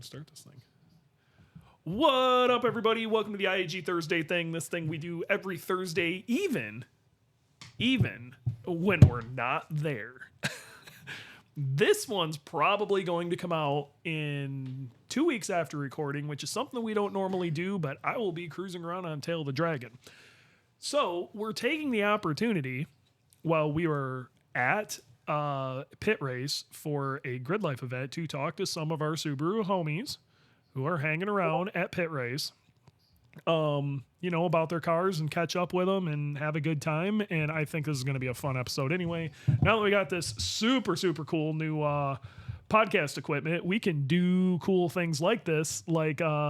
start this thing. What up, everybody? Welcome to the IAG Thursday Thing. This thing we do every Thursday, even when we're not there. This one's probably going to come out in 2 weeks after recording, which is something we don't normally do, but I will be cruising around on Tail of the Dragon. So we're taking the opportunity while we were at Pitt Race for a Gridlife event to talk to some of our Subaru homies who are hanging around at Pitt Race, about their cars and catch up with them and have a good time. And I think this is going to be a fun episode anyway. Now that we got this super, super cool new podcast equipment, we can do cool things like this, and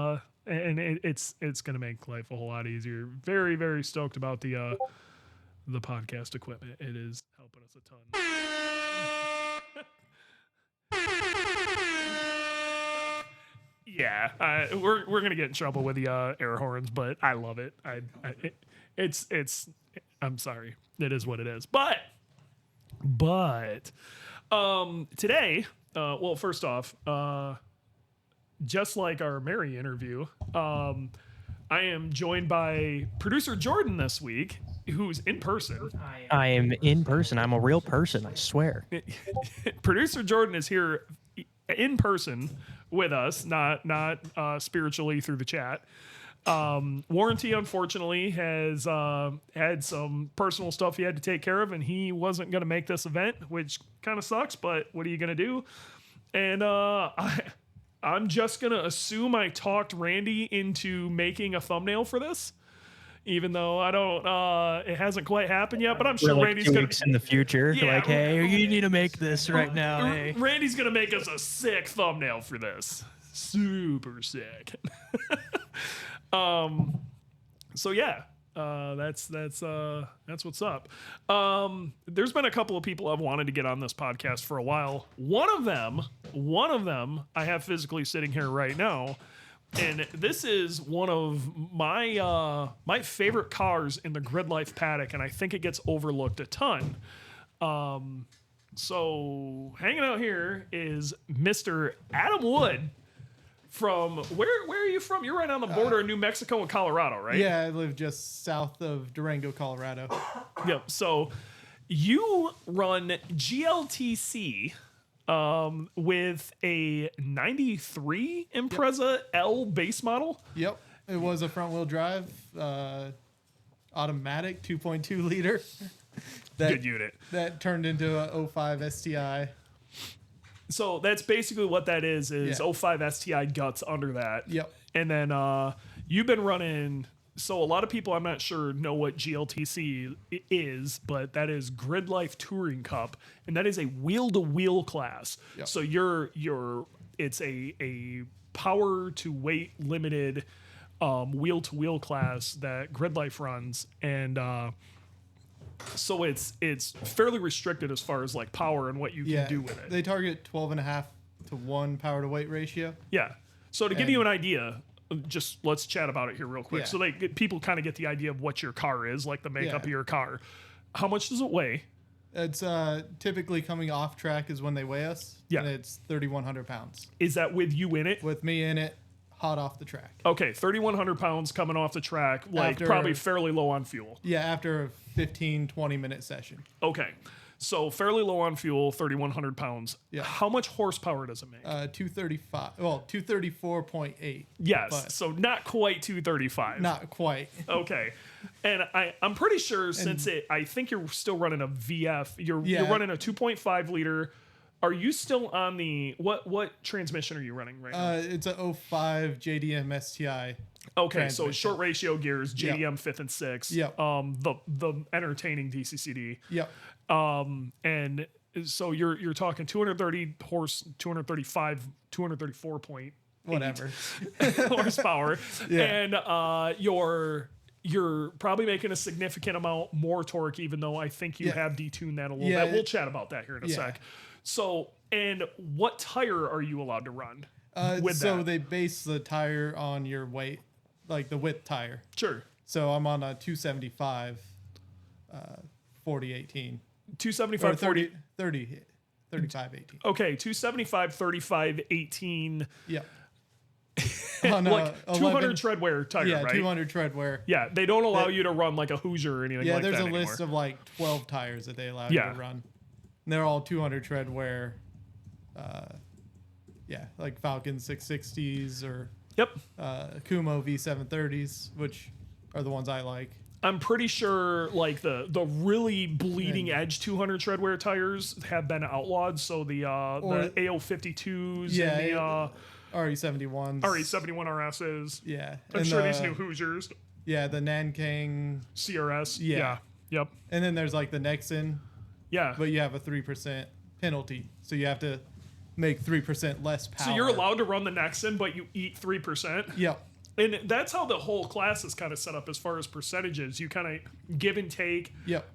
it's going to make life a whole lot easier. Very, very stoked about the podcast equipment. It is helping us a ton. Yeah, we're gonna get in trouble with the air horns, but I love it. I'm sorry, it is what it is. But today, well, first off, just like our Mary interview, I am joined by producer Jordan this week, who's in person. I am in person. I'm a real person, I swear. Producer Jordan is here in person with us, not spiritually through the chat. Warranty, unfortunately, has had some personal stuff he had to take care of, and he wasn't going to make this event, which kind of sucks, but what are you going to do? And I'm just going to assume I talked Randy into making a thumbnail for this, even though I don't, it hasn't quite happened yet, but I'm sure like Randy's going to... in the future, like, hey, you need to make this right now. Hey. Randy's going to make us a sick thumbnail for this. Super sick. So yeah, that's what's up. There's been a couple of people I've wanted to get on this podcast for a while. One of them I have physically sitting here right now. And this is one of my my favorite cars in the Gridlife paddock, and I think it gets overlooked a ton. So hanging out here is Mr. Adam Wood from where are you from? You're right on the border of New Mexico and Colorado, right? Yeah, I live just south of Durango, Colorado. Yep. So you run GLTC. With a 93 Impreza L base model. Yep. It was a front wheel drive, automatic 2.2 liter. Good unit. That turned into a 05 STI. So that's basically what that is 05 STI guts under that. Yep. And then, you've been running, so a lot of people I'm not sure know what GLTC is, but that is Gridlife Touring Cup, and that is a wheel-to-wheel class. Yep. So it's a power to weight limited wheel-to-wheel class that Gridlife runs, and so it's fairly restricted as far as like power and what you can do with it. They target 12.5 to 1 power to weight ratio. Yeah. So to give you an idea, just let's chat about it here real quick. Yeah. So people kind of get the idea of what your car is, like the makeup of your car. How much does it weigh? It's typically coming off track is when they weigh us. Yeah. And it's 3,100 pounds. Is that with you in it? With me in it, hot off the track. Okay, 3,100 pounds coming off the track, probably fairly low on fuel. Yeah, after a 15, 20-minute session. Okay. So fairly low on fuel, 3,100 pounds. Yeah. How much horsepower does it make? 235. Well, 234.8. Yes. So not quite 235. Not quite. Okay. And I'm pretty sure I think you're still running a VF. You're running a 2.5 liter. Are you still on the what transmission are you running right now? It's a 05 JDM STI. Okay, so short ratio gears, JDM 5th and 6th. Yep. The entertaining DCCD. Yep. And so you're talking 230 horse, 235, 234 point whatever horsepower. Yeah. And you're probably making a significant amount more torque, even though I think you have detuned that a little bit. We'll chat about that here in a sec. So, and what tire are you allowed to run? So they base the tire on your weight, like the width tire. Sure. So I'm on a 275 40/18. 275 30 35/18. Okay, 275 35/18. Yeah. like 200 tread wear tire, yeah, right? 200 tread wear. Yeah, they don't allow you to run like a Hoosier or anything like that. Yeah, there's a anymore. list of like 12 tires that they allow you to run. And they're all 200 tread wear. Like Falcon 660s or Kumo V730s, which are the ones I like. I'm pretty sure like the really bleeding edge 200 tread wear tires have been outlawed. So the AO52s and the RE71s. RE71 RSs. Yeah. I'm sure these new Hoosiers. Yeah, the Nanking CRS. Yeah. Yep. And then there's like the Nexon. Yeah. But you have a 3% penalty. So you have to make 3% less power. So you're allowed to run the Nexon, but you eat 3%? Yep. And that's how the whole class is kind of set up as far as percentages. You kind of give and take. Yep.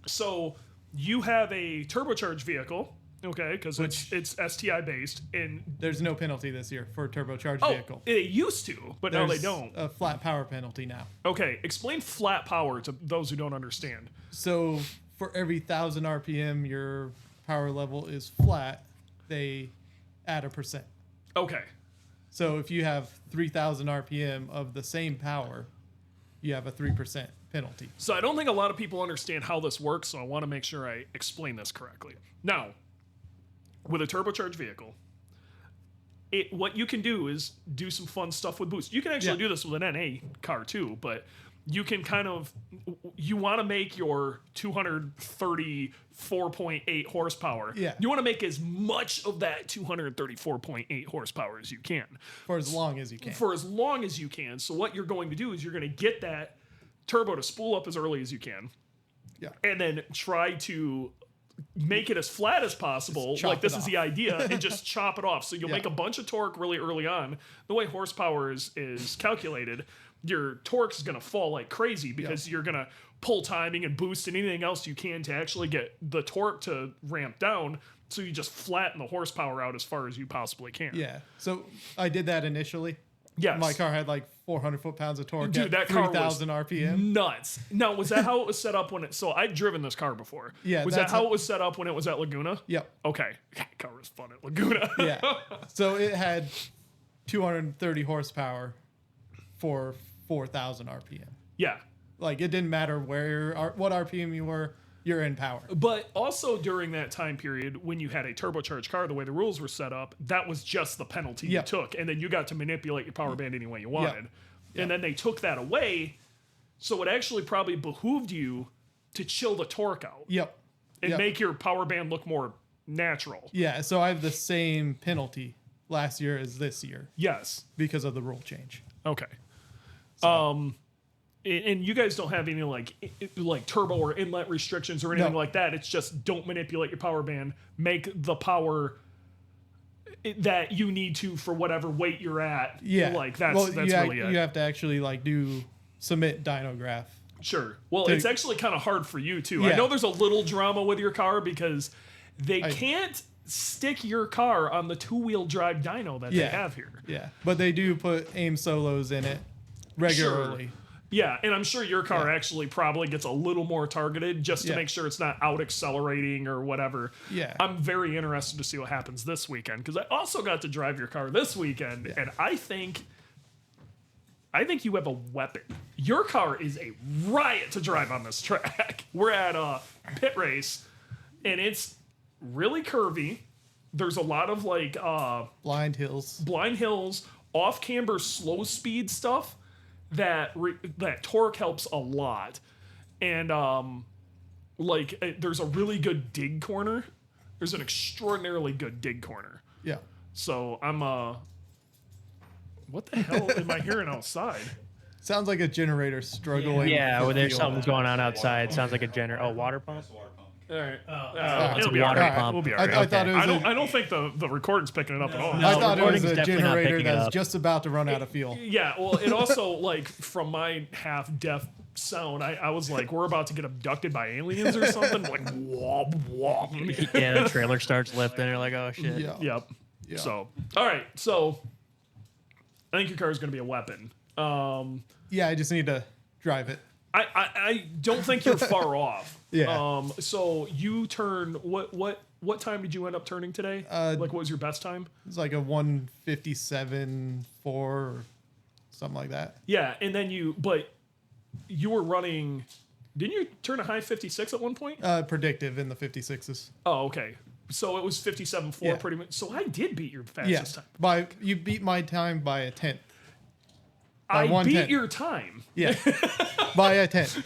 So you have a turbocharged vehicle, okay, because it's STI based, and there's no penalty this year for a turbocharged vehicle. It used to, but now they don't. A flat power penalty now. Okay, explain flat power to those who don't understand. So for every 1,000 RPM, your power level is flat. They add 1%. Okay. So if you have 3,000 RPM of the same power, you have a 3% penalty. So I don't think a lot of people understand how this works, so I want to make sure I explain this correctly. Now, with a turbocharged vehicle, what you can do is do some fun stuff with boost. You can actually do this with an NA car too, but you can you want to make your 234.8 horsepower. Yeah. You want to make as much of that 234.8 horsepower as you can. For as long as you can. For as long as you can. So what you're going to do is you're going to get that turbo to spool up as early as you can. Yeah. And then try to make it as flat as possible. Like this is the idea, and just chop it off. So you'll make a bunch of torque really early on. The way horsepower is calculated, your torque is going to fall like crazy because you're going to pull timing and boost and anything else you can to actually get the torque to ramp down. So you just flatten the horsepower out as far as you possibly can. Yeah. So I did that initially. Yes. My car had like 400 foot-pounds of torque. Dude, that 3,000 RPM. Nuts. Now, was that how it was set up when so I'd driven this car before. Yeah. Was that how it was set up when it was at Laguna? Yep. Okay. That car was fun at Laguna. Yeah. So it had 230 horsepower for 4,000 RPM. Yeah. Like, it didn't matter what RPM you were, you're in power. But also during that time period, when you had a turbocharged car, the way the rules were set up, that was just the penalty you took. And then you got to manipulate your power band any way you wanted. And then they took that away. So it actually probably behooved you to chill the torque out. Yep. And make your power band look more natural. Yeah. So I have the same penalty last year as this year. Yes. Because of the rule change. Okay. So. And you guys don't have any like turbo or inlet restrictions or anything like that. It's just don't manipulate your power band. Make the power that you need to for whatever weight you're at. Yeah, like that's really it. You have to actually like submit dynograph. Sure. Well, it's actually kind of hard for you too. Yeah. I know there's a little drama with your car because they can't stick your car on the 2-wheel drive dyno that they have here. Yeah, but they do put aim solos in it regularly. Sure. Yeah, and I'm sure your car actually probably gets a little more targeted just to make sure it's not out accelerating or whatever. Yeah. I'm very interested to see what happens this weekend because I also got to drive your car this weekend, and I think you have a weapon. Your car is a riot to drive on this track. We're at a pit race, and it's really curvy. There's a lot of like blind hills, off camber, slow speed stuff. That torque helps a lot, and there's a really good dig corner. There's an extraordinarily good dig corner. Yeah. So I'm what the hell am I hearing outside? Sounds like a generator struggling. Yeah, well, there's something going on outside. Sounds like a generator. Oh, water pump. All right. It's It'll a be all water right. pump. We'll be all right. I thought it was I don't think the recording's picking it up at all. I thought it was recording's a definitely not generator picking it that's up. just about to run out of fuel. Yeah, well, it also, like, from my half-deaf sound, I was like, we're about to get abducted by aliens or something. Like, womp, womp. Yeah, the trailer starts lifting. You're like, oh, shit. Yeah. Yep. Yeah. So, all right. So, I think your car is going to be a weapon. Yeah, I just need to drive it. I don't think you're far off. Yeah. So you turn what time did you end up turning today? Like, what was your best time? It's like a 1:57.4 or something like that. Yeah, and then you were running. Didn't you turn a high 56 at one point? Predictive in the 56s. Oh, okay. So it was 57.4 Yeah. pretty much. So I did beat your fastest Yeah. time. You beat my time by a tenth. I one beat tenth. your time. Yeah. By a tenth.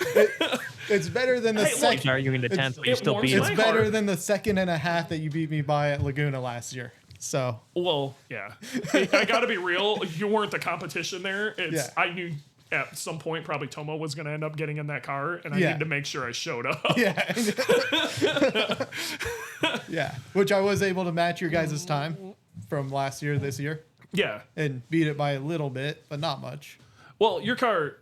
It's better than the Hey, look, second. You're arguing the 10th, but you still warms beat my him. It's better heart. than the 1.5 that you beat me by at Laguna last year. So Well, yeah. I got to be real. You weren't the competition there. Yeah. I knew at some point probably Tomo was going to end up getting in that car, and I Yeah. needed to make sure I showed up. yeah. Yeah. Which I was able to match your guys' time from last year, this year, Yeah. and beat it by a little bit, but not much. Well, your car.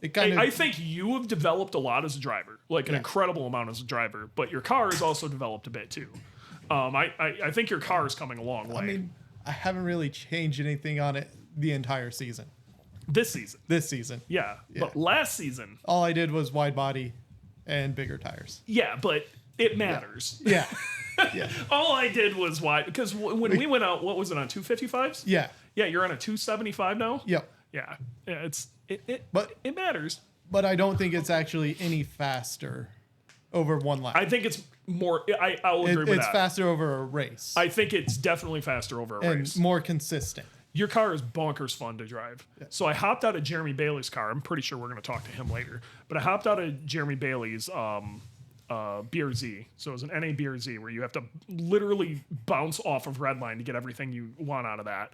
It kind of I think you have developed a lot as a driver, like an Yeah. incredible amount as a driver. But your car has also developed a bit too. I think your car is coming a long way. I mean, I haven't really changed anything on it the entire season. this season, This season, yeah. But last season, all I did was wide body and bigger tires. yeah. But it matters. Yeah. Yeah. All I did was wide because when we went out, what was it on 255s? Yeah. Yeah, you're on a 275 now. Yep. Yeah, But it matters. but I don't think it's actually any faster over one lap. I think it's more. I'll agree with It's that. faster over a race I think it's definitely faster over a and race. more consistent. Your car is bonkers fun to drive. So I hopped out of Jerami Bailey's car. I'm pretty sure we're going to talk to him later. But I hopped out of Jerami Bailey's BRZ. So it was an NA BRZ where you have to literally bounce off of red line to get everything you want out of that.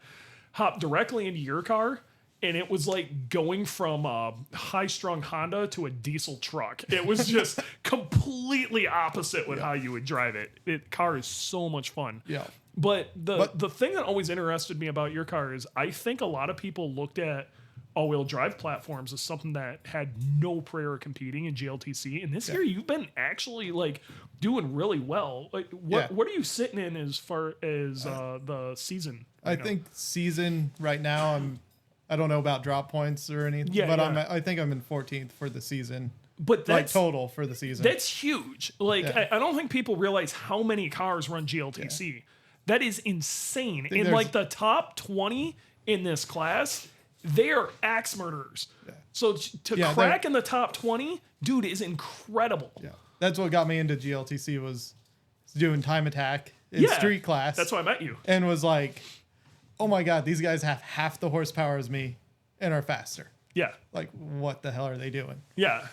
Hop directly into your car. And it was like going from a high-strung Honda to a diesel truck. It was just completely opposite with how you would drive it. The car is so much fun. Yeah. But the thing that always interested me about your car is I think a lot of people looked at all-wheel drive platforms as something that had no prayer of competing in GLTC. And this year you've been actually like doing really well. Like what are you sitting in as far as the season? I think season right now I don't know about drop points or anything, Yeah, but yeah. I think I'm in 14th for the season. But Like that's total for the season. That's huge. Like, Yeah. I don't think people realize how many cars run GLTC. That is insane. And there's- like the top 20 in this class, they are axe murderers. So to Yeah, crack they're- in the top 20, dude, is incredible. Yeah. That's what got me into GLTC was doing time attack in Yeah, street class. That's why I met you. And was like, oh my God, these guys have half the horsepower as me and are faster. Yeah. Like, what the hell are they doing? Yeah.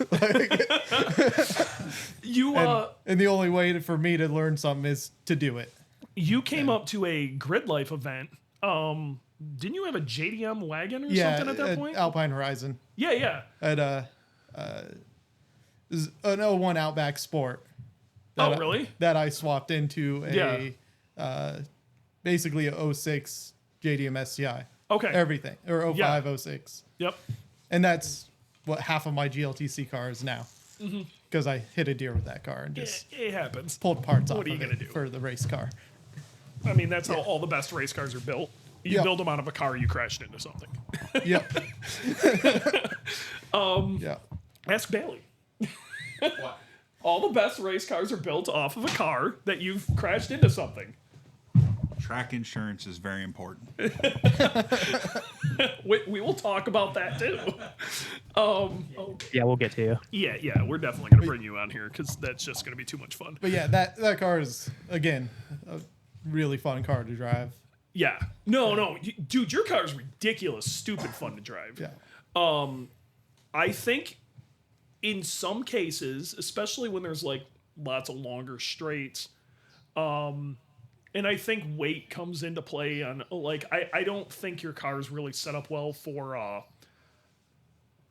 You And the only way for me to learn something is to do it. you came up to a Gridlife event. Didn't you have a JDM wagon or Yeah, something at that point? Alpine Horizon Yeah, yeah. at an 01 Outback Sport. Oh, that I- really? that I swapped into a Yeah. basically a 06 JDM STI. Okay. Everything or 05, Yeah. 06. Yep. And that's what half of my GLTC car is now. Because I hit a deer with that car and just It happens. pulled parts off What are you of gonna it do? for the race car. I mean, that's how all the best race cars are built. You Yeah. build them out of a car, you crashed into something. Yep. Yeah. Ask Bailey. All the best race cars are built off of a car that you've crashed into something. Track insurance is very important. We will talk about that too. Yeah, we'll get to you. Yeah, we're definitely going to bring you on here because that's just going to be too much fun. But yeah, that car is, again, a really fun car to drive. Yeah. No. Dude, your car is ridiculous, stupid fun to drive. Yeah. I think in some cases, especially when there's like lots of longer straights, and I think weight comes into play on like I don't think your car is really set up well for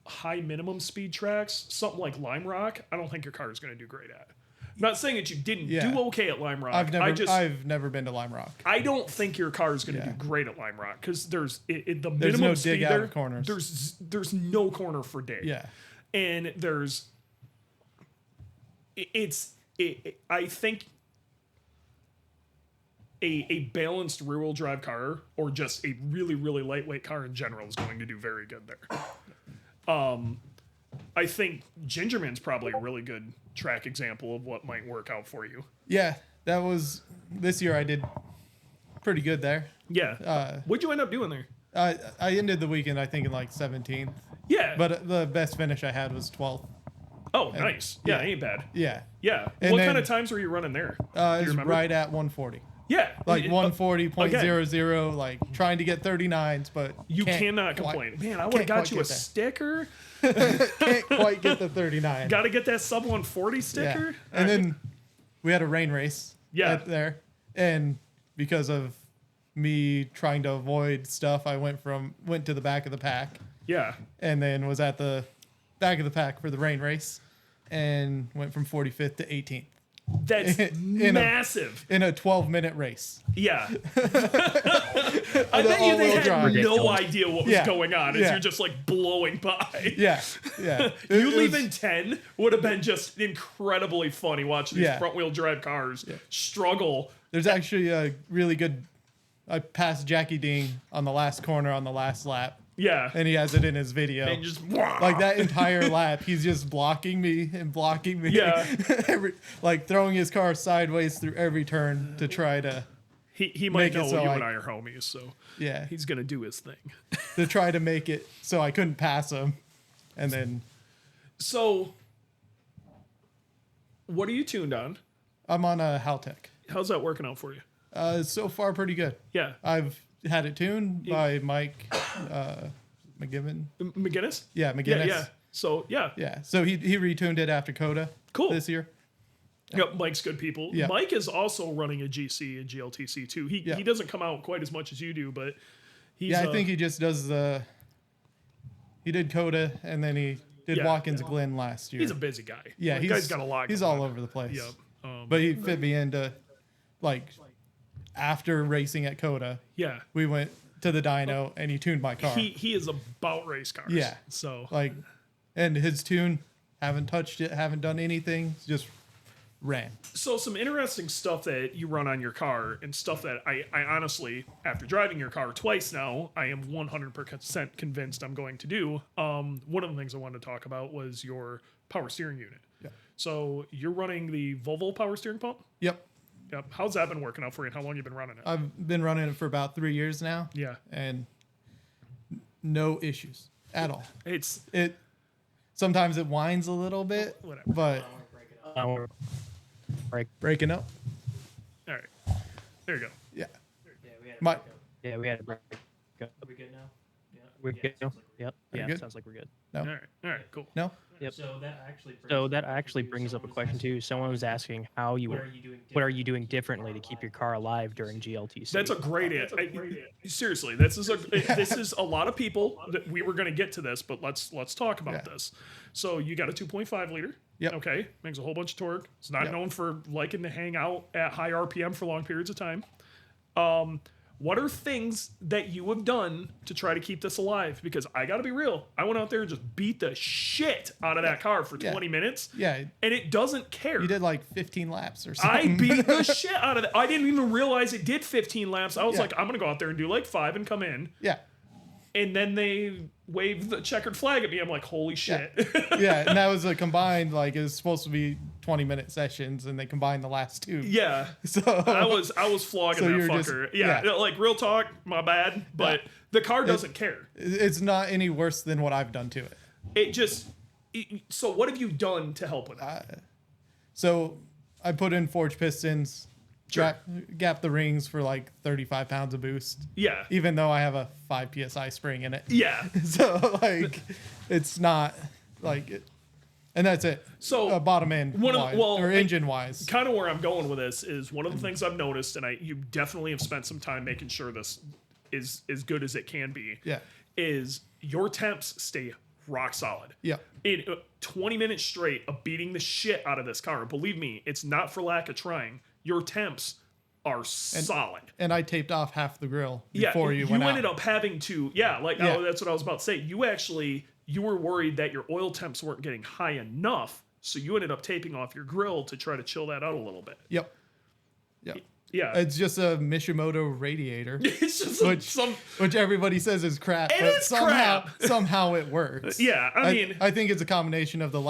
high minimum speed tracks. Something like Lime Rock, I don't think your car is going to do great at. I'm not saying that you didn't Yeah. do okay at Lime Rock. I've never been to Lime Rock. I don't think your car is going to Yeah. do great at Lime Rock because the minimum There's no speed dig out there. of corners. There's no corner for dig. Yeah. And I think a balanced rear-wheel drive car or just a really, really lightweight car in general is going to do very good there. I think Gingerman's probably a really good track example of what might work out for you. Yeah, that was this year. I did pretty good there. Yeah. What'd you end up doing there? I ended the weekend, I think, in like 17th. Yeah. But the best finish I had was 12th. Oh, nice. Yeah, ain't bad. Yeah. Yeah. And What then- kind of times were you running there? Do It you was remember? right at 140. Yeah. Like It- 140.00, like trying to get 39s, but You can't cannot quite- complain. Man, I would have got quite you a get there. sticker. Can't quite get the 39. Got to get that sub 140 Yeah. sticker. And then we had a rain race there. And because of me trying to avoid stuff, I went to the back of the pack Yeah. and then was at the back of the pack for the rain race and went from 45th to 18th That's In a- massive. in a 12-minute race. Yeah. I bet you they all-wheel had drive. no idea what was Yeah. going on as Yeah. you're just like blowing by. Yeah. Yeah. You It leaving was- 10 would have been just incredibly funny watching these Yeah. front wheel drive cars struggle. There's actually a really good. I passed Jackie Ding on the last corner on the last lap, Yeah. and he has it in his video. And just Like that entire lap, he's just blocking me and blocking me. Yeah. Like throwing his car sideways through every turn to try to, He might Make it know so you I- and I are homies, so yeah, he's gonna do his thing. to try to make it so I couldn't pass him, and then So, what are you tuned on? I'm on a Haltech. How's that working out for you? So far pretty good. Yeah. I've had it tuned by Mike McGibbon. McGinnis? Yeah, McGinnis. Yeah. So, yeah. Yeah, so he retuned it after Coda. Cool. This year. Yep, Mike's good people. Yeah. Mike is also running a GC and GLTC too. He doesn't come out quite as much as you do, but he's Yeah, I think he just does he did Coda and then he did Yeah. Watkins Glen last year. he's a busy guy. yeah, Like, he's guy's got a lot. He's going all on. over the place. Yep. But he fit me into like after racing at Coda, Yeah. we went to the dyno and he tuned my car. He is about race cars. Yeah. So Like and his tune, haven't touched it, haven't done anything, just ran. So some interesting stuff that you run on your car and stuff that I honestly, after driving your car twice now, I am 100% convinced I'm going to do. One of the things I wanted to talk about was your power steering unit. Yeah. So you're running the Volvo power steering pump? Yep. Yep. How's that been working out for you and how long you been running it? I've been running it for about 3 years now. Yeah. And no issues at all. It's It sometimes it whines a little bit, Whatever. but breaking up. all right. There you go. Yeah. Yeah, we had My Yeah, we had a break. Are we good now? Yeah. We're good now? Yep. Yeah, good? sounds like we're good. no. All right. All right. Cool. No. Yep. So that actually brings up a question too. Someone was asking how you what are you doing differently to keep your car alive during GLTC? That's a great seriously, this is a lot of people that we were going to get to this, but let's talk about Yeah. this. So you got a 2.5 liter. Yep. Okay. Makes a whole bunch of torque. It's not Yep. known for liking to hang out at high RPM for long periods of time. What are things that you have done to try to keep this alive? Because I got to be real. I went out there and just beat the shit out of that car for 20 minutes. Yeah. And it doesn't care. You did like 15 laps or I something. beat the shit out of it. I didn't even realize it did 15 laps. I was Yeah. like, I'm going to go out there and do like 5 and come in. Yeah. And then they waved the checkered flag at me. I'm like, holy shit. Yeah. And that was a combined, like, it was supposed to be 20-minute sessions and they combined the last two. Yeah. So I was flogging So that you're just- fucker. yeah. Like real talk, my bad. But the car doesn't care. it's not any worse than what I've done to it. It just. So what have you done to help with it? So I put in forged pistons, Sure. gap the rings for like 35 pounds of boost, Yeah. even though I have a 5 PSI spring in it. Yeah. So like, it's not like it. And that's it. So, bottom end engine wise. Kind of where I'm going with this is one of the things I've noticed, and you definitely have spent some time making sure this is as good as it can be. Yeah. Is your temps stay rock solid. Yeah. In 20 minutes straight of beating the shit out of this car. Believe me, it's not for lack of trying. Your temps are solid. And I taped off half the grill Yeah, before you went ended out. up having to, that's what I was about to say. You were worried that your oil temps weren't getting high enough, so you ended up taping off your grill to try to chill that out a little bit. Yep. Yep. Yeah. It's just a Mishimoto radiator. It's just which everybody says is crap. It but is crap. Somehow it works. Yeah, I mean, I think it's a combination of the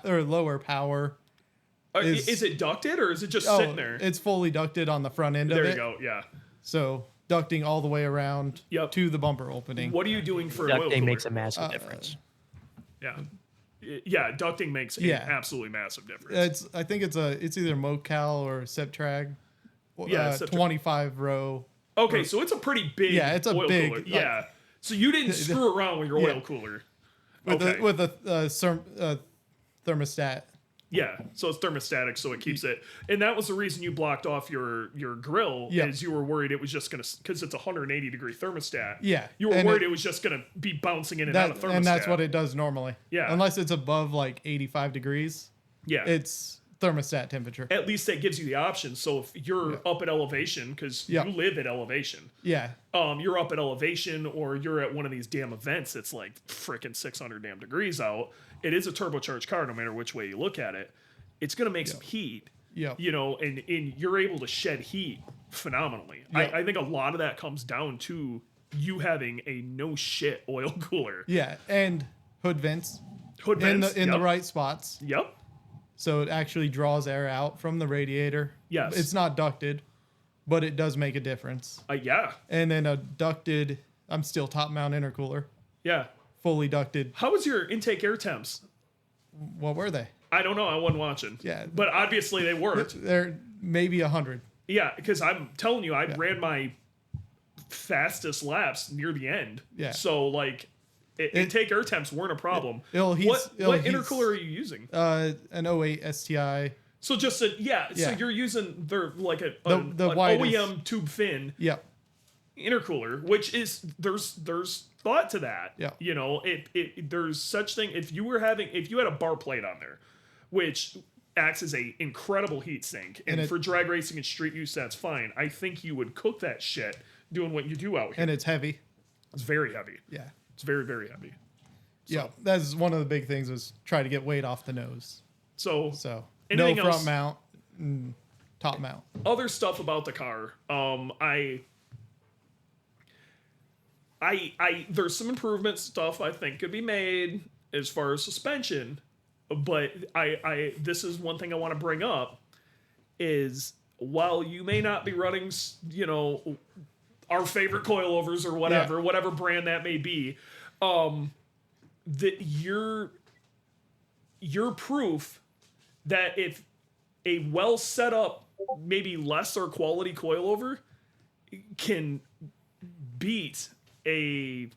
or lower power. Is it ducted or is it just sitting there? It's fully ducted on the front end of it. There you go. Yeah. So ducting all the way around to the bumper opening. What are you doing for oil Ducting cooler? makes a massive difference. Yeah. Yeah, ducting makes an absolutely massive difference. I think it's either Mocal or Septrag. Yeah, 25 row. Okay, so it's a pretty big it's a oil big cooler. Yeah. So you didn't screw around with your oil cooler. With a thermostat. Yeah, so it's thermostatic, so it keeps it. And that was the reason you blocked off your grill, is you were worried it was just going to, because it's a 180-degree thermostat. Yeah. You were worried it was just going to be bouncing in and out of thermostat. And that's what it does normally. Yeah. Unless it's above like 85 degrees. Yeah. It's thermostat temperature. At least that gives you the option. So if you're up at elevation, because you live at elevation. Yeah. You're up at elevation or you're at one of these damn events that's like freaking 600 damn degrees out. It is a turbocharged car, no matter which way you look at it. It's going to make some heat. Yeah. You know, and you're able to shed heat phenomenally. I think a lot of that comes down to you having a no shit oil cooler. Yeah, and hood vents. Hood vents in the right spots. Yep. So it actually draws air out from the radiator. Yes. It's not ducted, but it does make a difference. Yeah. And then a ducted, I'm still top mount intercooler. Yeah. Fully ducted. How was your intake air temps? What were they? I don't know. I wasn't watching. Yeah. But obviously they weren't. They're maybe 100. Yeah, because I'm telling you, I ran my fastest laps near the end. Yeah. So, like, intake air temps weren't a problem. What intercooler are you using? An 08 STI. So just so you're using their like an widest OEM tube fin intercooler, which is there's thought to that. Yeah. You know, there's such thing if you had a bar plate on there, which acts as a incredible heat sink, and for drag racing and street use, that's fine. I think you would cook that shit doing what you do out here. And it's heavy. It's very heavy. Yeah. It's very, very heavy. Yeah, that's one of the big things was try to get weight off the nose. So no front mount, top mount. Other stuff about the car. There's some improvement stuff I think could be made as far as suspension, but this is one thing I want to bring up is while you may not be running, you know, our favorite coilovers or whatever brand that may be, that you're proof that if a well set up, maybe lesser quality coilover can beat a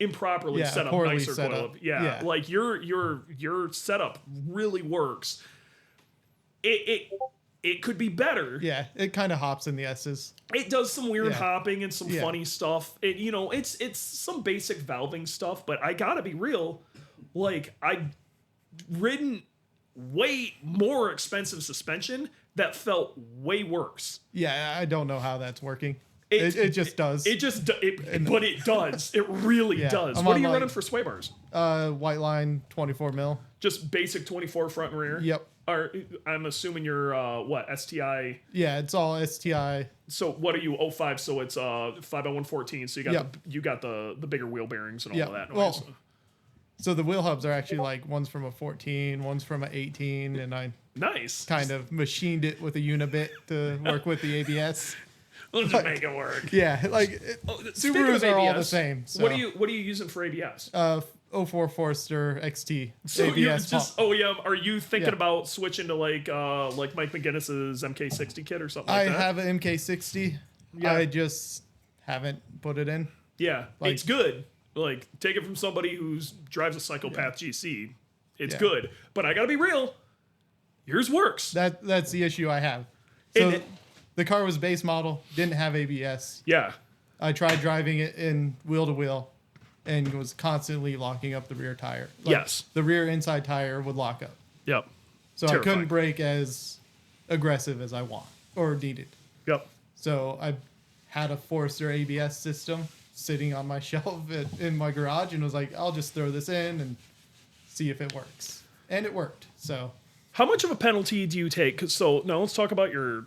improperly set up nicer coilover. Yeah. Like your setup really works. It could be better. Yeah, it kind of hops in the S's. It does some weird hopping and some funny stuff. It's some basic valving stuff, but I gotta be real. Like, I've ridden way more expensive suspension that felt way worse. Yeah, I don't know how that's working. It just does. But it does. It really does. What are you running for sway bars? White line 24 mil. Just basic 24 front and rear? Yep. I'm assuming you're STI? Yeah, it's all STI. So what are you 05? So it's 5x114. So you got the bigger wheel bearings and all of that noise. Well, so the wheel hubs are actually like one's from a 14, one's from a 18, and I kind of machined it with a unibit to work with the ABS. We'll just make it work. Yeah, like Subarus are all the same. So. What are you using for ABS? 04 Forester XT. So ABS you just OEM. Are you thinking about switching to like Mike McGinnis's MK60 kit or something like that? I have an MK60. Yeah. I just haven't put it in. Yeah, it's good. Like, take it from somebody who drives a Psychopath GC. It's good. But I gotta be real. Yours works. That's the issue I have. So the car was base model, didn't have ABS. Yeah. I tried driving it in wheel to wheel and was constantly locking up the rear tire. Yes. The rear inside tire would lock up. Yep. So I couldn't brake as aggressive as I want or needed. Yep. So I had a Forester ABS system sitting on my shelf in my garage and was like, I'll just throw this in and see if it works. And it worked. So How much of a penalty do you take? 'Cause so now let's talk about your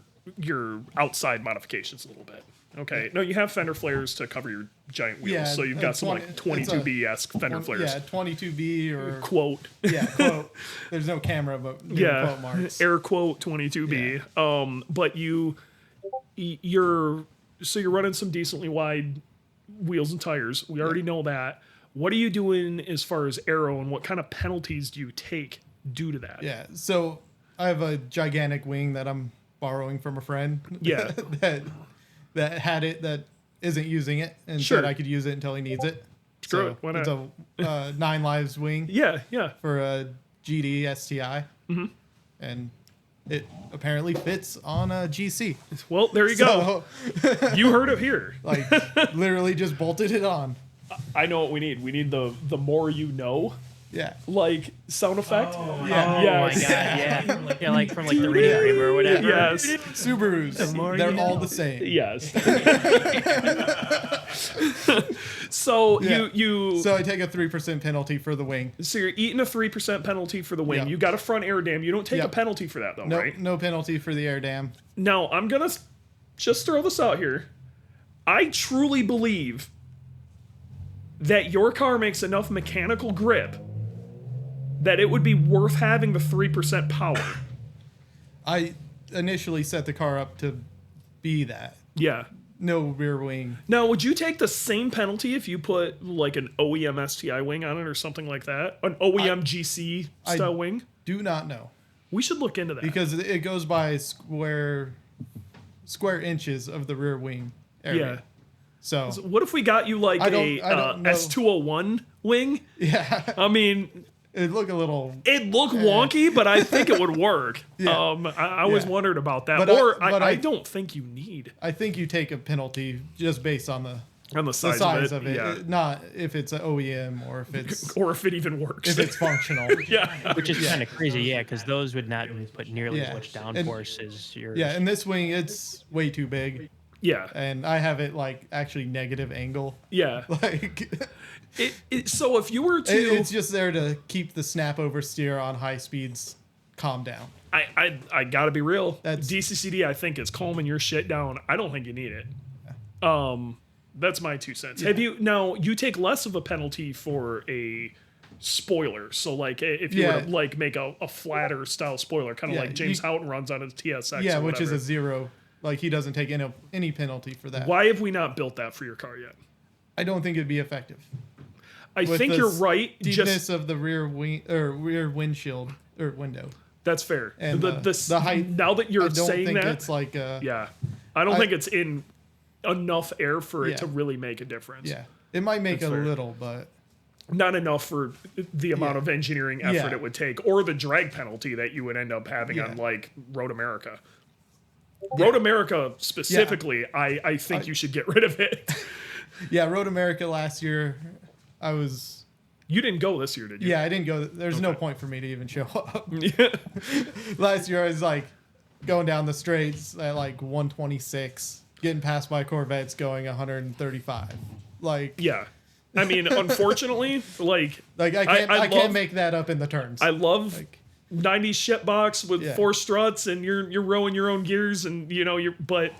outside modifications a little bit. Okay. No, you have fender flares to cover your giant wheels. Yeah, So you've got some 22B-esque fender flares. Yeah, 22B or Quote. Yeah, quote. There's no camera, but quote marks. Air quote 22B. Yeah. But you're running some decently wide wheels and tires. We already know that. What are you doing as far as aero, and what kind of penalties do you take due to that? Yeah, so I have a gigantic wing that I'm borrowing from a friend. Yeah. that had it, that isn't using it, and Sure. said I could use it until he needs it. Screw it, why not? It's a 9 lives wing Yeah. for a GD STI. Mm-hmm. And it apparently fits on a GC. Well, there you go. You heard it here. Like, literally just bolted it on. I know what we need. We need the more you know, Yeah. like sound effect. Yeah. Oh Yes. my god, yeah. Yeah, like from like the radio game or whatever. Yes. Subarus, more they're you all know. the same. Yes. So Yeah. you So I take a 3% penalty for the wing. so you're eating a 3% penalty for the wing. Yeah. You got a front air dam. You don't take Yeah. a penalty for that though, No, right? no penalty for the air dam. Now I'm gonna just throw this out here. I truly believe that your car makes enough mechanical grip that it would be worth having the 3% power. I initially set the car up to be that. Yeah. No rear wing. Now, would you take the same penalty if you put like an OEM STI wing on it or something like that? An OEM GC style wing? Do not know. We should look into that. Because it goes by square inches of the rear wing area. Yeah. So, What if we got you like I don't know. S201 wing? yeah, I mean, it'd look a little. it'd look wonky, but I think it would work. Yeah. I always Yeah. wondered about that. But I I don't think you need I think you take a penalty just based on on the the size, size of it. Yeah. Not if it's an OEM or if it's Or if it even works. if it's functional. yeah. Which is kind of crazy, yeah, because those would not put nearly Yeah. as much And- downforce as yours. Yeah, and this wing, it's way too big, Yeah. and I have it like actually negative angle. Yeah. Like So if you were to it's just there to keep the snap oversteer on high speeds calm down. I gotta be real. That's- DCCD, I think, is calming your shit down. I don't think you need it. That's my 2 cents. Have you now? You take less of a penalty for a spoiler. So like, if you were to like make a flatter style spoiler, kind of Yeah, like James you- Houghton runs on his TSX. Yeah, or which is whatever. a 0. Like he doesn't take any penalty for that. Why have we not built that for your car yet? I don't think it'd be effective. I With think the you're right. Deepness Just of the rear wing or rear windshield or window. that's fair. And the height. Now that you're I don't saying think that, it's like yeah, I don't think it's in enough air for it Yeah. to really make a difference. yeah. It might make That's a fair. little, but Not enough for the amount Yeah. of engineering effort Yeah. it would take, or the drag penalty that you would end up having Yeah. on like Road America. Road America specifically, I think you should get rid of it. yeah, Road America last year, You didn't go this year, did you? yeah, I didn't go. There's no Okay. point for me to even show up. Yeah. Last year I was like going down the straights at like 126, getting past my Corvettes going 135. Like Yeah. I mean, unfortunately, like I can't I I can't love- make that up in the turns. I love Like 90s shitbox with Yeah. 4 struts and you're rowing your own gears and but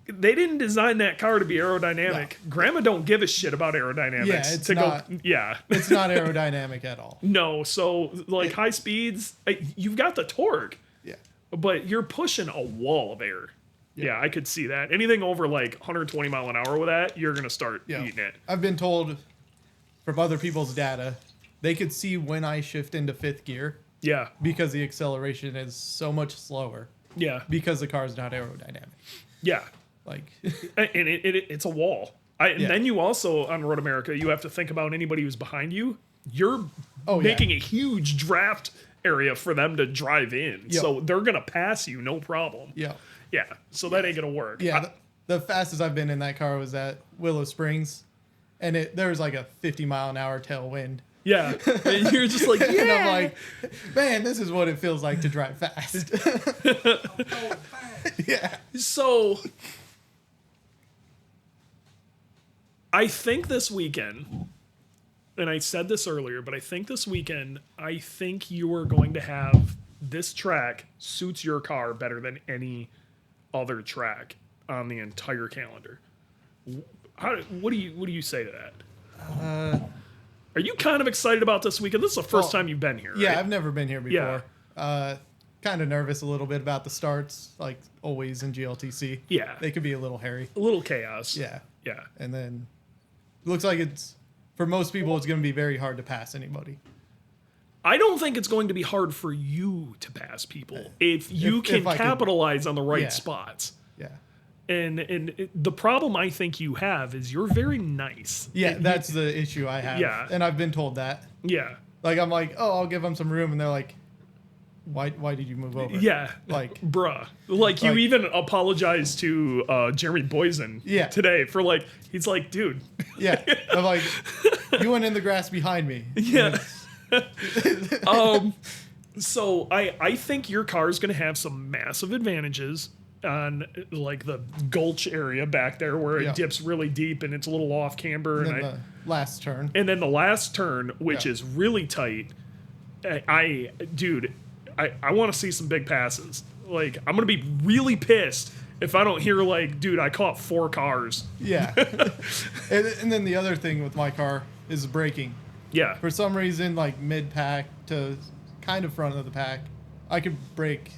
they didn't design that car to be aerodynamic. Grandma don't give a shit about aerodynamics. Yeah, it's to not. Go, yeah. It's not aerodynamic at all. No, so like high speeds, you've got the torque, Yeah. but you're pushing a wall of air. Yeah, I could see that. Anything over like 120 mile an hour with that, you're gonna start Yeah. eating it. I've been told from other people's data, they could see when I shift into 5th gear Yeah, because the acceleration is so much slower yeah, because the car is not aerodynamic. yeah. Like And it's a wall. And Yeah. then you also on Road America, you have to think about anybody who's behind you. You're Oh, yeah. making a huge draft area for them to drive in, Yep. so they're gonna pass you, no problem. yeah. Yeah, so that ain't gonna work. Yeah, the fastest I've been in that car was at Willow Springs, and there was like a 50-mile-an-hour tailwind. Yeah, and you're just like, And I'm yeah. like, man, this is what it feels like to drive fast. yeah. So, I think this weekend and I said this earlier, but I think this weekend, I think you are going to have this track suits your car better than any other track on the entire calendar. What do you say to that? Are you kind of excited about this weekend? This is the first time you've been here, right? Yeah, I've never been here before. Yeah. Kind of nervous a little bit about the starts, like always in GLTC. Yeah. They could be a little hairy. A little chaos. Yeah. Yeah. And then it looks like for most people, it's going to be very hard to pass anybody. I don't think it's going to be hard for you to pass people if you can capitalize on the right spots. Yeah. And the problem I think you have is you're very nice. Yeah, that's the issue I have. Yeah. And I've been told that. Yeah. Like, I'm like, oh, I'll give them some room. And they're like, why did you move over? Yeah. Like, bruh. Like, you even apologized to Jerami Baileys today for he's like, dude. Yeah. I'm like, you went in the grass behind me. Yeah. So I think your car is going to have some massive advantages on the gulch area back there where it dips really deep and it's a little off camber. And then the last turn. And then the last turn, which is really tight. I want to see some big passes. Like, I'm going to be really pissed if I don't hear dude, I caught 4 cars. Yeah. and then the other thing with my car is braking. Yeah. For some reason, mid-pack to kind of front of the pack, I could brake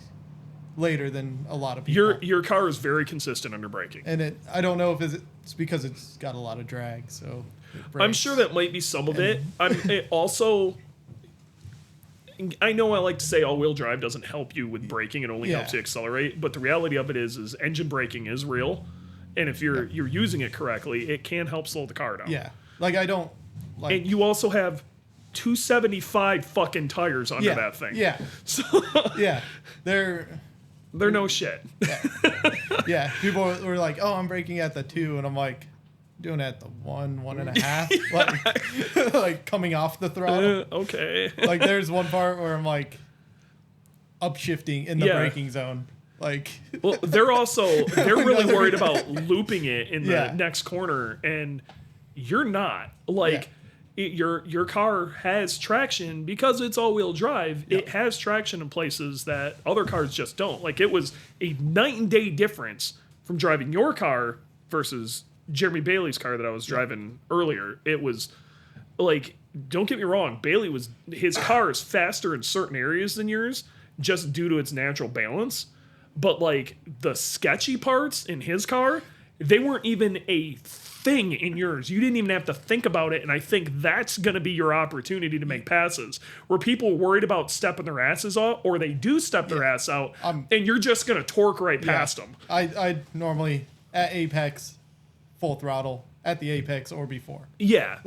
later than a lot of people. Your car is very consistent under braking. And I don't know if it's because it's got a lot of drag, so I'm sure that might be some of it. I know I like to say all-wheel drive doesn't help you with braking; it only helps you accelerate. But the reality of it is engine braking is real, and if you're using it correctly, it can help slow the car down. Yeah, I don't like. And you also have 275 fucking tires under that thing. Yeah. So yeah, they're no shit. Yeah. People were like, "Oh, I'm braking at the 2," and I'm like, doing it at the 1.5, like coming off the throttle. Okay. There's one part where I'm upshifting in the braking zone. Well, they're really worried about looping it in the next corner, and you're not. Your car has traction because it's all-wheel drive. Yep. It has traction in places that other cars just don't. It was a night and day difference from driving your car versus Jerami Bailey's car that I was driving earlier. It was don't get me wrong, his car is faster in certain areas than yours just due to its natural balance. But the sketchy parts in his car, they weren't even a thing in yours. You didn't even have to think about it. And I think that's going to be your opportunity to make passes where people are worried about stepping their asses out, or they do step their ass out, and you're just going to torque right past them. I normally at apex, full throttle at the apex or before. Yeah.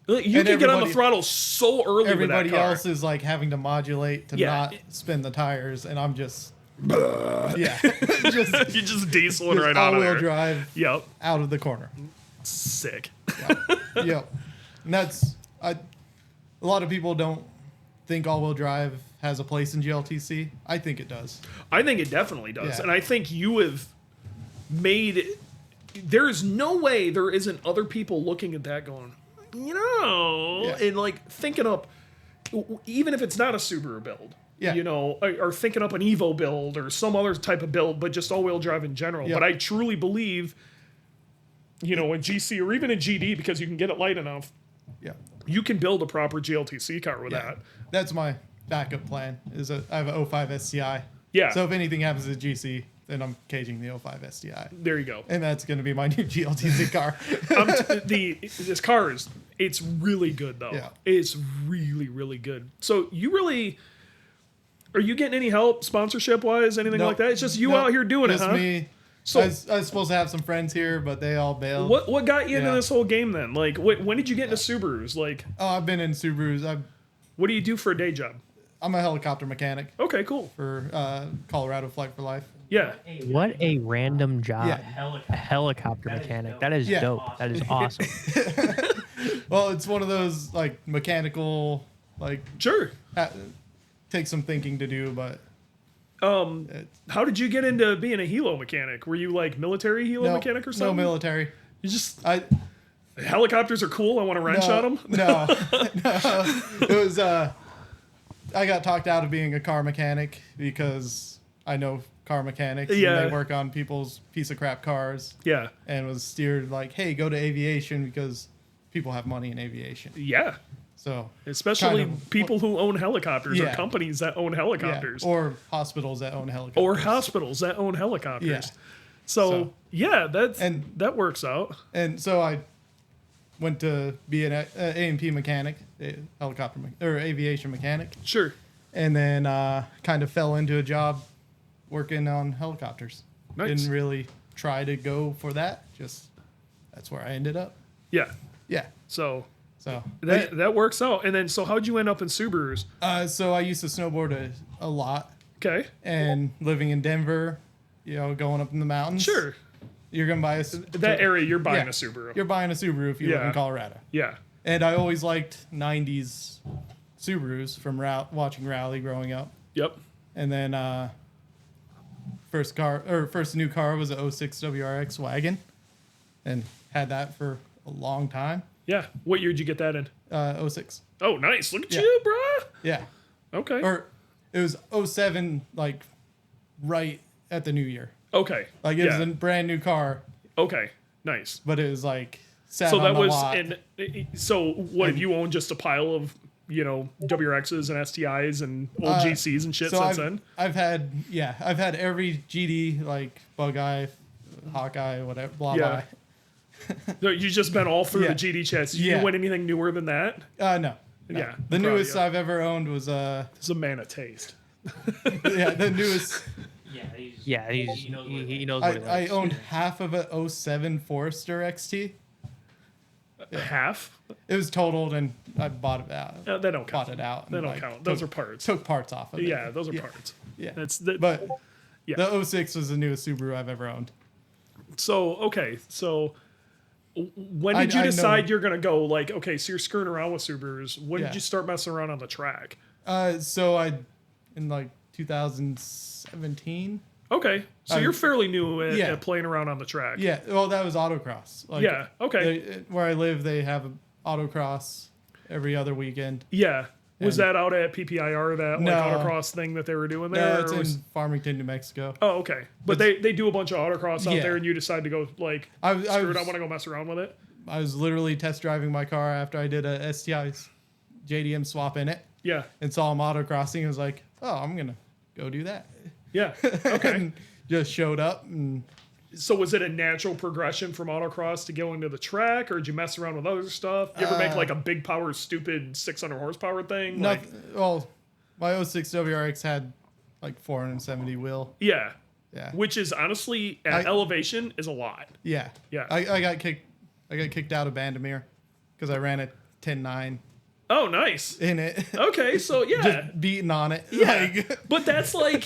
You can get on the throttle so early with that car. Everybody else is having to modulate to not spin the tires, and I'm just you're just dieseling right out of there. All-wheel drive. Yep. Out of the corner. Sick. Yep. And that's a lot of people don't think all-wheel drive has a place in GLTC. I think it does. I think it definitely does, Yeah. and I think you have made. There's no way there isn't other people looking at that going, and thinking up, even if it's not a Subaru build, or thinking up an Evo build or some other type of build, but just all-wheel drive in general. Yep. But I truly believe, in GC or even in GD, because you can get it light enough, you can build a proper GLTC car with that. That's my backup plan. I have an 05 STI. Yeah. So if anything happens to GC, then I'm caging the 05 STI. There you go. And that's going to be my new GLTC car. This car it's really good though. Yeah. It's really, really good. So are you getting any help sponsorship wise, anything like that? It's just you out here doing it, huh? Just me. So I was supposed to have some friends here, but they all bailed. What got you into this whole game then? When did you get into Subarus? I've been in Subarus. What do you do for a day job? I'm a helicopter mechanic Okay, cool. for Colorado Flight for Life. Yeah. What a random job. Yeah. A helicopter mechanic. That is dope. That is awesome. Well, it's one of those mechanical Sure. Takes some thinking to do, but How did you get into being a helo mechanic? Were you military helo mechanic or something? No military. You just Helicopters are cool. I want to wrench on them. No. It was, I got talked out of being a car mechanic because I know car mechanics. Yeah. And they work on people's piece of crap cars. Yeah. And was steered like, hey, go to aviation because people have money in aviation. Yeah. So Especially kind of- people who own helicopters or Yeah. companies that own yeah, helicopters. or hospitals that own helicopters. Or hospitals that own helicopters. Yeah. So, So- yeah, And- that works out. And so I went to be an A&P mechanic, or aviation mechanic, Sure. and then kind of fell into a job working on helicopters. Nice. Didn't really try to go for that. Just that's where I ended up. Yeah. Yeah. So So that works out. And then, so how'd you end up in Subarus? so I used to snowboard a lot, Okay. and living in Denver, going up in the mountains. Sure. You're gonna buy That area, you're buying Yeah. a Subaru. You're buying a Subaru if you live Yeah. in Colorado. Yeah. And I always liked '90s Subarus from watching Rally growing up. Yep. And then first new car was a 06 WRX wagon, and had that for a long time. Yeah. What year did you get that in? 06. Oh, nice. Look at Yeah. you, bruh. Yeah. Okay. Or it was 07, like right at the new year. Okay. Like it was Yeah. a brand new car, Okay. Nice. but it was like sat So on that the was lot. so what have you owned just a pile of WRXs and STIs and old GCs and shit So since then? I've had every GD, like Bug Eye, Hawkeye, whatever, blah Yeah. No, you just been all through Yeah. the GD chassis. Did Yeah. you win anything newer than that? No. Yeah, The I'm proud of newest you. I've ever owned was It's a man of taste. the newest. Yeah, he knows what he I likes. owned half of a 07 Forester XT. Half? It was totaled, and I bought it out. They don't count. Bought it out. They and, don't count. Those are took, parts. Took parts off of it. Yeah, those are parts. Yeah. That's the, But yeah. the 06 was the newest Subaru I've ever owned. So okay, so when did you I know- decide you're gonna go? Like, okay, so you're screwing around with Subarus. When Yeah. did you start messing around on the track? So in like 2017. Okay, so you're fairly new yeah. at playing around on the track. Yeah. Well, that was autocross. Like, Yeah, okay. Where I live, they have autocross every other weekend. Yeah. Was And- that out at PPIR, that No. like autocross thing that they were doing there? No, it's or in was- Farmington, New Mexico. Oh, okay. But they do a bunch of autocross out Yeah. there, and you decide to go like, I screw it, I was- want to go mess around with it. I was literally test driving my car after I did a STI's JDM swap in it, Yeah. and saw him autocrossing. I was like, oh, I'm gonna go do that. Yeah. Okay. And just showed up, and So was it a natural progression from autocross to go into the track, or did you mess around with other stuff? You ever make like a big power, stupid 600 horsepower thing? Like, nothing. Well, my 06 WRX had like 470 wheel. yeah. Yeah. Which is honestly at elevation is a lot. Yeah. Yeah. I got kicked out of Bandamere because I ran a 10.9 Oh, nice. in it. Okay, so yeah. Just beating on it. Yeah. Like, But that's like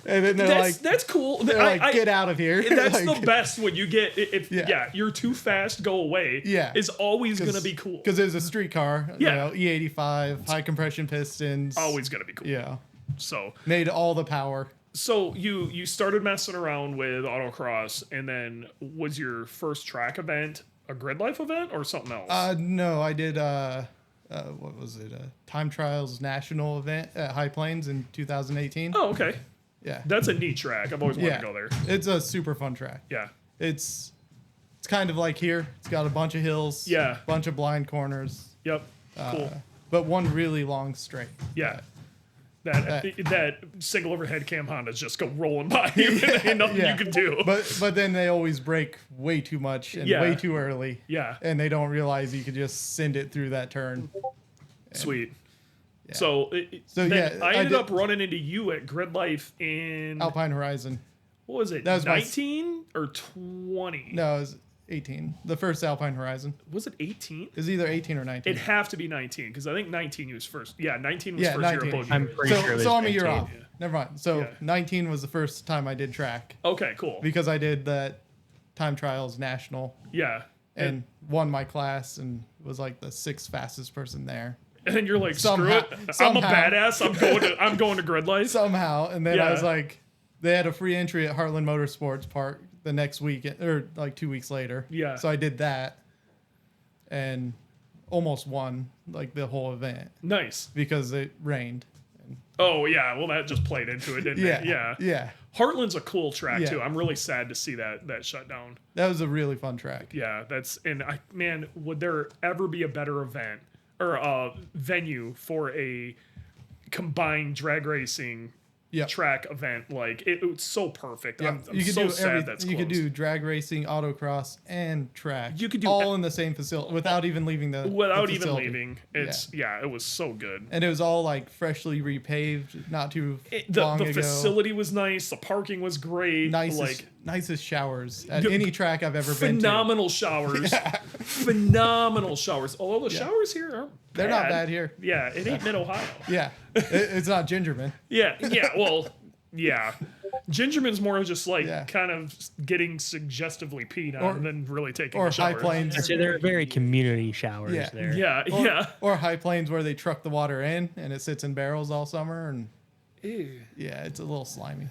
and then they're that's cool. they're like, get out of here. That's Like, the best when you get if Yeah. you're too fast, go away. Yeah. Is always gonna be cool. Because it was a street car. Yeah. E85, high compression pistons. Always gonna be cool. Yeah. So Made all the power. so you started messing around with autocross, and then was your first track event a Gridlife event or something else? No, I did what was it? Time Trials National event at High Plains in 2018. Oh, okay. Yeah. That's a neat track. I've always wanted Yeah. to go there. It's a super fun track. Yeah. It's kind of like here. It's got a bunch of hills. Yeah. Bunch of blind corners. Yep. Cool. But one really long straight. Yeah. That single overhead cam Hondas just go rolling by you and ain't nothing Yeah. you can do. But then they always brake way too much and Yeah. way too early. Yeah. And they don't realize you could just send it through that turn. Sweet. So, So, then yeah, I I ended did- up running into you at Gridlife in Alpine Horizon. what was it? That was my 19 or 20? No, it was 18. The first Alpine Horizon. Was it 18? It was either 18 or 19. It'd have to be 19 because I think 19 was first. Yeah, 19 was Yeah, first 19. year of I'm Bogie. pretty sure. it was So I'm a year 19. off. Never mind. So Yeah. 19 was the first time I did track Okay, cool. because I did that Time Trials National Yeah. and won my class and was like the 6th fastest person there. And then you're like, Somehow- screw it. I'm a somehow. badass. I'm going to Gridlife. Somehow. And then Yeah. I was like, they had a free entry at Heartland Motorsports Park the next week or like 2 weeks later. Yeah. So I did that. and almost won like the whole event Nice. because it rained. Oh yeah, well that just played into it, didn't it? Yeah. Yeah. Heartland's a cool track Yeah. too. I'm really sad to see that shut down. That was a really fun track. Yeah, man, would there ever be a better event or venue for a combined drag racing Yep. track event? Like it's so perfect. Yeah. I'm so sad that's you could closed. do drag racing, autocross, and track. You could do all in the same facility without even leaving the without the even facility. leaving. It's it was so good. And it was all like freshly repaved, not too The long ago. facility was nice. The parking was great. Nicest showers at Yeah, any track I've ever been to. phenomenal showers. Phenomenal showers. Although the showers here aren't They're not bad here. Yeah, it ain't mid Ohio. Yeah, it's not Gingerman. Yeah. Well, yeah. Gingerman's more just like Yeah. kind of getting suggestively peed on than really taking Or a shower. High Plains. I'd say they're very community showers Yeah. there. Yeah. Or High Plains where they truck the water in and it sits in barrels all summer and Ew. yeah, it's a little slimy.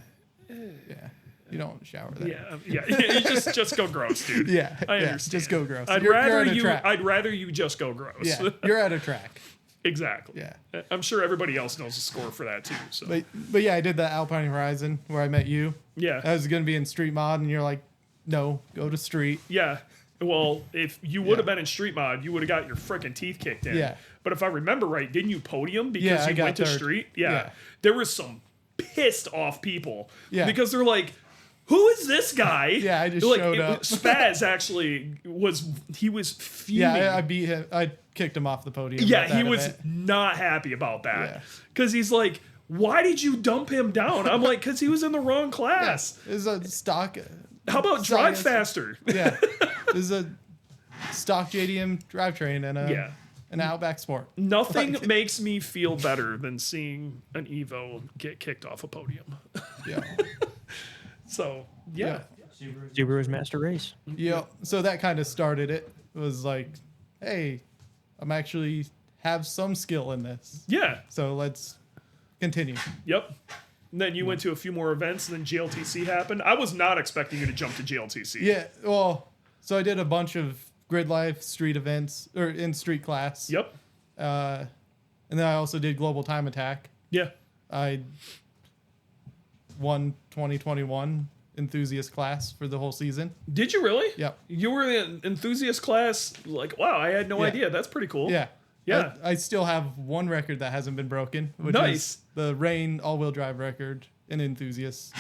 Yeah, you don't shower there. Yeah. You just go gross, dude. Yeah, I yeah, understand. just go gross. I'd You're rather at a you. track. I'd rather you just go gross. Yeah, you're at a track. Exactly. Yeah. I'm sure everybody else knows the score for that too. So But yeah, I did the Alpine Horizon where I met you. yeah. I was gonna be in street mod, and you're like, no, go to street. Yeah. Well, if you would have been in street mod, you would have got your freaking teeth kicked in. Yeah. But if I remember right, didn't you podium because Yeah, I you got went to third. street? Yeah. There was some pissed off people. Yeah. Because they're like, who is this guy? Yeah, I just Like, showed up. Spaz actually was fuming. Yeah, I beat him. I kicked him off the podium. Yeah, at that he was event. not happy about that. Yeah. Because he's like, why did you dump him down? I'm like, because he was in the wrong class. This is a stock. How about drive Science. faster? Yeah, this is a stock JDM drivetrain and Yeah. an Outback Sport. Nothing makes me feel better than seeing an Evo get kicked off a podium. Yeah, So, yeah. Subaru's Master Race. yeah. So that kind of started it. It was like, hey, I'm actually have some skill in this. Yeah. So let's continue. Yep. And then you went to a few more events, and then GLTC happened. I was not expecting you to jump to GLTC. Yeah. Well, so I did a bunch of Gridlife street events or in street class. Yep. And then I also did Global Time Attack. Yeah. I won 2021 enthusiast class for the whole season. Did you really? Yep. You were in enthusiast class? Like, wow, I had no Yeah. idea. That's pretty cool. Yeah. Yeah. I still have one record that hasn't been broken, which Nice. is the Rain all-wheel drive record in enthusiasts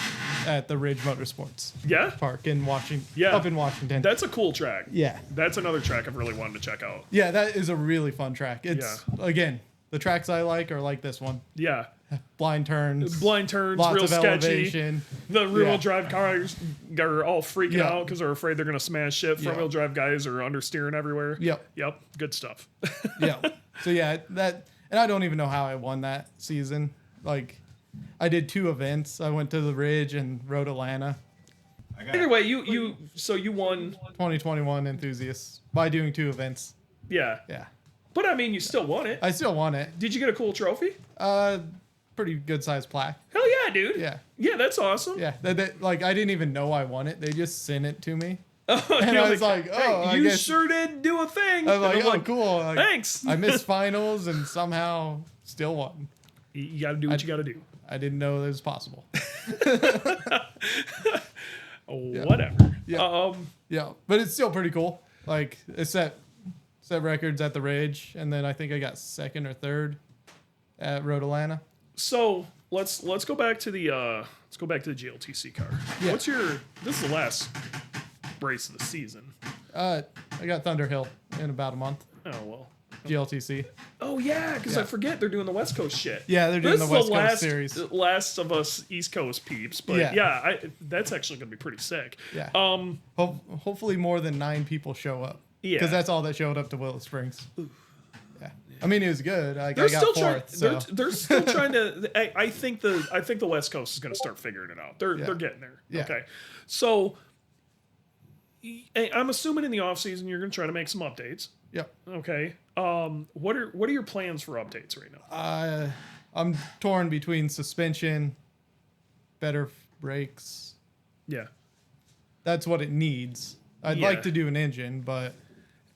at the Ridge Motorsports Yeah? Park in Washington. Yeah. Up in Washington. That's a cool track. yeah. That's another track I've really wanted to check out. Yeah, that is a really fun track. It's again, the tracks I like are like this one. Yeah. Blind turns. Blind turns, lots real of sketchy. elevation. The rear-wheel Yeah. drive cars are all freaking Yeah. out because they're afraid they're going to smash shit. Front-wheel drive guys are understeering everywhere. Yep. Yep. Good stuff. Yeah. So yeah, that and I don't even know how I won that season. Like I did 2 events. I went to the Ridge and rode Atlanta. Either way, you won. 2021 enthusiasts by doing 2 events. Yeah. Yeah. But I mean, you still won it. I still won it. Did you get a cool trophy? Pretty good sized plaque. Hell yeah, dude. Yeah. Yeah, that's awesome. Yeah. Like I didn't even know I won it. They just sent it to me. And I was like, oh, I you guess- sure did do a thing. I was like, And I'm oh, cool. Like, Thanks. I missed finals and somehow still won. You got to do what you got to do. I didn't know it was possible. Whatever. Yeah. Yeah, but it's still pretty cool. Like it set records at the Ridge, and then I think I got 2nd or 3rd at Road Atlanta. So let's go back to the GLTC car. Yeah. This is the last race of the season. I got Thunderhill in about a month. Oh well. GLTC. Oh yeah, because I Yeah. forget they're doing the West Coast shit. Yeah, they're doing This the is West Coast series. Last of us East Coast peeps, but Yeah. that's actually gonna be pretty sick. Yeah. Um. Hopefully more than 9 people show up. Yeah. Because that's all that showed up to Willow Springs. Yeah. I mean, it was good. Like, They're I got still 4th. trying. So. They're still trying to. I think the West Coast is going to start figuring it out. They're getting there. Yeah. Okay, so I'm assuming in the off season you're going to try to make some updates. Yep. Okay. What are your plans for updates right now? I'm torn between suspension, better brakes. Yeah. That's what it needs. I'd Yeah. like to do an engine, but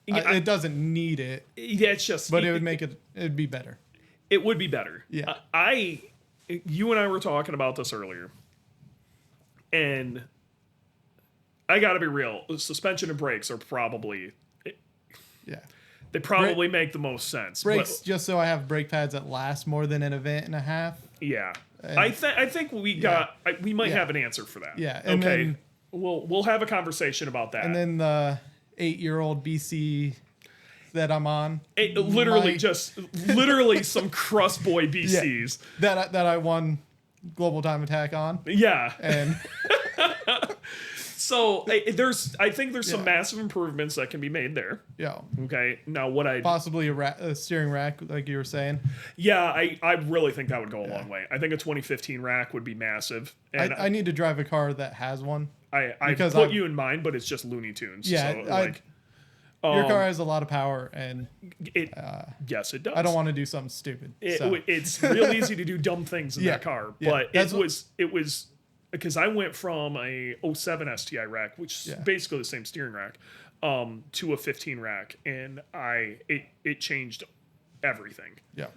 It doesn't need it, it's just. but it'd be better. It would be better. Yeah. You and I were talking about this earlier, and I got to be real. Suspension and brakes are probably. Yeah. They probably make the most sense. Brakes, just so I have brake pads that last more than an event and a half. Yeah. I think we might have an answer for that. Yeah. And okay. Then, we'll have a conversation about that. And then the 8-year-old BC that I'm on. Literally some crust boy BCs. Yeah, that I won Global Time Attack on. Yeah. And so I think there's some massive improvements that can be made there. Yeah. Okay. Now possibly a steering rack, like you were saying. Yeah, I really think that would go a long way. I think a 2015 rack would be massive. And I need to drive a car that has one. I put you in mind, but it's just Looney Tunes. Yeah. So, your car has a lot of power, and yes, it does. I don't want to do something stupid. It's real easy to do dumb things in that car, but it was because I went from a 07 STI rack, which is basically the same steering rack, to a 15 rack, and it changed everything. Yeah.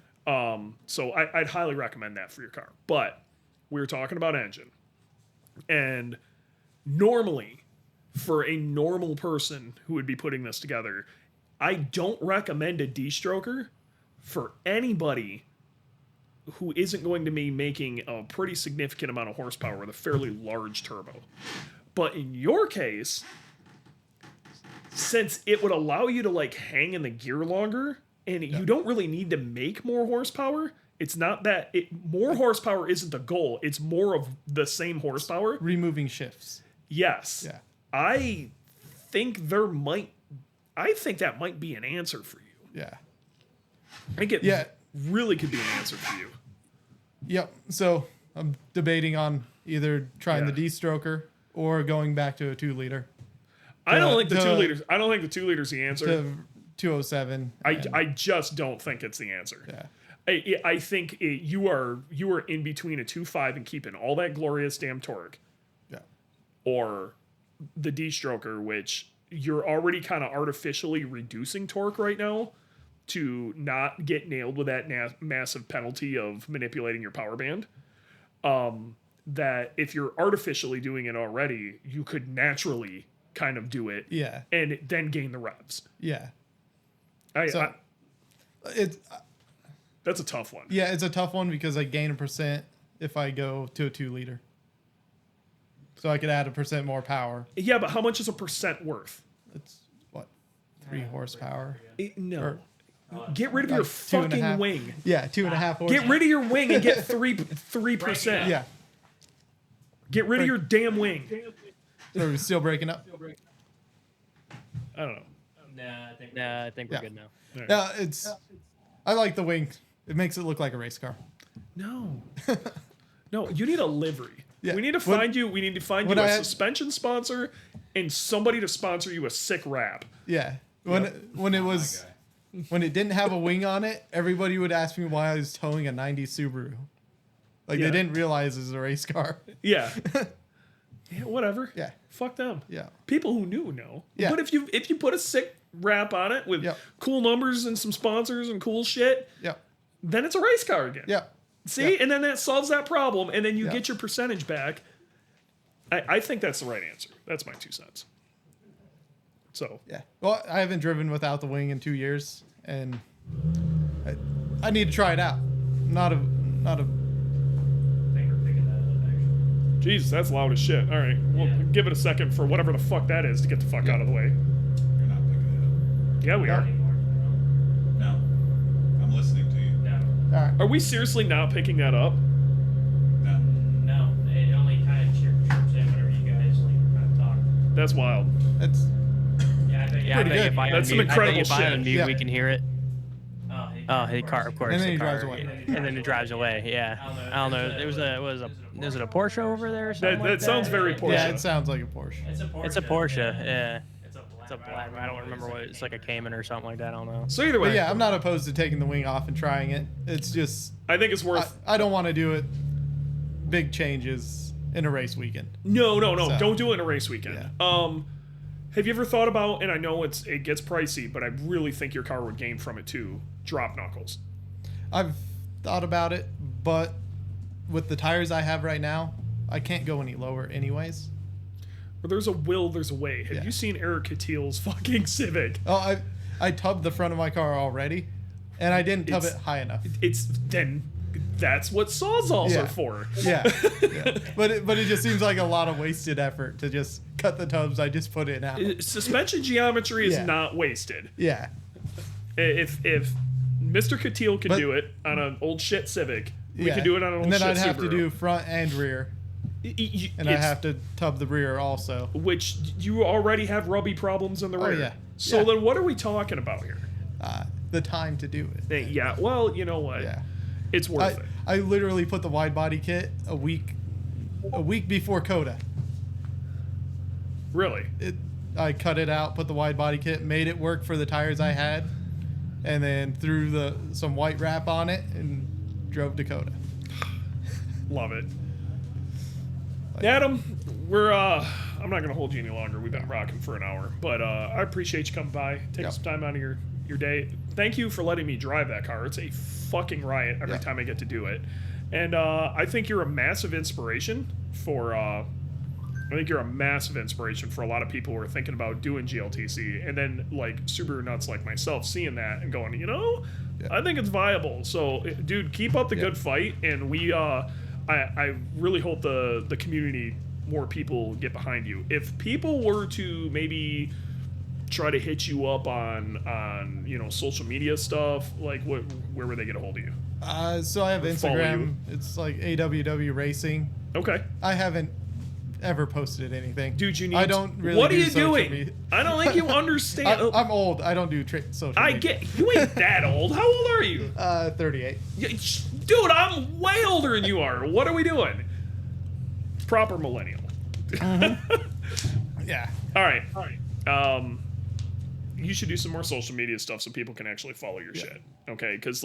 So I'd highly recommend that for your car. But we were talking about engine, and normally, for a normal person who would be putting this together, I don't recommend a D-stroker for anybody who isn't going to be making a pretty significant amount of horsepower with a fairly large turbo. But in your case, since it would allow you to hang in the gear longer, and you don't really need to make more horsepower, it's not that more horsepower isn't the goal. It's more of the same horsepower. Removing shifts. Yes. Yeah. I think that might be an answer for you. Yeah. I think it really could be an answer for you. Yep. So I'm debating on either trying the D-stroker or going back to a 2-liter. I don't think the 2 liters. I don't think the 2 liters the answer. To 207. I just don't think it's the answer. Yeah. I think you are in between a 2.5 and keeping all that glorious damn torque. Yeah. Or the D-stroker, which you're already kind of artificially reducing torque right now to not get nailed with that massive penalty of manipulating your power band. That if you're artificially doing it already, you could naturally kind of do it. Yeah. And then gain the revs. Yeah. That's a tough one. Yeah, it's a tough one because I gain 1% if I go to a 2-liter. So I could add 1% more power. Yeah, but how much is a percent worth? It's what, 3 horsepower? No. Get rid of your fucking wing. Yeah, 2.5 horsepower. Get rid of your wing and get 3%. Yeah. Get rid of your damn wing. So we're still breaking up? I don't know. Nah, I think we're good now. Yeah, I like the wing. It makes it look like a race car. No. No, you need a livery. Yeah. We need to find you a suspension sponsor and somebody to sponsor you a sick wrap. Yeah. When it didn't have a wing on it, everybody would ask me why I was towing a 90 Subaru. They didn't realize it was a race car. Yeah. Yeah, whatever. Yeah. Fuck them. Yeah. People who knew know. Yeah. But if you put a sick wrap on it with cool numbers and some sponsors and cool shit, then it's a race car again. Yeah. See? And then that solves that problem, and then you get your percentage back. I think that's the right answer. That's my 2 cents. So. Yeah. Well, I haven't driven without the wing in 2 years, and I need to try it out. Not a. Jesus, that's loud as shit. All right, we'll give it a second for whatever the fuck that is to get the fuck out of the way. You're not picking it up. Yeah, we are. No. I'm listening to you. All right. Are we seriously not picking that up? No. No, it only kind of chirps in whenever you guys kind of talk. That's wild. That's Yeah, I bet you. I bet if I That's some unmute- incredible I bet if I shit. unmute, Yeah. we can hear it. Oh, His car, of course. And then the he car, drives away. And then it drives away. Yeah. I don't know. Is it a Porsche over there or something? That sounds very Porsche. yeah, it sounds like a Porsche. It's a Porsche. Yeah. It's It's a black. I don't remember what it's like, a Cayman or something like that. I don't know. So either way, But yeah, I'm not opposed to taking the wing off and trying it. It's just I think it's worth. I don't want to do it big changes in a race weekend. No. So, Don't do it in a race weekend. Yeah. Have you ever thought about, and I know it gets pricey, but I really think your car would gain from it too, drop knuckles? I've thought about it, but with the tires I have right now, I can't go any lower anyways. Where there's a will, there's a way. Have you seen Eric Catil's fucking Civic? Oh, I tubbed the front of my car already, and I didn't tub it high enough. That's what Sawzalls are for. Yeah. But it just seems like a lot of wasted effort to just cut the tubs I just put in out. Suspension geometry is not wasted. Yeah. If Mr. Catil can do it on an old shit Civic, we can do it on an old shit Subaru. And then I'd have to do front and rear. And I have to tub the rear also. Which you already have rubby problems in the rear. Yeah. So then what are we talking about here? The time to do it. Yeah, well, you know what? Yeah. It's worth it. I literally put the wide body kit a week before COTA. Really? I cut it out, put the wide body kit, made it work for the tires I had, and then threw some white wrap on it and drove to COTA. Love it. Adam, I'm not gonna hold you any longer. We've been rocking for an hour, but I appreciate you coming by, taking some time out of your day. Thank you for letting me drive that car. It's a fucking riot every time I get to do it, and I think you're a massive inspiration for. I think you're a massive inspiration for a lot of people who are thinking about doing GLTC, and then like Subaru nuts like myself seeing that and going, I think it's viable. So, dude, keep up the good fight, and I really hope the community, more people get behind you. If people were to maybe try to hit you up on social media stuff, like where would they get a hold of you? So I have Instagram. It's like AWW Racing. Okay. I haven't ever posted anything. Dude, you need. I don't really. What are you social doing? media. I don't think you understand. I'm old. I don't do social media. I get you ain't that old. How old are you? 38. Dude, I'm way older than you are. What are we doing? Proper millennial. Yeah. All right. You should do some more social media stuff so people can actually follow your shit. Okay? Because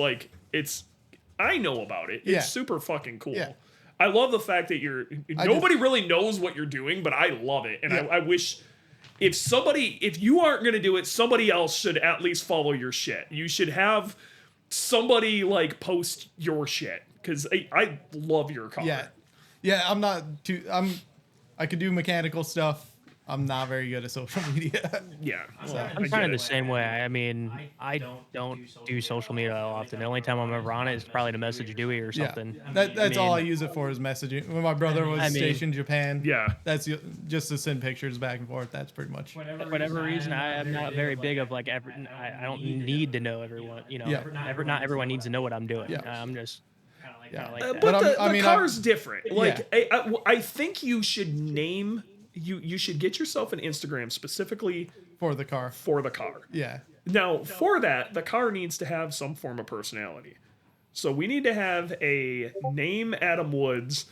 I know about it. It's super fucking cool. Yeah. I love the fact that nobody really knows what you're doing, but I love it. And I wish if you aren't going to do it, somebody else should at least follow your shit. You should have somebody like post your shit because I love your car. Yeah. I'm not too. I could do mechanical stuff. I'm not very good at social media. Yeah. Well, I'm kind of the same way. I mean, I don't do social media often. The only time I'm ever on it is probably to message Dewey or something. Yeah. That's all I use it for is messaging. When my brother was stationed in Japan, that's just to send pictures back and forth. That's pretty much. For whatever reason, I'm not very big of like I don't need to know everyone. Not everyone needs to know what I'm doing. Yeah. I'm just. Like but the car's different. Like I think you should name. You should get yourself an Instagram specifically for the car. Yeah. Now, for that, the car needs to have some form of personality. So we need to have a name Adam Woods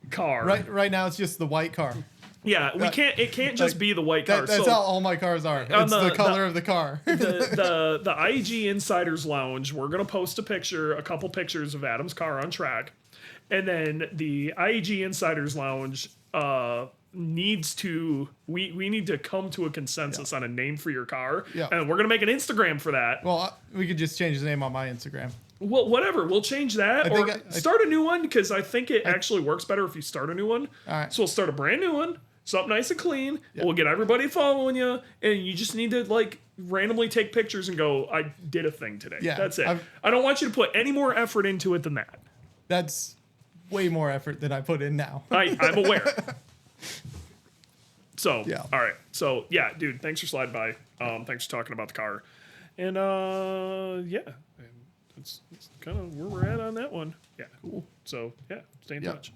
car. Right now it's just the white car. Yeah, it can't just be the white car. That's how all my cars are. It's the color of the car. the IAG Insiders Lounge, we're going to post a couple pictures of Adam's car on track. And then the IAG Insiders Lounge needs to we need to come to a consensus on a name for your car, and we're gonna make an Instagram for that. Well, we could just change the name on my Instagram. Well, whatever, we'll change that or start a new one because I think it actually works better if you start a new one. All right. So we'll start a brand new one, something nice and clean. We'll get everybody following you, and you just need to like randomly take pictures and go, I did a thing today. That's it. I don't want you to put any more effort into it than that. That's way more effort than I put in now. I'm aware. So, all right. So, dude, thanks for sliding by. Thanks for talking about the car. And, that's kind of where we're at on that one. Yeah. Cool. So, stay in touch.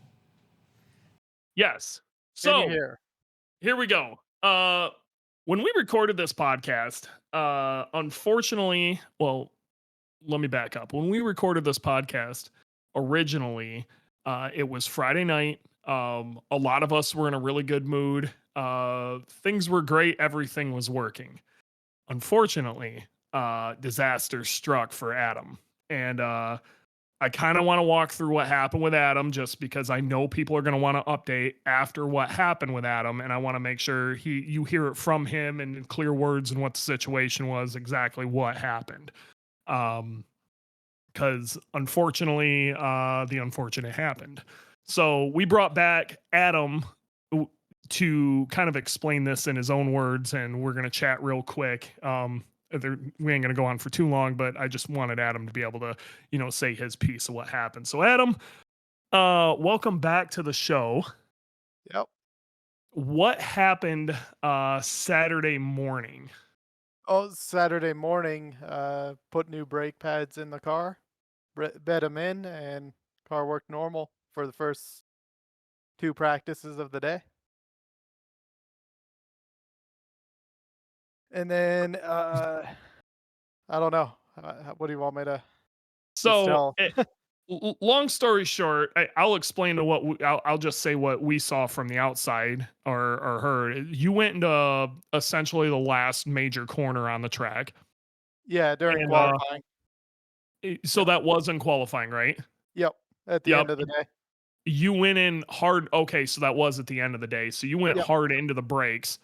Yes. So, here we go. When we recorded this podcast, unfortunately, well, let me back up. When we recorded this podcast, originally, it was Friday night. A lot of us were in a really good mood. Things were great. Everything was working. Unfortunately, disaster struck for Adam. And I kind of want to walk through what happened with Adam just because I know people are going to want to update after what happened with Adam, and I want to make sure you hear it from him and in clear words and what the situation was, exactly what happened. Because unfortunately, the unfortunate happened. So we brought back Adam to kind of explain this in his own words, and we're going to chat real quick. We ain't going to go on for too long, but I just wanted Adam to be able to, say his piece of what happened. So Adam, welcome back to the show. Yep. What happened Saturday morning? Oh, Saturday morning, put new brake pads in the car, bed them in, and car worked normal for the first 2 practices of the day. And then, I don't know. What do you want me to So, tell? long story short, I'll explain to I'll just say what we saw from the outside or heard. You went into essentially the last major corner on the track. Yeah, during And, qualifying. So that was in qualifying, right? Yep, at the end of the day. You went in hard. Okay, so that was at the end of the day. So you went Yep. hard into the brakes.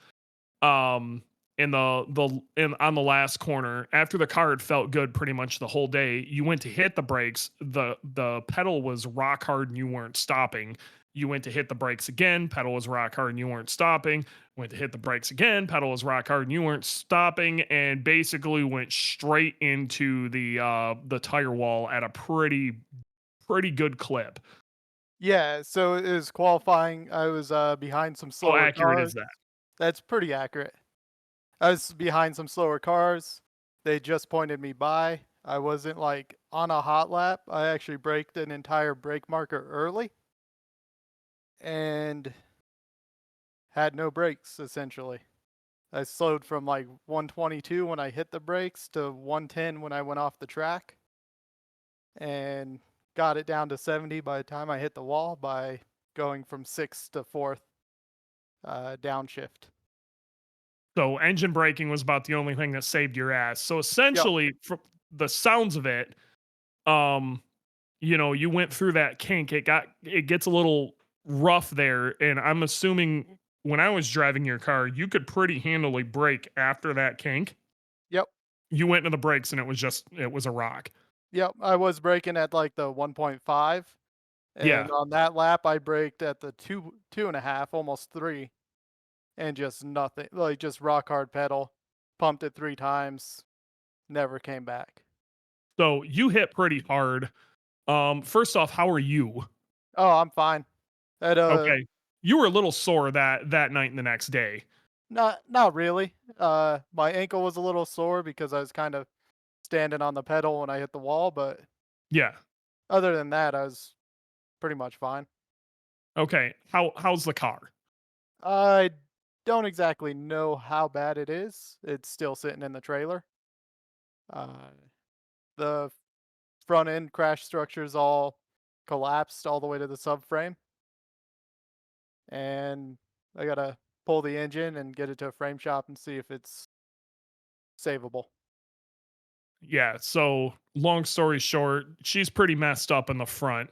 In on the last corner, after the car had felt good pretty much the whole day, you went to hit the brakes. The pedal was rock hard and you weren't stopping. You went to hit the brakes again, pedal was rock hard and you weren't stopping. Went to hit the brakes again, pedal was rock hard and you weren't stopping, and basically went straight into the tire wall at a pretty good clip. Yeah, so it was qualifying. I was behind some How slower accurate cars. is that? That's pretty accurate. I was behind some slower cars. They just pointed me by. I wasn't like on a hot lap. I actually braked an entire brake marker early and had no brakes essentially. I slowed from like 122 when I hit the brakes to 110 when I went off the track, and got it down to 70 by the time I hit the wall by going from 6th to 4th downshift. So engine braking was about the only thing that saved your ass. So essentially, from the sounds of it, you went through that kink. It gets a little rough there, and I'm assuming when I was driving your car, you could pretty handily brake after that kink. Yep. You went into the brakes, and it was a rock. Yep. I was braking at like the 1.5. And Yeah. on that lap, I braked at the 2.5, almost 3. And just nothing, like just rock hard pedal, pumped it 3 times, never came back. So you hit pretty hard. First off, how are you? Oh, I'm fine. Okay. You were a little sore that night and the next day. Not really. My ankle was a little sore because I was kind of standing on the pedal when I hit the wall, but Yeah. other than that, I was pretty much fine. Okay. How's the car? I don't exactly know how bad it is. It's still sitting in the trailer. The front end crash structure's all collapsed all the way to the subframe. And I gotta pull the engine and get it to a frame shop and see if it's savable. Yeah, so long story short, she's pretty messed up in the front.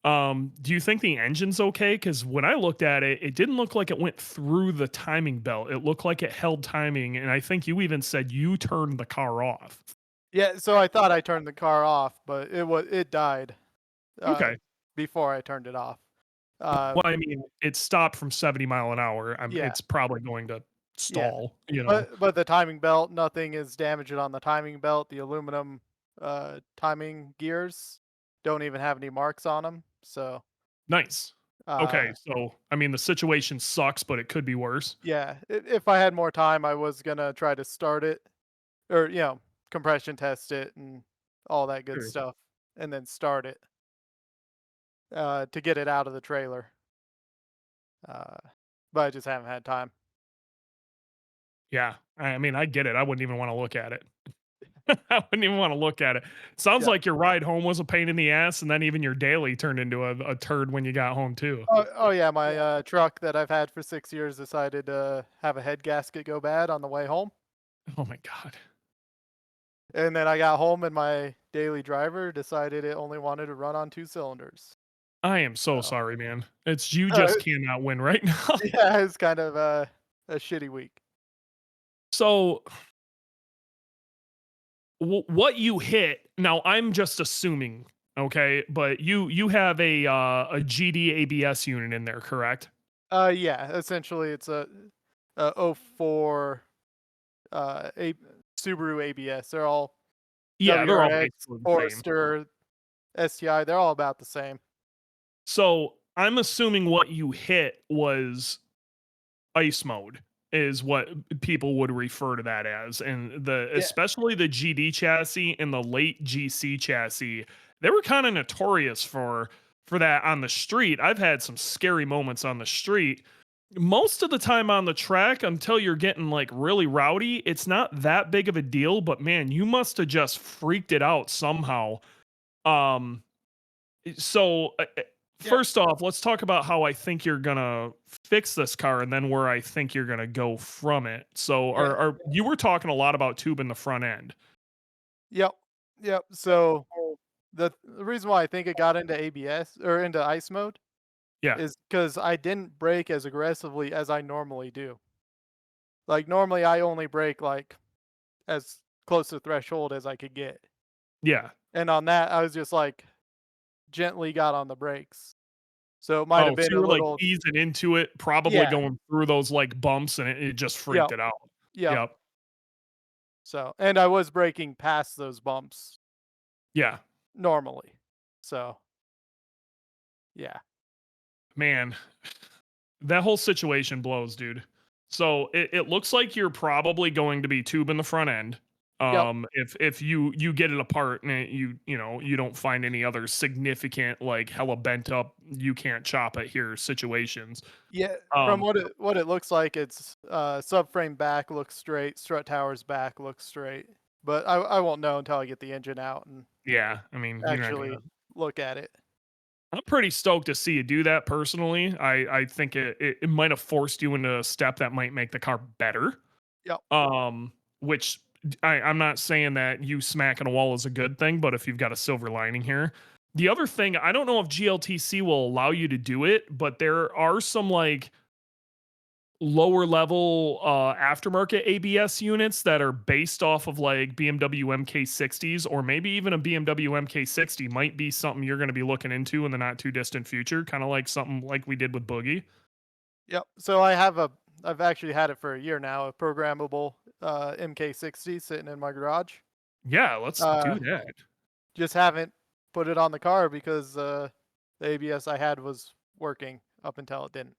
Do you think the engine's okay? Because when I looked at it, it didn't look like it went through the timing belt. It looked like it held timing, and I think you even said you turned the car off. Yeah, so I thought I turned the car off, but it died Okay. before I turned it off. Well, I mean, it stopped from 70 mile an hour. Yeah. It's probably going to stall, But the timing belt, nothing is damaged on the timing belt. The aluminum timing gears don't even have any marks on them. So Nice. Okay, so I mean, the situation sucks, but it could be worse. yeah, if I had more time, I was gonna try to start it, or compression test it and all that good Sure. stuff, and then start it to get it out of the trailer. But I just haven't had time. Yeah, I mean, I get it. I wouldn't even want to look at it. I wouldn't even want to look at it. Sounds Yeah. like your ride home was a pain in the ass, and then even your daily turned into a turd when you got home too. Oh yeah, my truck that I've had for 6 years decided to have a head gasket go bad on the way home. Oh my god. And then I got home and my daily driver decided it only wanted to run on 2 cylinders. I am so sorry, man. It's you just cannot win right now. Yeah, it's kind of a shitty week. So what you hit now? I'm just assuming, okay, but you have a GD ABS unit in there, correct? Yeah, essentially it's a '04 a Subaru ABS. They're all Yeah, they're all WRX, basically the same. Forester, STI. They're all about the same. So I'm assuming what you hit was ice mode is what people would refer to that as, and Yeah. especially the GD chassis and the late GC chassis, they were kind of notorious for that on the street. I've had some scary moments on the street. Most of the time on the track, until you're getting like really rowdy, it's not that big of a deal, but man, you must have just freaked it out somehow. um so first off, let's talk about how I think you're gonna fix this car, and then where I think you're gonna go from it. So, Yeah. are you were talking a lot about tube in the front end? Yep. Yep. So the reason why I think it got into ABS or into ice mode Yeah, is because I didn't brake as aggressively as I normally do. Like normally I only brake like as close to threshold as I could get. yeah. And on that I was just like gently got on the brakes. So it might Oh, have so been you a were like little easing into it, probably yeah. going through those like bumps, and it just freaked Yep. it out. Yep. Yep. So and I was braking past those bumps Yeah. normally. So yeah. Man, that whole situation blows, dude. So it looks like you're probably going to be tube in the front end. Yep. If you get it apart and you don't find any other significant like hella bent up, you can't chop it here situations. Yeah, from Um, what it looks like, it's subframe back looks straight, strut towers back looks straight. But I won't know until I get the engine out and yeah, I mean you're not actually gonna. look at it. I'm pretty stoked to see you do that personally. I think it might have forced you into a step that might make the car better. Yep. Which I'm not saying that you smacking a wall is a good thing, but if you've got a silver lining here. The other thing, I don't know if GLTC will allow you to do it, but there are some like lower level aftermarket ABS units that are based off of like BMW MK60s, or maybe even a BMW MK60 might be something you're going to be looking into in the not too distant future, kind of like something like we did with Boogie. Yep. So I've actually had it for a year now, a programmable MK60 sitting in my garage. Yeah, let's Uh do that. just haven't put it on the car because the ABS I had was working up until it didn't.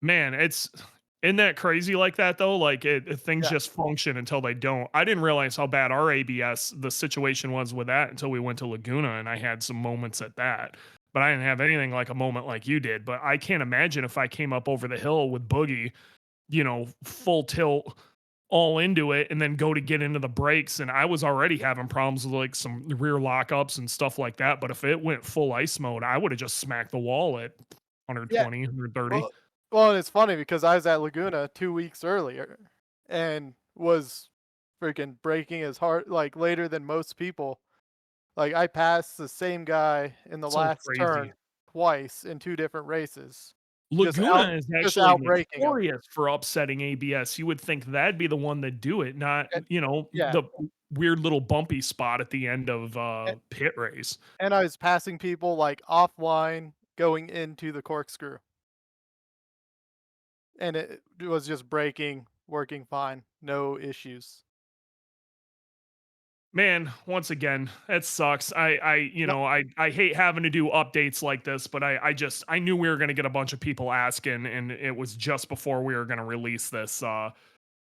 Man, isn't that crazy like that though? Like things Yeah. just function until they don't. I didn't realize how bad our ABS the situation was with that until we went to Laguna, and I had some moments at that. But I didn't have anything like a moment like you did. But I can't imagine if I came up over the hill with Boogie, full tilt all into it, and then go to get into the brakes, and I was already having problems with like some rear lockups and stuff like that. But if it went full ice mode, I would have just smacked the wall at Yeah. 120, 130. Well, and it's funny because I was at Laguna 2 weeks earlier and was freaking braking as hard like later than most people. Like I passed the same guy in the So last crazy. turn twice in 2 different races. Laguna is Just actually out braking him. notorious for upsetting ABS. You would think that'd be the one that do it, not, And yeah, the weird little bumpy spot at the end of and, pit race. and I was passing people like offline going into the corkscrew. And it was just braking, working fine, no issues. Man, once again, that sucks. Yep. I hate having to do updates like this, but I knew we were gonna get a bunch of people asking, and it was just before we were gonna release this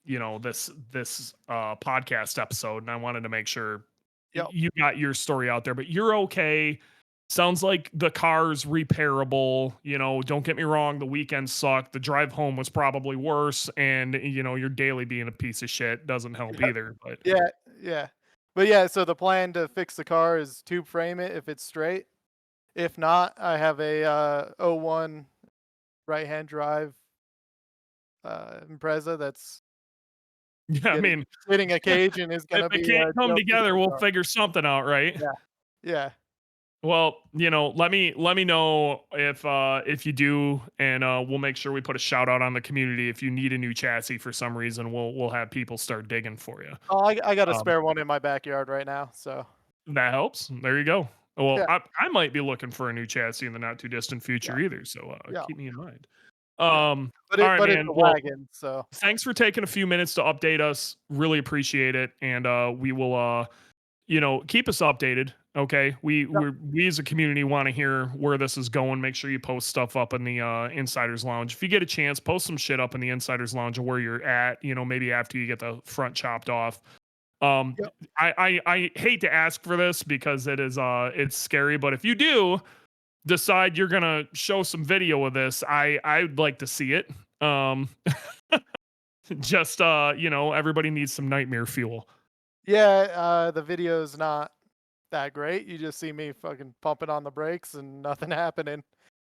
this podcast episode, and I wanted to make sure Yep. you got your story out there. But you're okay. Sounds like the car's repairable. Don't get me wrong, the weekend sucked. The drive home was probably worse, and your daily being a piece of shit doesn't help either. But Yeah, yeah. But yeah, so the plan to fix the car is tube frame it if it's straight. If not, I have a '01 right-hand drive Impreza that's Yeah, I mean, hitting a cage and is going if to they be. can't come GLTC together, we'll car. figure something out, right? Yeah. Yeah. Well, let me know if you do, and we'll make sure we put a shout out on the community. If you need a new chassis for some reason, we'll have people start digging for you. Oh, I got a Um, spare one in my backyard right now. So That helps. There you go. Well, yeah. I might be looking for a new chassis in the not too distant future Yeah. either, so Yeah. keep me in mind. Yeah. All But right, it's man. a Well, wagon. So thanks for taking a few minutes to update us. Really appreciate it, and we will keep us updated. Okay, we as a community want to hear where this is going. Make sure you post stuff up in the Insiders Lounge. If you get a chance, post some shit up in the Insiders Lounge of where you're at. Maybe after you get the front chopped off. Yep. I hate to ask for this because it's scary, but if you do decide you're gonna show some video of this, I'd like to see it. Just everybody needs some nightmare fuel. yeah, the video's not that great. You just see me fucking pumping on the brakes and nothing happening,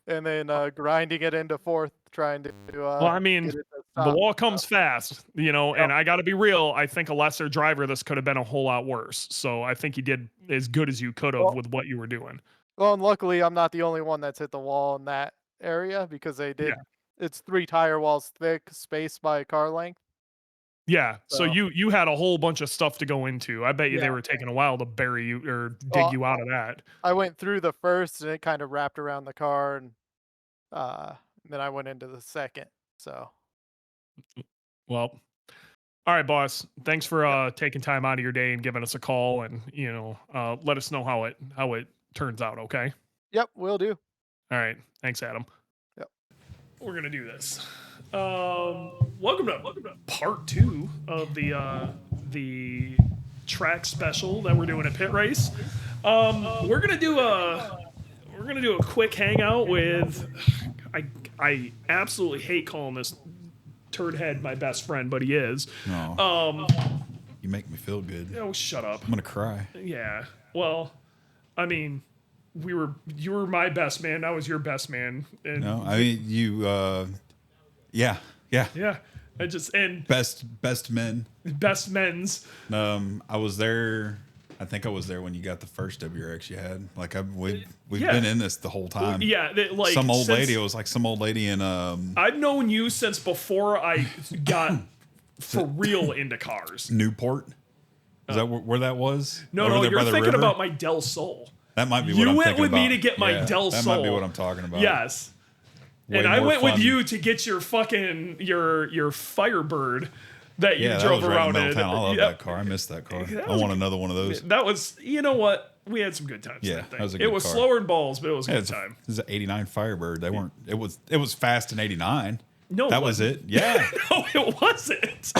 and then grinding it into fourth, trying to. Well, I mean, get it to the stop. wall comes fast, Yep. and I got to be real. I think a lesser driver, this could have been a whole lot worse. So I think you did as good as you could have Well- with what you were doing. Well, and luckily I'm not the only one that's hit the wall in that area because they did. Yeah. It's 3 tire walls thick, spaced by car length. Yeah. So So- you had a whole bunch of stuff to go into. I bet you they Yeah. were taking a while to bury you or dig Well, you out of that. I went through the first and it kind of wrapped around the car, and then I went into the second. So Well, all right, boss. Thanks for taking time out of your day and giving us a call, and let us know how it turns out. Okay. yep, will do. All right. Thanks, Adam. Yep. We're gonna do this. Welcome to part 2 of the track special that we're doing at Pit Race. We're gonna do a quick hangout with. I absolutely hate calling this turd head my best friend, but he is. No. You make me feel good. Oh, shut up. I'm gonna cry. Yeah. Well, I mean, you were my best man. I was your best man. And No, I mean you. Yeah. yeah. I just and Best men. best men's. I was there. I think I was there when you got the first WRX you had. Like we've Yeah. been in this the whole time. Yeah, like Some old since- lady. It was like some old lady in I've known you since before I got for real into cars. Newport. Is that where that was? No, Over no, there by you're the thinking river? about my Del Sol. That might be You what I'm went thinking with me about. to get my Del That might be Sol. what I'm talking about. Yes. Way And I more went with fun. you to get your fucking your Firebird that you Yeah, that drove was right around in in. Middletown. I love Yeah. that car. I missed that car. That I was want a- another one of those. That was, you know what? We had some good times. Yeah, that thing. that was a It good was car. slower in balls, but it was a Yeah, good time. It was an '89 Firebird. They weren't. It was fast in '89. No, that was it. Yeah. No, it wasn't.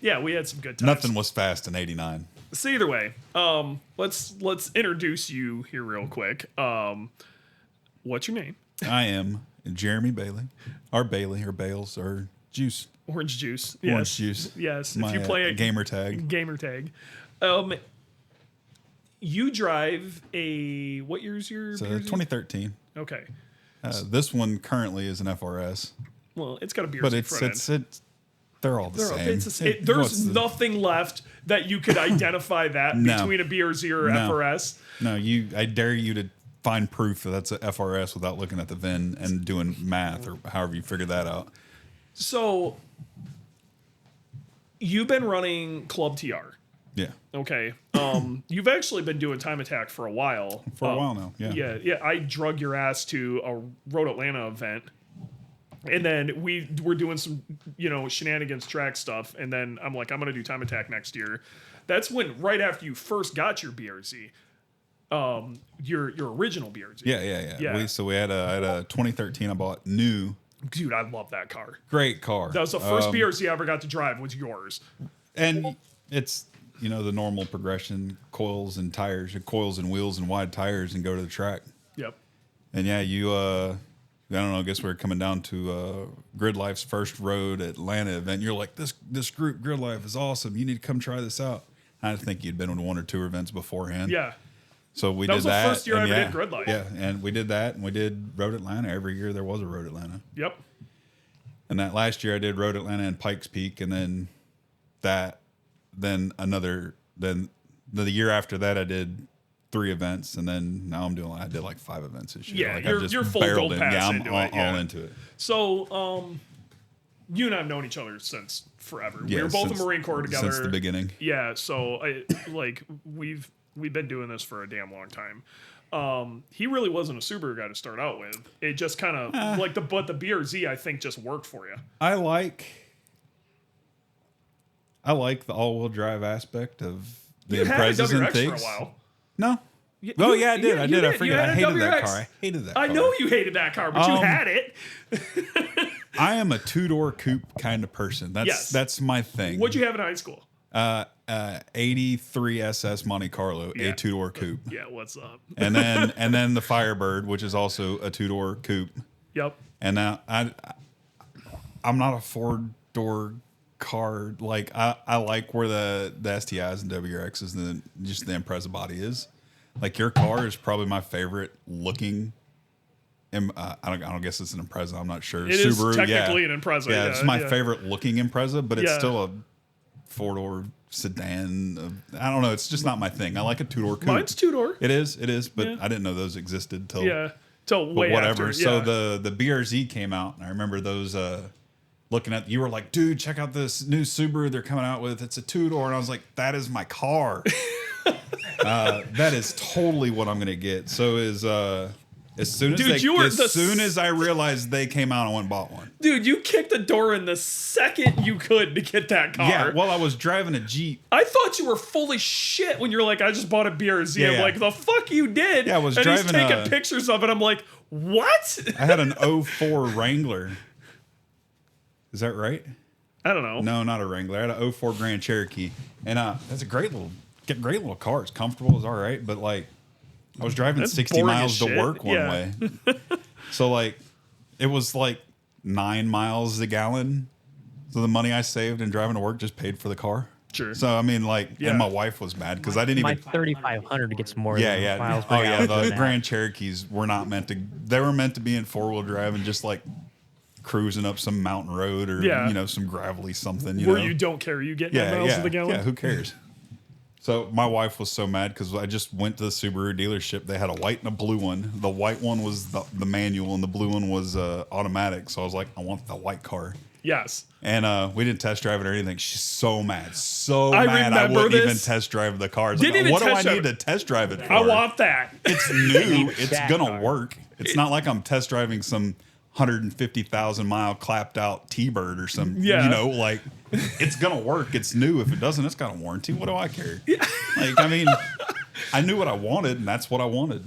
Yeah, we had some good times. Nothing was fast in '89. So either way, let's introduce you here real quick. What's your name? I am Jerami Bailey, or Bales, or Juice. Orange Juice. Orange Yes. Juice. Yes. My if you play a gamer tag. gamer tag. You drive a what year's your It's a BRZ? 2013. Okay. This one currently is an FRS, Well, it's got a BRZ but front end. they're all the same. There's What's the- nothing left that you could identify that No. between a BRZ or No. FRS. No, I dare you to find proof that that's a FRS without looking at the VIN and doing math or however you figure that out. So you've been running Club TR. Yeah, Okay. You've actually been doing Time Attack for a while. for a while now. Yeah. Yeah. I drug your ass to a Road Atlanta event. And then we were doing some, shenanigans track stuff. And then I'm like, I'm going to do Time Attack next year. That's when, right after you first got your BRZ, your original BRZ. Yeah. Yeah. We had a 2013 I bought new. Dude, I love that car. Great car. That was the first BRZ I ever got to drive was yours. And it's, the normal progression, coils and tires, coils and wheels and wide tires and go to the track. Yep. And yeah, I don't know, I guess we're coming down to Gridlife's first road Atlanta event. You're like, this group, Gridlife, is awesome. You need to come try this out. I think you'd been on one or two events beforehand. Yeah. So we That did was the that. first year I and ever yeah, did Gridlife. Yeah, and we did that, and we did Road Atlanta. Every year there was a Road Atlanta. Yep. And that last year I did Road Atlanta and Pikes Peak, and then the year after that I did 3 events, and then now I did like 5 events this year. Yeah, like you're full gold pass Yeah, I'm into all, it. Yeah. all into it. So, you and I have known each other since forever. Yeah, we were both in since- the Marine Corps together since the beginning. Yeah, so we've been doing this for a damn long time. He really wasn't a Subaru guy to start out with. It just kind of but the BRZ I think just worked for you. I like the all-wheel drive aspect of the You had a Imprezas and WRX things. for a while. No. You- Oh you- yeah, I did. yeah, I you did. I did. forgot. You had I a hated that WRX. car. I hated that. I car. know you hated that car, but you had it. I am a 2-door coupe kind of person. Yes. That's my thing. What'd you have in high school? 83 SS Monte Carlo, Yeah. a 2-door coupe, Yeah, what's up? and then the Firebird, which is also a 2-door coupe. Yep. And now I'm not a 4-door car. Like I like where the STIs and WRXs and just the Impreza body is. Like your car is probably my favorite looking. I don't guess it's an Impreza. I'm not sure. It is Subaru, technically yeah. an Impreza. Yeah, it's my yeah. favorite looking Impreza, but it's Yeah. still a 4-door sedan. I don't know. It's just not my thing. I like a 2-door coupe. Mine's 2-door. It is, but Yeah. I didn't know those existed till Yeah. Till but way whatever. after. So yeah. the BRZ came out, and I remember those looking at. You were like, dude, check out this new Subaru they're coming out with. It's a 2-door, and I was like, that is my car. That is totally what I'm gonna get. So as soon as I realized they came out, I went and bought one. Dude, you kicked the door in the second you could to get that car. Yeah, well, I was driving a Jeep. I thought you were full of shit when you're like, I just bought a BRZ. Yeah, I'm yeah. like, the fuck you did? Yeah, I was and driving he's taking pictures of it. I'm like, what? I had an 04 Wrangler. Is that right? I don't know. No, not a Wrangler. I had an 04 Grand Cherokee, and that's a great little car. It's comfortable. It's all right, but like, I was driving That's 60 boring miles as to shit. work one Yeah. way, so like, it was like 9 miles a gallon. So the money I saved in driving to work just paid for the car. Sure. So I mean, like, Yeah. and my wife was mad because I didn't My even. 3,500 gets more Yeah, than yeah. miles per Oh yeah, gallon the than Grand Cherokees were not meant to. They were meant to be in 4-wheel drive and just like cruising up some mountain road or Yeah. some gravelly something. Where know? you don't care. You get 9 miles to the gallon. Yeah, who cares? So my wife was so mad because I just went to the Subaru dealership. They had a white and a blue one. The white one was the manual, and the blue one was automatic. So I was like, I want the white car. Yes. And we didn't test drive it or anything. She's so mad, I mad. I remember wouldn't even this. test drive the car. It's Didn't like, even what do I test drive need it. to test drive it for? I want that. It's new. It's that gonna car. work. It's not like I'm test driving some 150,000 mile clapped out T-Bird or some. Yeah. Like it's gonna work. It's new. If it doesn't, it's got a warranty. What do I care? Like I mean, I knew what I wanted, and that's what I wanted.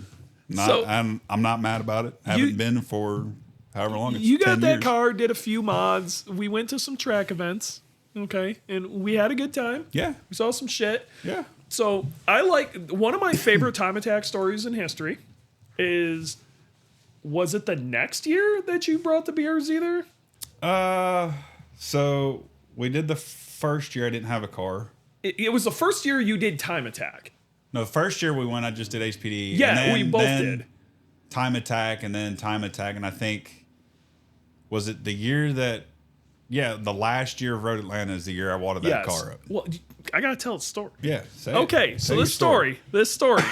I'm not mad about it. Haven't been for however long. It's You got 10 that years. car, did a few mods. We went to some track events. Okay. And we had a good time. Yeah. We saw some shit. Yeah. So I like one of my favorite time attack stories in history was it the next year that you brought the BRZ there? So we did the first year. I didn't have a car. It was the first year you did time attack. No, the first year we went, I just did HPD. Yeah, and then, we both did. Time attack, and then time attack, and I think was it the year that? Yeah, the last year of Road Atlanta is the year I wadded that car up. Well, I gotta tell the story. Yeah. Say it. Okay, Say so your this story.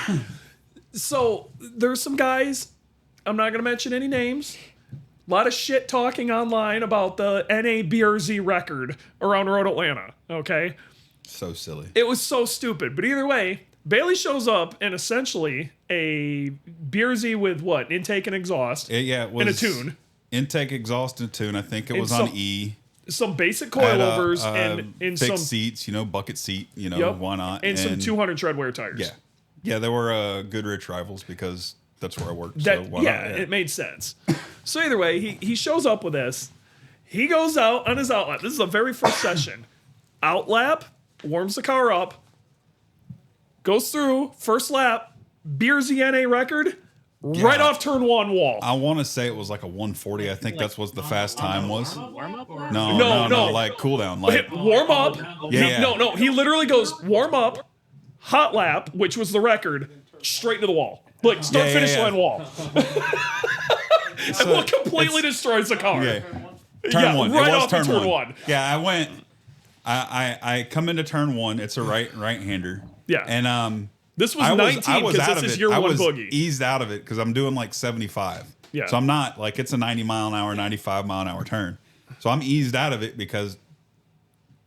So there's some guys, I'm not gonna mention any names. A lot of shit talking online about the NA BRZ record around Road Atlanta. Okay, So silly. it was so stupid. But either way, Bailey shows up in essentially a BRZ with what? Intake and exhaust. It was and a tune. Intake, exhaust, and tune. I think it was some on E. Some basic Had, coilovers and in fixed some seats, bucket seat, Yep. why not? and some 200 tread wear tires. Yeah. Yeah, they were Goodrich rivals because that's where I worked. That, so why yeah, not? it made sense. So either way, he shows up with this. He goes out on his outlap. This is the very first session. Outlap, warms the car up, goes through, first lap, BRZ NA record, right off turn one wall. I want to say it was like a 140. I think that's what the fast time was. Warm up? Or? No. like cool down. Like Warm up. Yeah. No. He literally goes warm up, hot lap, which was the record, straight to the wall. Like start Yeah, finish yeah. line wall. And what completely destroys the car. yeah. Turn one. Right It was off turn one. Yeah, I went. I come into turn one. It's a right-hander. Yeah. And this was 19 because this is your one boogie. Eased out of it because I'm doing like 75. Yeah. So I'm not like it's a 90 mile an hour, 95 mile an hour turn. So I'm eased out of it because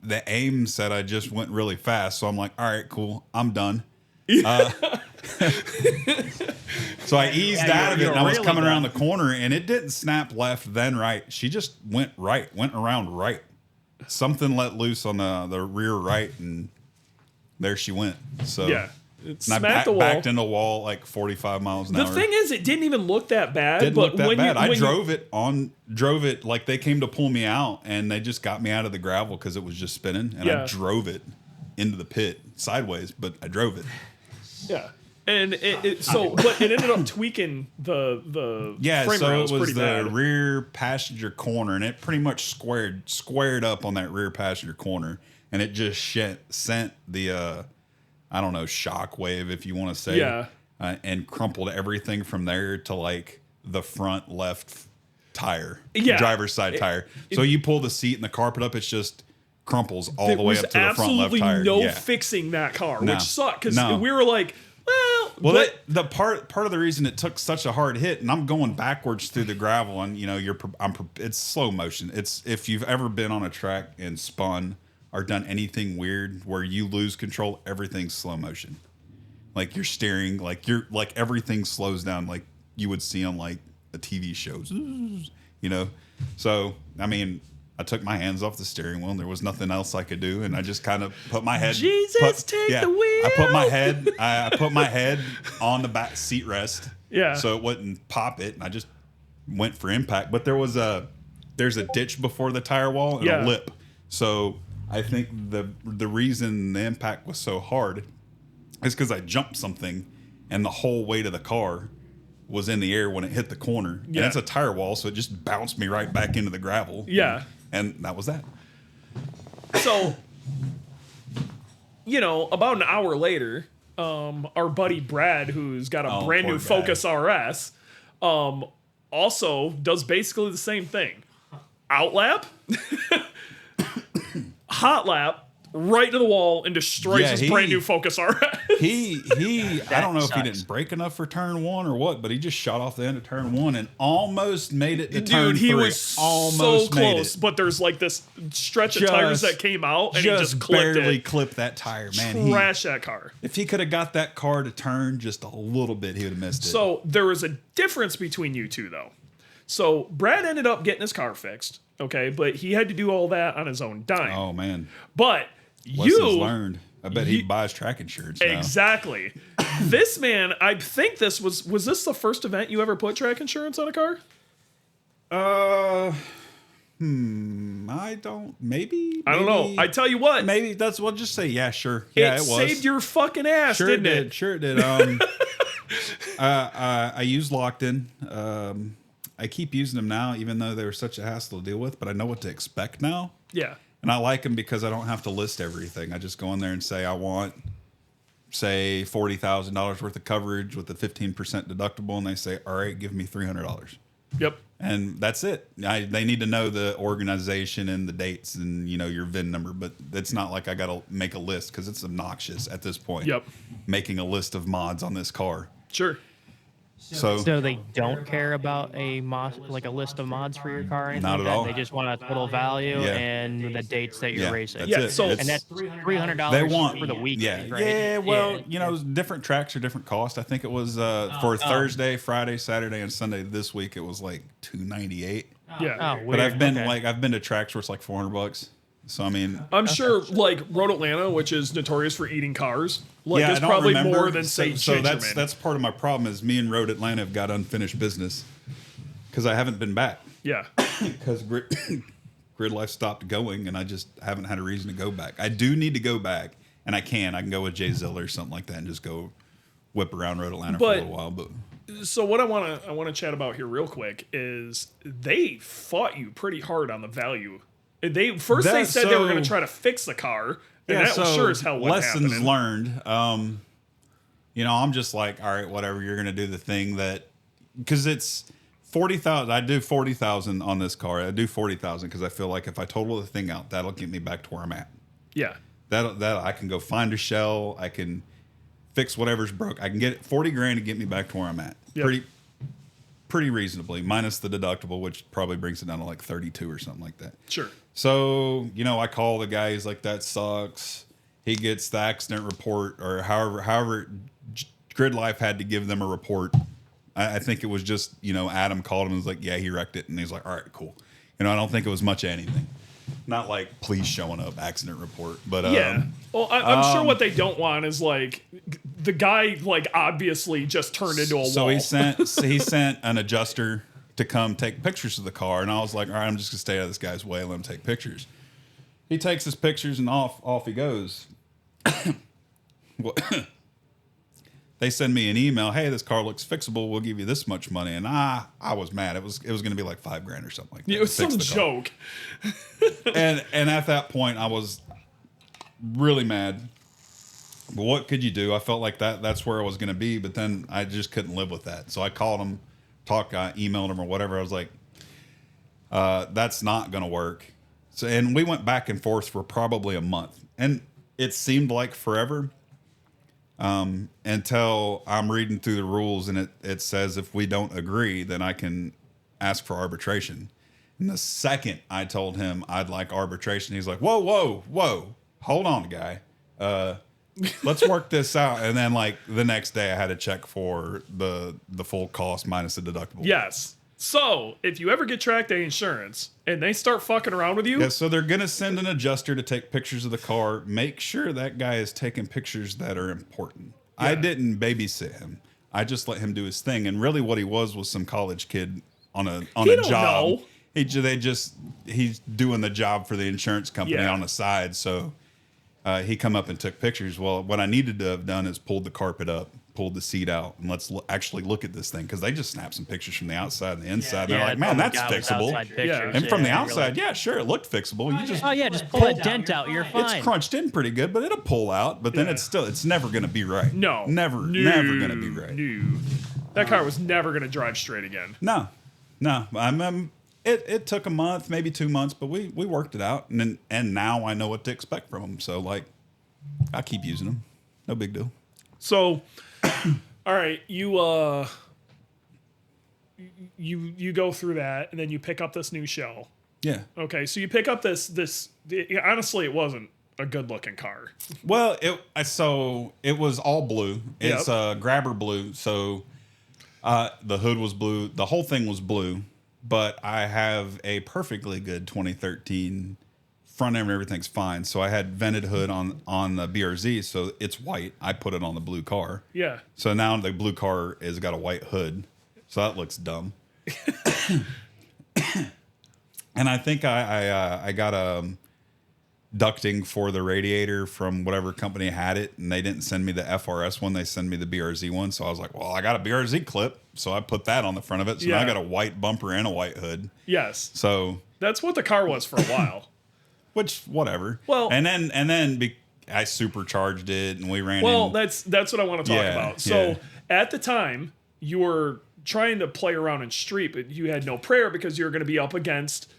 the aim said I just went really fast. So I'm like, all right, cool, I'm done. So I eased out of it, and I was really coming done. around the corner, and it didn't snap left then right. She just went around right. Something let loose on the rear right, and there she went. So Yeah. It and I smacked the wall. backed into the wall like 45 miles an The hour. thing is, it didn't even look that bad. Didn't but look that when bad. I when drove it like they came to pull me out, and they just got me out of the gravel because it was just spinning, and I drove it into the pit sideways, but I drove it. Yeah. And but it ended up tweaking the frame so rails it was pretty the bad. rear passenger corner, and it pretty much squared up on that rear passenger corner, and it just sent the I don't know, shock wave, if you want to say, Yeah. And crumpled everything from there to like the front left tire, Yeah. driver's side tire. So you pull the seat and the carpet up, it's just crumples all the way up to the front left absolutely tire. no Yeah. fixing that car, No. which sucked because No. we were like, Well, but the part of the reason it took such a hard hit, and I'm going backwards through the gravel, and you know it's slow motion. It's if you've ever been on a track and spun or done anything weird where you lose control, everything's slow motion. Like you're steering, like everything slows down, like you would see on like a TV show, you know. So I mean, I took my hands off the steering wheel, and there was nothing else I could do, and I just kind of put my head. Jesus, take the wheel. I put my head. I put my head on the back seat rest. Yeah. So it wouldn't pop it, and I just went for impact. But there's a ditch before the tire wall and Yeah. a lip. So I think the reason the impact was so hard is because I jumped something, and the whole weight of the car was in the air when it hit the corner. Yeah. And it's a tire wall, so it just bounced me right back into the gravel. Yeah. And that was that. So, you know, about an hour later, our buddy Brad, who's got a brand new poor Brad. Focus RS, also does basically the same thing. Outlap, hot lap, right to the wall, and destroys Yeah, his he- brand new Focus RS. He I don't know if he sucks. didn't brake enough for turn one or what, but he just shot off the end of turn one and almost made it to turn Dude, he three. was Almost so made close, it. but there's like this stretch of tires Just- that came out, and he just clipped barely it. clipped that tire, man. Trash that car. If he could have got that car to turn just a little bit, he would have missed it. So there was a difference between you two, though. So Brad ended up getting his car fixed, okay, but he had to do all that on his own dime. oh man, But lessons you learned. I bet he buys track insurance now. exactly. This man, I think this was this the first event you ever put track insurance on a car? I don't. Maybe. I don't know. I tell you what, Maybe that's. We'll just say yeah, sure. Yeah, it was. saved your fucking ass, Sure didn't it it? did. Sure it did. I use locked in. I keep using them now, even though they were such a hassle to deal with. But I know what to expect now, Yeah. and I like them because I don't have to list everything. I just go in there and say I want, say, $40,000 worth of coverage with a 15% deductible, and they say, all right, give me $300. Yep. And that's it. They need to know the organization and the dates and your VIN number, but it's not like I got to make a list because it's obnoxious at this point. Yep. Making a list of mods on this car. Sure. So they don't care about a like a list of mods for your car or anything Not like at that? all. They just want a total value Yeah. and the dates that you're Yeah, racing. that's Yeah, it. so- It's- And that's $300 they want for the weekend, Yeah, right? yeah. Well, different tracks are different cost. I think it was for Thursday, Friday, Saturday, and Sunday. This week it was like $298. Yeah. Oh, weird. But I've been Okay. I've been to tracks where it's like $400. So I mean, I'm sure, like Road Atlanta, which is notorious for eating cars, like I it's don't probably remember. more than say So Changerman. that's part of my problem is me and Road Atlanta have got unfinished business because I haven't been back yeah. because Gridlife stopped going and I just haven't had a reason to go back. I do need to go back and I can go with Jay Zilla or something like that and just go whip around Road Atlanta for a But- little while. But So what I want to chat about here real quick is they fought you pretty hard on the value. They said they were going to try to fix the car, and that was sure as hell what lessons happened. learned. I'm just like, all right, whatever. You're going to do the thing that because it's 40,000. I do 40,000 on this car. I do 40,000 because I feel like if I total the thing out, that'll get me back to where I'm at. Yeah. That I can go find a shell. I can fix whatever's broke. I can get 40 grand to get me back to where I'm at. Yep. Pretty reasonably, minus the deductible, which probably brings it down to like 32 or something like that. Sure. So, I call the guy. He's like, that sucks. He gets the accident report, or however Gridlife had to give them a report. I think it was just, Adam called him and was like, yeah, he wrecked it. And he's like, all right, cool. I don't think it was much of anything. Not like police showing up, accident report. But yeah. Well, I'm sure what they don't want is like the guy like obviously just turned into a wall. So he sent an adjuster to come take pictures of the car, and I was like, all right, I'm just gonna stay out of this guy's way, let him take pictures. He takes his pictures and off he goes. Well, they send me an email, hey, this car looks fixable, we'll give you this much money. And I was mad. It was gonna be like $5,000 or something like that. It was some joke. and at that point I was really mad. But what could you do? I felt like that's where I was gonna be, but then I just couldn't live with that. So I called him, emailed him or whatever. I was like, that's not gonna work. So, and we went back and forth for probably a month, and it seemed like forever. Until I'm reading through the rules and it says if we don't agree, then I can ask for arbitration. And the second I told him I'd like arbitration, he's like, whoa, hold on, guy. Let's work this out. And then like the next day I had a check for the full cost minus the deductible. Yes. So if you ever get track day insurance and they start fucking around with you. Yeah, so they're going to send an adjuster to take pictures of the car. Make sure that guy is taking pictures that are important. Yeah. I didn't babysit him. I just let him do his thing. And really what he was some college kid on a job. Know. He's doing the job for the insurance company on the side. So he come up and took pictures. Well, what I needed to have done is pulled the carpet up, pulled the seat out, and let's actually look at this thing, because they just snapped some pictures from the outside and the inside. They're like, man, that's fixable. And from the outside, sure, it looked fixable. You just just pull that dent out. You're fine. It's crunched in pretty good, but it'll pull out. But then it's never going to be right. No, never going to be right. No. That car was never going to drive straight again. No. It took a month, maybe 2 months, but we worked it out, and now I know what to expect from them. So like, I keep using them. No big deal. So. All right, you go through that, and then you pick up this new shell. Yeah. Okay, so you pick up this. Honestly, it wasn't a good looking car. Well, it was all blue. It's grabber blue. So the hood was blue. The whole thing was blue. But I have a perfectly good 2013 front end and everything's fine. So I had vented hood on the BRZ, so it's white. I put it on the blue car. Yeah. So now the blue car has got a white hood, so that looks dumb. And I think I got ducting for the radiator from whatever company had it, and they didn't send me the FRS one. They send me the BRZ one. So I was like, well, I got a BRZ clip, so I put that on the front of it. So now I got a white bumper and a white hood. Yes. So that's what the car was for a while. Which, whatever. Well, and then I supercharged it, and we ran. Well, that's what I want to talk about. So at the time, you were trying to play around in street, but you had no prayer because you were going to be up against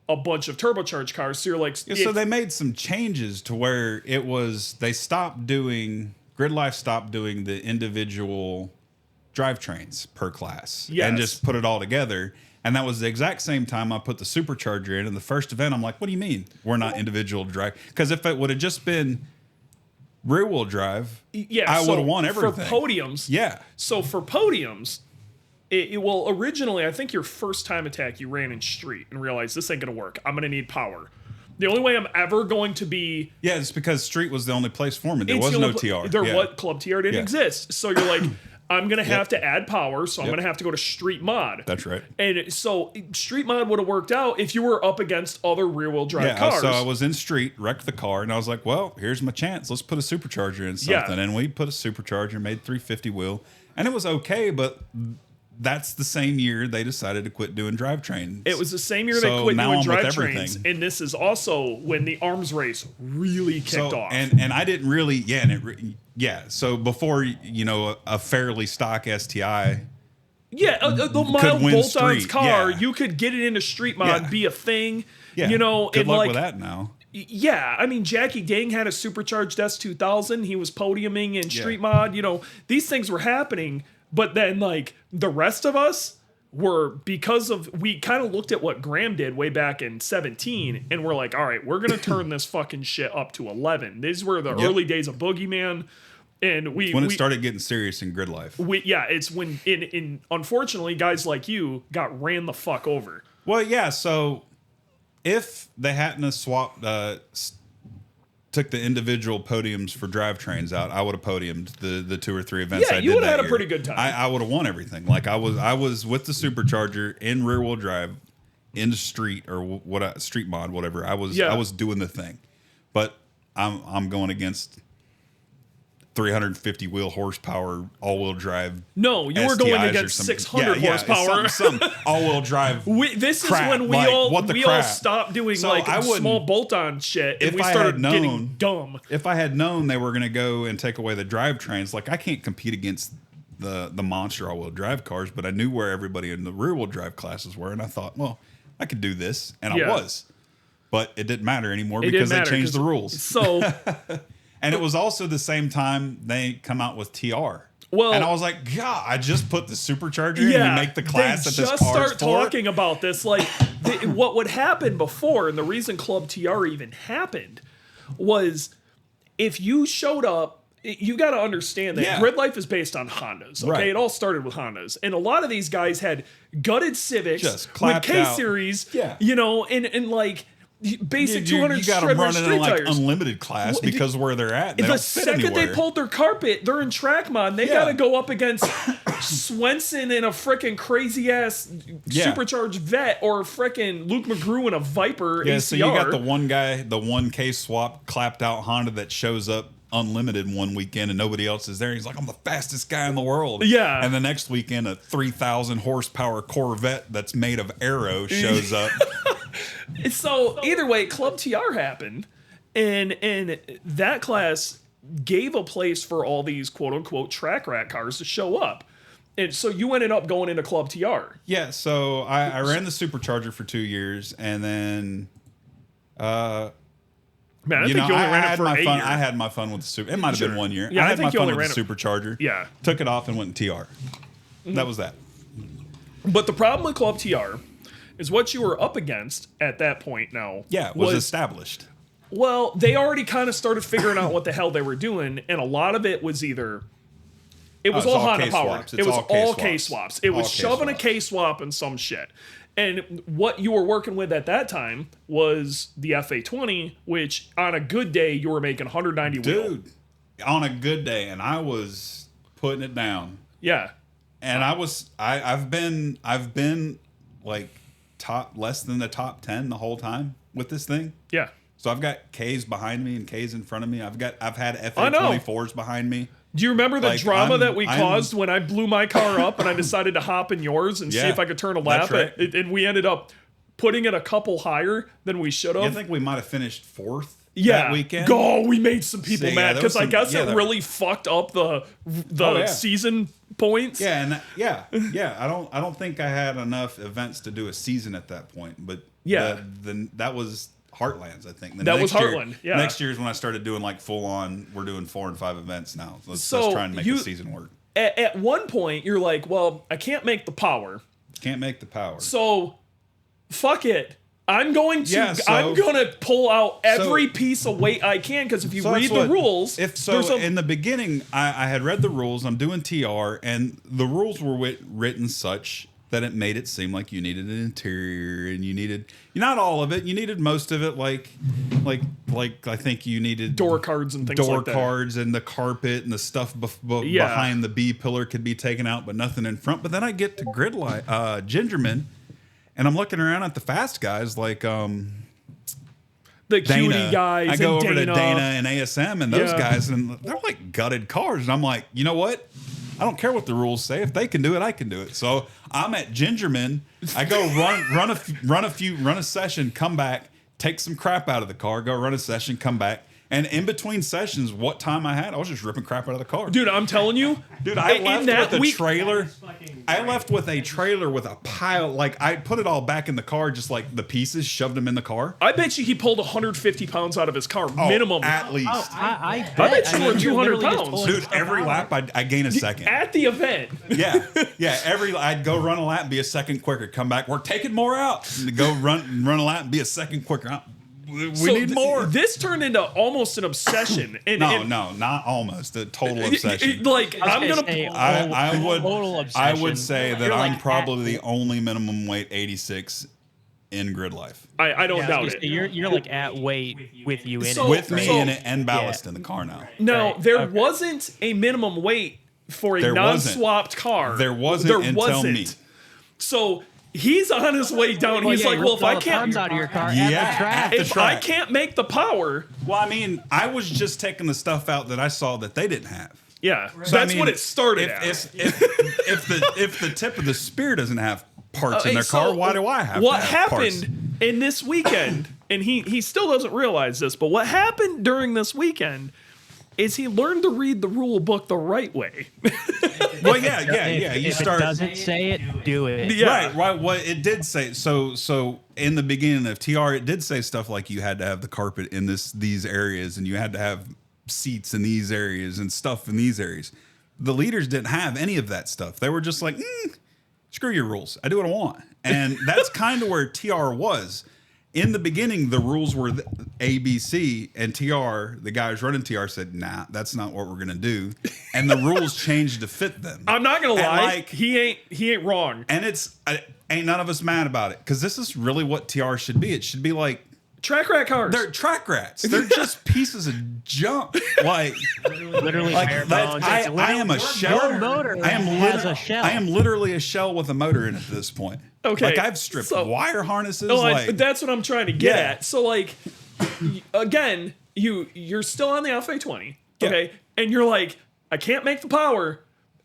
a bunch of turbocharged cars. So you're like, so they made some changes to where Gridlife stopped doing the individual drivetrains per class and just put it all together. And that was the exact same time I put the supercharger in. And the first event, I'm like, what do you mean we're not individual drive? Because if it would have just been rear wheel drive, I would have won everything. For podiums. Yeah. So for podiums, originally, I think your first time attack, you ran in street and realized this ain't going to work. I'm going to need power. The only way I'm ever going to be... Yeah, it's because street was the only place for me. There was no TR. Club TR didn't exist. So you're like... I'm going to have to add power, so I'm going to have to go to street mod. That's right. And so street mod would have worked out if you were up against other rear-wheel drive cars. So I was in street, wrecked the car, and I was like, well, here's my chance. Let's put a supercharger in something. And we put a supercharger, made 350 wheel, and it was okay, but that's the same year they decided to quit doing drivetrains. It was the same year they quit doing drivetrains, and this is also when the arms race really kicked off. And I didn't really, so before, a fairly stock STI the mild win bolt-ons street, car, yeah. you could get it into street mod, Yeah. be a thing. Yeah. You know, good and luck like with that now. yeah, I mean Jackie Dang had a supercharged S2000. He was podiuming in street mod. You know, these things were happening, but then like the rest of us were, because of, we kind of looked at what Graham did way back in 17, and we're like, all right, we're gonna turn this fucking shit up to 11. These were the early days of Boogeyman. And When it started getting serious in Gridlife. It's when in unfortunately guys like you got ran the fuck over. Well, yeah. So if they hadn't have swapped, took the individual podiums for drivetrains out, I would have podiumed the 2 or 3 events. Yeah, I you did would have that had a year. pretty good time. I would have won everything. Like I was with the supercharger in rear wheel drive in the street or street mod, whatever. I was doing the thing, but I'm going against 350 wheel horsepower all-wheel drive. No, you were STIs going or against some- 600 yeah, horsepower. some all-wheel drive. This crap. is when we Like, all what the we crap? all stopped doing So like I wouldn't- small bolt-on shit, and If we I started had getting known- dumb. If I had known they were going to go and take away the drivetrains, like I can't compete against the monster all-wheel drive cars, but I knew where everybody in the rear-wheel drive classes were, and I thought, well, I could do this, and Yeah. I was. But it didn't matter anymore It because didn't they matter, changed the 'cause- rules. So And it was also the same time they come out with TR. Well- and I was like, God, I just put the supercharger in and we make the class they that this just car's start for. talking about this. Like what would happen before, and the reason Club TR even happened was if you showed up. You got to understand that Yeah. Gridlife is based on Hondas. Okay, Right. it all started with Hondas, and a lot of these guys had gutted Civics Just with clapped K out. series. Yeah. You know, and like basic 200 you got them shredder running street in like tires. unlimited class Well, because where they're at, they The don't fit second anywhere. they pulled their carpet, they're in track mod. They Yeah. got to go up against Swenson in a freaking crazy ass Yeah. supercharged vet, or freaking Luke McGrew in a Viper Yeah, ACR. so you got the one guy, the one case swap clapped out Honda that shows up unlimited one weekend and nobody else is there. He's like, I'm the fastest guy in the world. Yeah. And the next weekend, a 3,000 horsepower Corvette that's made of aero shows up. So either way, Club TR happened, and that class gave a place for all these quote unquote track rat cars to show up. And so you ended up going into Club TR. Yeah, so I ran the supercharger for 2 years, and then Man, I think you only ran it for my 8 fun. years. I had my fun with the super. It might have Sure. been 1 year. Yeah, I I had think my you fun only with the ran supercharger. Yeah. Took it off and went in TR. That was that. But the problem with Club TR is what you were up against at that point now. Yeah, it was established. Well, they already kind of started figuring out what the hell they were doing, and a lot of it was either it was it's all all Honda K powered. swaps. It It's was all K all K swaps. swaps. It was All K shoving a swaps. K swap and some shit. And what you were working with at that time was the FA20, which on a good day you were making 190 wheel. Dude, on a good day, and I was putting it down. Yeah. And I've been like less than the top 10 the whole time with this thing. Yeah. So I've got K's behind me and K's in front of me. I've had I know. FA24s behind me. Do you remember the Like, drama I'm- that we I'm- caused when I blew my car up and I decided to hop in yours and see Yeah, if I could turn a lap? that's right. And we ended up putting it a couple higher than we should have. I think we might have finished 4th Yeah, that weekend. Go, we made some people So, yeah, mad there was because I some- guess yeah, it there- really fucked up the Oh, yeah. season points. Yeah, and yeah. I don't think I had enough events to do a season at that point. But Yeah. that was Heartlands, I think. That was next year- Heartland, yeah. Next year is when I started doing like full on. We're doing 4 and 5 events now. Let's So try and make you- the season work. At one point, you're like, well, I can't make the power, Can't make the power. so fuck it. I'm going to Yeah, so- I'm going to pull out every so- piece of weight I can, because if you So read that's the what- rules, If there's so, a- in the beginning, I had read the rules. I'm doing TR, and the rules were written such that it made it seem like you needed an interior, and you needed not all of it. You needed most of it, like I think you needed door cards and things door like that. cards and the carpet and the stuff Yeah. behind the B pillar could be taken out, but nothing in front. But then I get to Gridlife, Gingerman, and I'm looking around at the fast guys like The Dana. cutie guys. I go and over Dana. to Dana and ASM and those Yeah. guys, and they're like gutted cars. And I'm like, you know what? I don't care what the rules say. If they can do it, I can do it. So I'm at Gingerman. I go run a session, come back, take some crap out of the car, go run a session, come back, And in between sessions, what time I had, I was just ripping crap out of the car. Dude, I'm telling you. Dude, I left with a trailer. I left with a trailer with a pile. Like, I put it all back in the car, just like the pieces, shoved them in the car. I bet you he pulled 150 pounds out of his car, minimum. At least. I bet you were you're 200 literally just pounds. pulling Dude, stuff every out. lap I gain a second. At the event. Yeah. I'd go run a lap and be a second quicker. Come back, we're taking more out. And go run a lap and be a second quicker. We need more. This turned into almost an obsession. And, No, not almost. A total obsession. Like, I I'm was gonna. say, I total would obsession. say that You're I'm like probably the only minimum weight 86 in Gridlife. I don't doubt it. You're like at weight with you in So- it. With me so- and ballast in the car now. No, Right, there okay. wasn't a minimum weight for a There wasn't. non-swapped car. There wasn't until me. So he's on his way down. He's like, well, if I can't, out of your car Yeah, at the track. at the if track. I can't make the power, Well, I mean, I was just taking the stuff out that I saw that they didn't have. yeah, So, I that's mean, what it started as. If the tip of the spear doesn't have parts in their So, car, why do I have what to have parts? happened in this weekend? And he still doesn't realize this, but what happened during this weekend is he learned to read the rule book the right way. Well, yeah. You If start it doesn't say it, do it. Yeah. right. What it did say. So in the beginning of TR, it did say stuff like you had to have the carpet in these areas, and you had to have seats in these areas and stuff in these areas. The leaders didn't have any of that stuff. They were just like, screw your rules. I do what I want, and that's kind of where TR was. In the beginning, the rules were ABC, and TR, the guys running TR, said, nah, that's not what we're going to do. And the rules changed to fit them. I'm not gonna And, lie, like, he ain't wrong. and ain't none of us mad about it, because this is really what TR should be. It should be like, Track rat cars. they're track rats. They're just pieces of junk. Like, Literally like bare that, bones. I am a shell. Your motor I am has a shell. I am literally a shell with a motor in it at this point. Okay, like I've stripped so- wire harnesses. No, like, that's what I'm trying to get Yeah. at. So like, again, you're still on the FA20, Yeah. okay, and you're like, I can't make the power,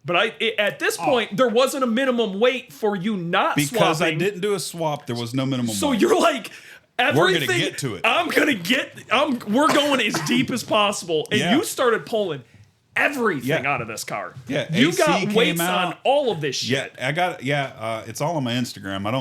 but at this point there wasn't a minimum weight for you not because swapping. I didn't do a swap, there was no minimum. So weight. you're like, everything. We're gonna get to it. We're going as deep as possible, and Yeah. you started pulling everything Yeah. out of this car. Yeah, you AC got came weights out. on all of this shit. I got it's all on my Instagram. I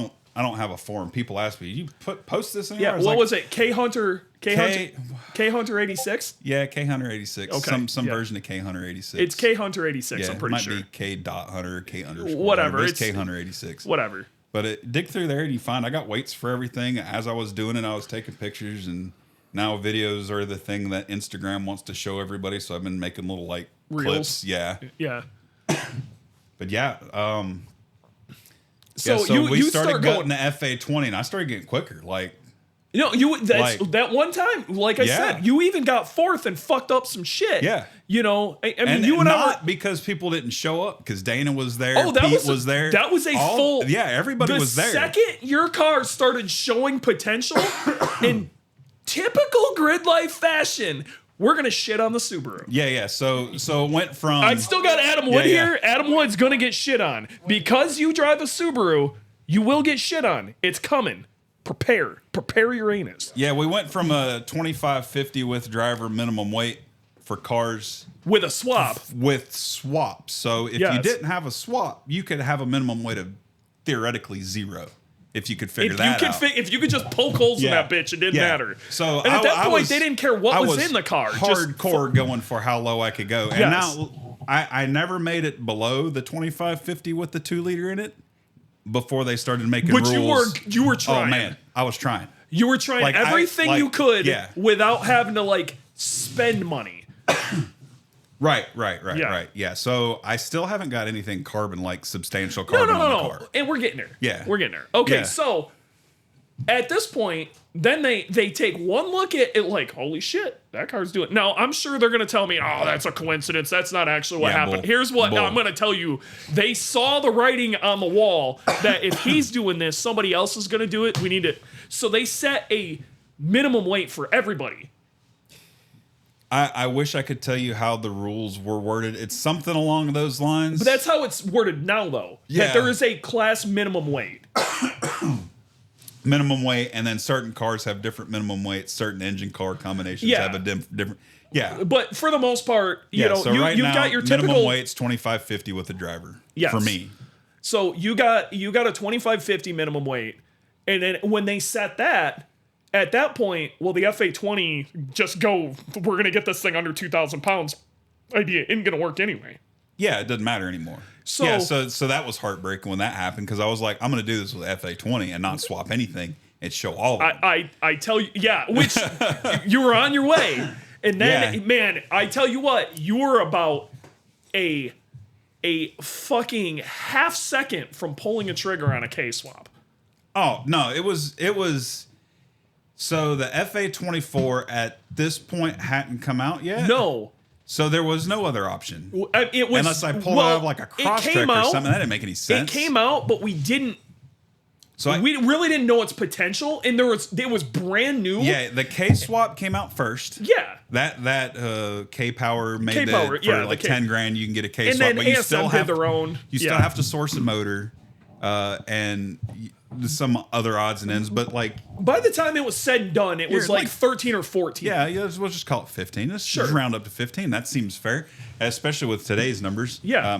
don't have a forum. People ask me, you post this anywhere? Yeah, I what like, was it? K Hunter 86. Yeah, K Hunter 86. Okay, Some yeah. version of K Hunter 86. It's K Hunter 86. Yeah, I'm it pretty might sure. be K dot Hunter, K underscore. Whatever, It's it's- K Hunter 86. Whatever. But dig through there and you find I got weights for everything. As I was doing it, I was taking pictures, and now videos are the thing that Instagram wants to show everybody. So I've been making little like Reels. clips. Yeah. Yeah. But yeah, So, we you started start gutting going. the FA20, and I started getting quicker. Like, That's that one time. Like I Yeah. said, you even got fourth and fucked up some shit. Yeah. You know, I mean, and you and I. not because people didn't show up, because Dana was there. Oh, that Pete was there. That was a full. Yeah, everybody the was there. second your car started showing potential in typical Gridlife fashion, we're gonna shit on the Subaru. Yeah. So it went from. I still got Adam Wood Yeah. here. Adam Wood's gonna get shit on because you drive a Subaru. You will get shit on. It's coming. Prepare your anus. Yeah, we went from a 2550 with driver minimum weight for cars With a swap. with swaps. So if you Yes. didn't have a swap, you could have a minimum weight of theoretically 0 if you could figure that out. If you could just poke holes in Yeah. that bitch, it didn't Yeah. matter. So and at that I point, was- they didn't care what I was in the car. Hardcore going for how low I could go. And Yes. now I never made it below the 2550 with the 2-liter in it before they started making But rules. you were trying. Oh man, I was trying. You were trying Like, everything you could yeah. without having to like spend money. Right. Yeah. Yeah. So I still haven't got anything carbon like substantial carbon on the car. And we're getting there. Yeah. We're getting there. Okay, Yeah. so at this point, then they take one look at it like, holy shit, that car's doing. Now, I'm sure they're going to tell me, oh, that's a coincidence. That's not actually what Yeah, happened. bull. Here's what Bull. I'm going to tell you. They saw the writing on the wall that if he's doing this, somebody else is going to do it. We need it. So they set a minimum weight for everybody. I wish I could tell you how the rules were worded. It's something along those lines. But that's how it's worded now, though. Yeah. That there is a class minimum weight. minimum weight, and then certain cars have different minimum weights. Certain engine car combinations have a different. Yeah, but for the most part, you know, so you've got your typical minimum weight's 2550 with the driver. Yes. For me. So you got a 2550 minimum weight, and then when they set that, at that point, well, the FA20 just go. We're gonna get this thing under 2,000 pounds. Idea isn't gonna work anyway. Yeah, it doesn't matter anymore. So so that was heartbreaking when that happened because I was like, I'm gonna do this with FA20 and not swap anything and show all of them. I tell you, yeah, which you were on your way, and then man, I tell you what, you were about a fucking half second from pulling a trigger on a K swap. Oh no, it was. So the FA24 at this point hadn't come out yet. No. So there was no other option. It was, unless I pulled out of like a Crosstrek or something. That didn't make any sense. It came out, but we didn't. So we really didn't know its potential, and it was brand new. Yeah, the K swap came out first. Yeah. That K Power made K-Power, for like 10 grand. You can get a K swap, then but you ASM still have their own. You still have to source a motor, and some other odds and ends. But like by the time it was said and done, it was like 13 or 14. Yeah, we'll just call it 15. Let's just round up to 15. That seems fair, especially with today's numbers. Yeah,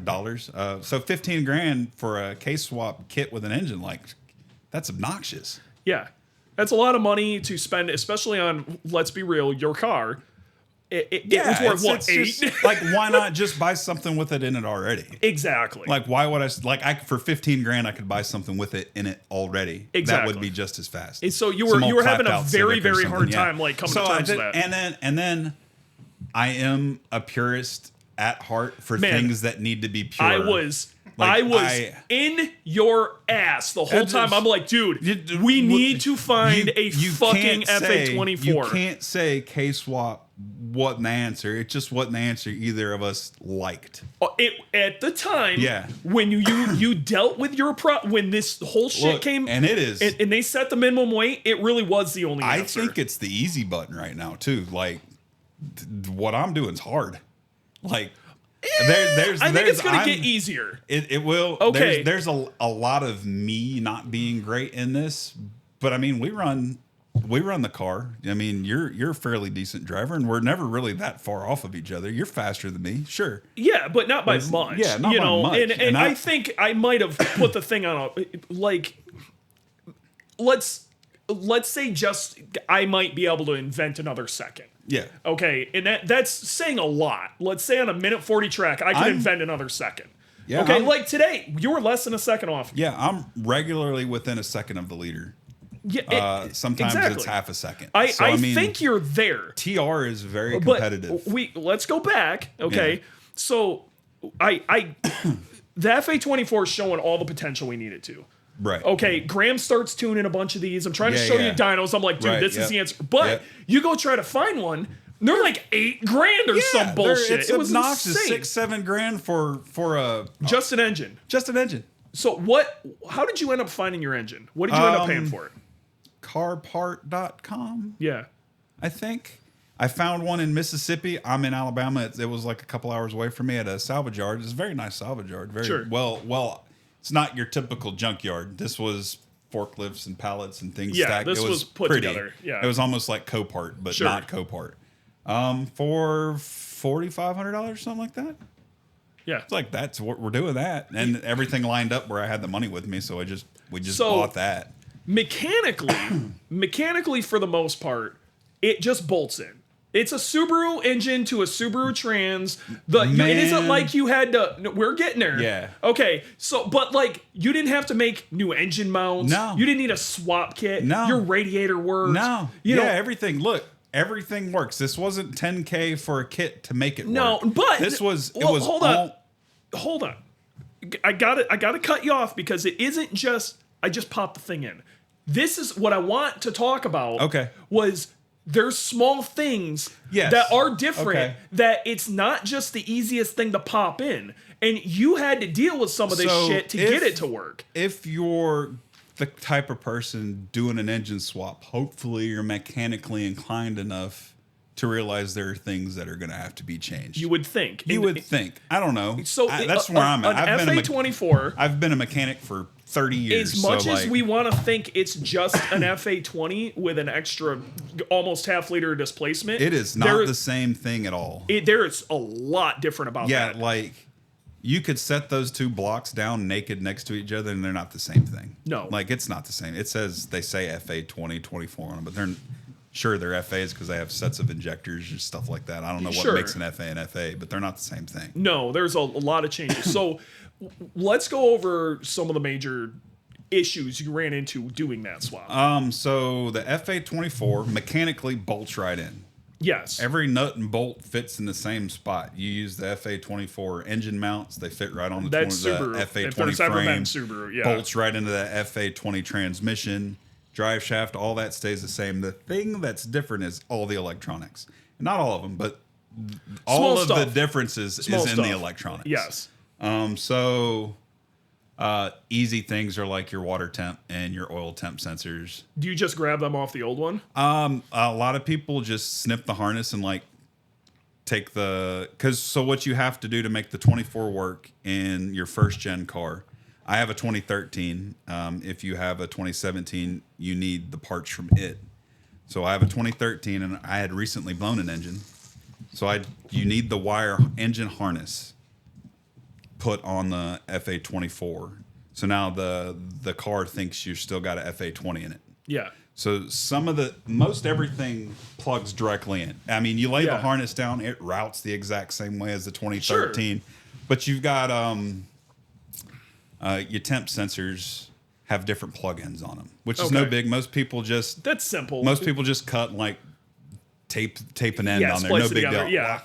dollars. So 15 grand for a K swap kit with an engine, like that's obnoxious. Yeah, that's a lot of money to spend, especially on, let's be real, your car. It was worth what, 8? Just, like, why not just buy something with it in it already? Exactly. Like, why would I for 15 grand I could buy something with it in it already? Exactly. That would be just as fast. And so you were having a very, very hard time like coming to terms with that. And then I am a purist at heart for things that need to be pure. I was in your ass the whole time. I'm like, dude, we need to find a fucking FA24. You can't say K swap wasn't the answer. It just wasn't the answer either of us liked. At the time, when you dealt with your when this whole shit came, and it is, and they set the minimum weight, it really was the only answer. I think it's the easy button right now too. Like what I'm doing is hard. Like I think it's going to get easier. It will. Okay. There's a lot of me not being great in this, but I mean we run the car. I mean you're a fairly decent driver, and we're never really that far off of each other. You're faster than me, sure. Yeah, but not by much. Yeah, not by much. And I think I might have put the thing on let's say just I might be able to invent another second. Yeah. Okay, and that's saying a lot. Let's say on a minute 40 track, I can invent another second. Yeah. Okay, like today, you were less than a second off. Yeah, I'm regularly within a second of the leader. Yeah. Sometimes exactly. it's half a second. I think you're there. TR is very competitive. But let's go back. Okay, yeah. So the FA24 is showing all the potential we needed to. Right. Okay, Graham starts tuning a bunch of these. I'm trying to show you dynos. I'm like, dude, this is the answer. But you go try to find one, they're like $8,000 or some bullshit. It's it was obnoxious. insane. $6-7 grand for a just an engine. Just an engine. So how did you end up finding your engine? What did you end up paying for it? Carpart.com. Yeah. I think. I found one in Mississippi. I'm in Alabama. It was like a couple hours away from me at a salvage yard. It's a very nice salvage yard. Very well. It's not your typical junkyard. This was forklifts and pallets and things stacked. This was put pretty. Together. Yeah. It was almost like Copart, but not Copart. For $4,500, something like that. Yeah. It's like that's what we're doing that. And everything lined up where I had the money with me, so we just bought that. Mechanically for the most part, it just bolts in. It's a Subaru engine to a Subaru Trans. It isn't like you had to. No, we're getting there. Yeah. Okay. So, but like you didn't have to make new engine mounts. No. You didn't need a swap kit. No. Your radiator works. No. You know, everything. Look, everything works. This wasn't $10K for a kit to make it work. No, but this was. Hold on. I gotta cut you off because it isn't just. I just popped the thing in. This is what I want to talk about. Okay. There's small things that are different, that it's not just the easiest thing to pop in. And you had to deal with some of this shit to get it to work. If you're the type of person doing an engine swap, hopefully you're mechanically inclined enough to realize there are things that are going to have to be changed. You would think. I don't know. So that's where I'm at. I've been a mechanic for 30 years. As much so, as like, we want to think it's just an FA20 with an extra almost half-liter displacement, it is not the same thing at all. There is a lot different about that. Yeah, like you could set those two blocks down naked next to each other, and they're not the same thing. No, like it's not the same. It says they say FA20, 24 on them, but they're FAs because they have sets of injectors and stuff like that. I don't know what makes an FA an FA, but they're not the same thing. No, there's a lot of changes. So let's go over some of the major issues you ran into doing that swap. So the FA24 mechanically bolts right in. Yes. Every nut and bolt fits in the same spot. You use the FA24 engine mounts; they fit right on the, That's the Subaru. FA20 frame. Subaru, yeah. Bolts right into the FA20 transmission, drive shaft. All that stays the same. The thing that's different is all the electronics. Not all of them, but all of the differences is in the electronics. Yes. Easy things are like your water temp and your oil temp sensors. Do you just grab them off the old one? A lot of people just snip the harness and like take so what you have to do to make the 24 work in your first gen car. I have a 2013. If you have a 2017, you need the parts from it. So I have a 2013 and I had recently blown an engine. So you need the wire engine harness put on the FA24. So now the car thinks you've still got a FA20 in it. Yeah. So most everything plugs directly in. I mean, you lay the harness down, it routes the exact same way as the 2013. Sure. But you've got your temp sensors have different plug-ins on them, which is no big. Most people just that's simple. Most people just cut and like tape an end on there. No big deal. Yeah.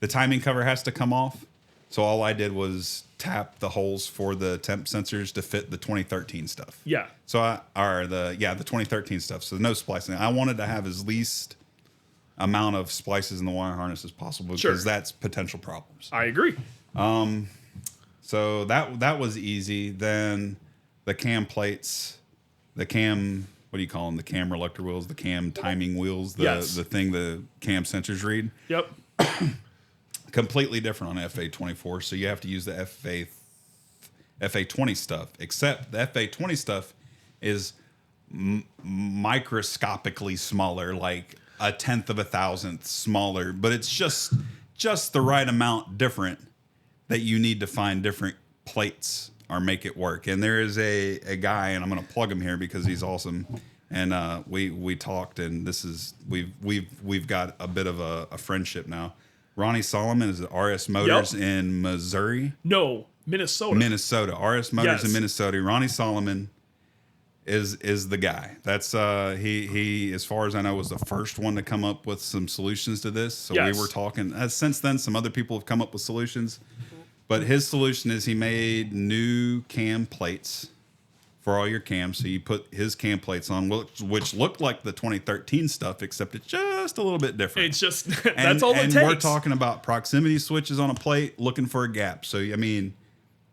The timing cover has to come off. So all I did was tap the holes for the temp sensors to fit the 2013 stuff. Yeah. So the 2013 stuff. So no splicing. I wanted to have as least amount of splices in the wire harness as possible because that's potential problems. I agree. So that was easy. Then the cam plates, what do you call them? The cam reluctor wheels, the cam timing wheels, the thing the cam sensors read. Yep. Completely different on FA24, so you have to use the FA20 stuff. Except the FA20 stuff is microscopically smaller, like a 1/10 of a thousandth smaller, but it's just the right amount different that you need to find different plates or make it work. And there is a guy, and I'm going to plug him here because he's awesome. And we talked, and we've got a bit of a friendship now. Ronnie Solomon is at RS Motors in Missouri. No, Minnesota. RS Motors in Minnesota. Ronnie Solomon is the guy. That's he as far as I know was the first one to come up with some solutions to this. So we were talking. Since then, some other people have come up with solutions, but his solution is he made new cam plates for all your cams. So you put his cam plates on, which looked like the 2013 stuff, except it's just a little bit different. It's just, that's all it takes. And we're talking about proximity switches on a plate, looking for a gap. So, I mean,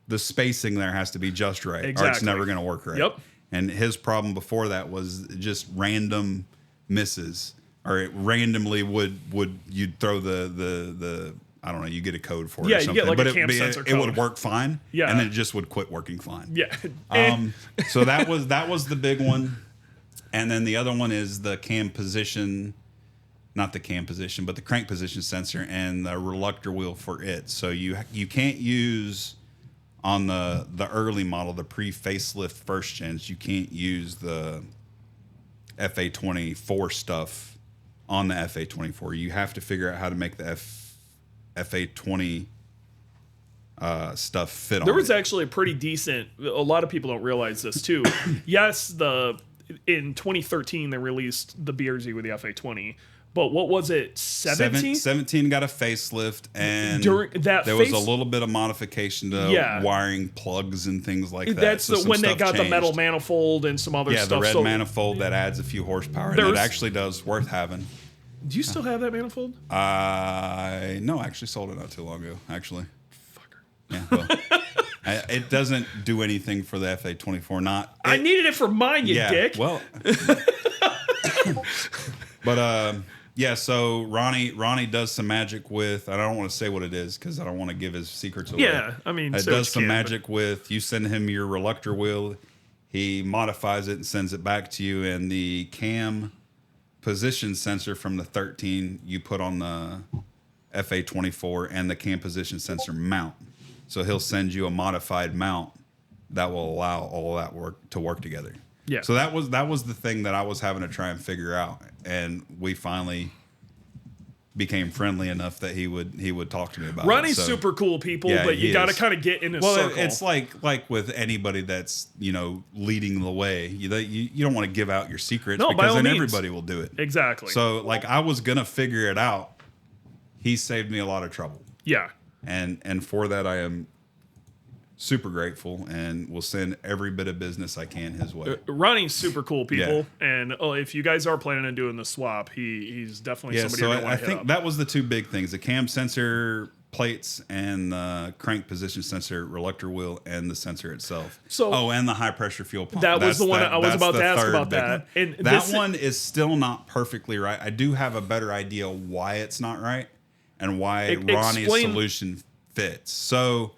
the spacing there has to be just right, or it's never going to work right. Yep. And his problem before that was just random misses, or it randomly you'd throw the I don't know, you get a code for it or something. You get like but a cam sensor it would work fine. Yeah. And then it just would quit working fine. Yeah. So that was the big one. And then the other one is the cam position, not the cam position, but the crank position sensor and the reluctor wheel for it. So you can't use on the early model, the pre-facelift first gens, you can't use the FA24 stuff on the FA24. You have to figure out how to make the FA20 stuff fit on. There was actually a pretty decent. A lot of people don't realize this too. Yes, in 2013 they released the BRZ with the FA20, but what was it? 17. 17 got a facelift, and during that there was a little bit of modification to wiring plugs and things like that. That's so when they got changed. the metal manifold and some other stuff. Yeah, the red manifold that adds a few horsepower, and it actually does worth having. Do you still have that manifold? No, I actually sold it not too long ago. Actually, fucker. Yeah, well, it doesn't do anything for the FA24. I needed it for mine, you dick. Well, but Yeah, so Ronnie does some magic with, I don't want to say what it is because I don't want to give his secrets away. Yeah, I mean, it so does some can, magic with, you send him your reluctor wheel, he modifies it and sends it back to you, and the cam position sensor from the 13 you put on the FA24 and the cam position sensor mount. So he'll send you a modified mount that will allow all of that work together. Yeah. So that was the thing that I was having to try and figure out, and we finally became friendly enough that he would talk to me about Ronnie's it. So, super cool, people, yeah, but you he got to is. kind of get in his well, circle. it's like with anybody that's leading the way. You don't want to give out your secrets No, by because all then means. everybody will do it. Exactly. So like I was gonna figure it out. He saved me a lot of trouble, yeah. and for that I am super grateful, and will send every bit of business I can his way. Ronnie's super cool, people, and if you guys are planning on doing the swap, he's definitely somebody so you're gonna I want to hit think up. that was the two big things: the cam sensor plates and the crank position sensor, reluctor wheel, and the sensor itself. So- and the high pressure fuel pump. That was the one I was that's about the to ask third about big that. one. And that this- one is still not perfectly right. I do have a better idea why it's not right and why Ronnie's Explain- solution fits. So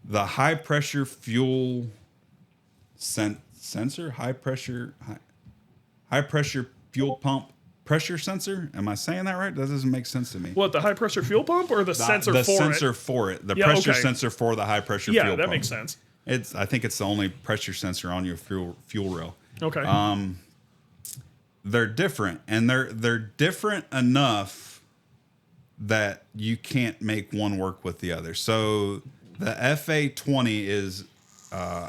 the high pressure fuel sensor, high pressure fuel pump pressure sensor. Am I saying that right? That doesn't make sense to me. What, the high pressure fuel pump or the sensor the for sensor it? for it. The Yeah, pressure okay. sensor for the high pressure Yeah, fuel that pump. makes sense. I think it's the only pressure sensor on your fuel rail. Okay. They're different, and they're different enough that you can't make one work with the other. So the FA20 is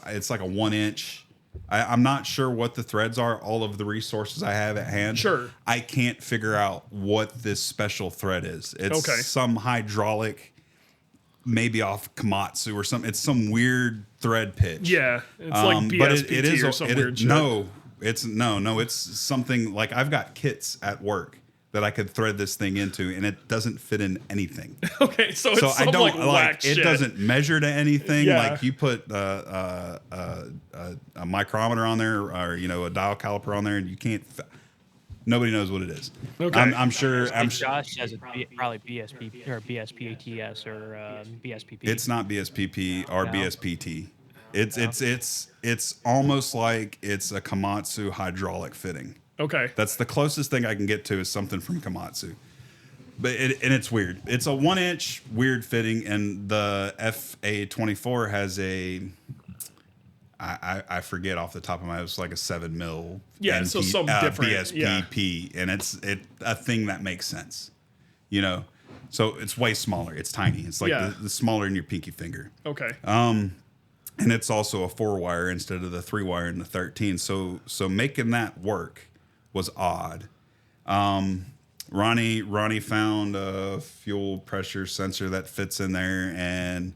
it's like a 1 inch. I'm not sure what the threads are. All of the resources I have at hand. Sure. I can't figure out what this special thread is. It's Okay. some hydraulic, maybe off Komatsu or something. It's some weird thread pitch. Yeah, it's like But BSPT or some weird shit. No, it's something like I've got kits at work that I could thread this thing into, and it doesn't fit in anything. Okay, so it's So some I don't like whack it shit. doesn't measure to anything. Yeah. Like you put a micrometer on there, or a dial caliper on there, and you can't. Nobody knows what it is. Okay. I'm sure. Josh says it's probably BSP or BSPATS or BSPP. It's not BSPP or No. BSPT. It's almost like it's a Komatsu hydraulic fitting. Okay. That's the closest thing I can get to is something from Komatsu. But it's weird. It's a 1 inch weird fitting, and the FA24 has I forget off the top of my head, it's like a 7 mil. Yeah, so some different, BSPP, and it's a thing that makes sense. So it's way smaller. It's tiny. It's like Yeah. the smaller than your pinky finger. Okay. And it's also a 4-wire instead of the 3-wire in the 13. So making that work was odd. Ronnie found a fuel pressure sensor that fits in there, and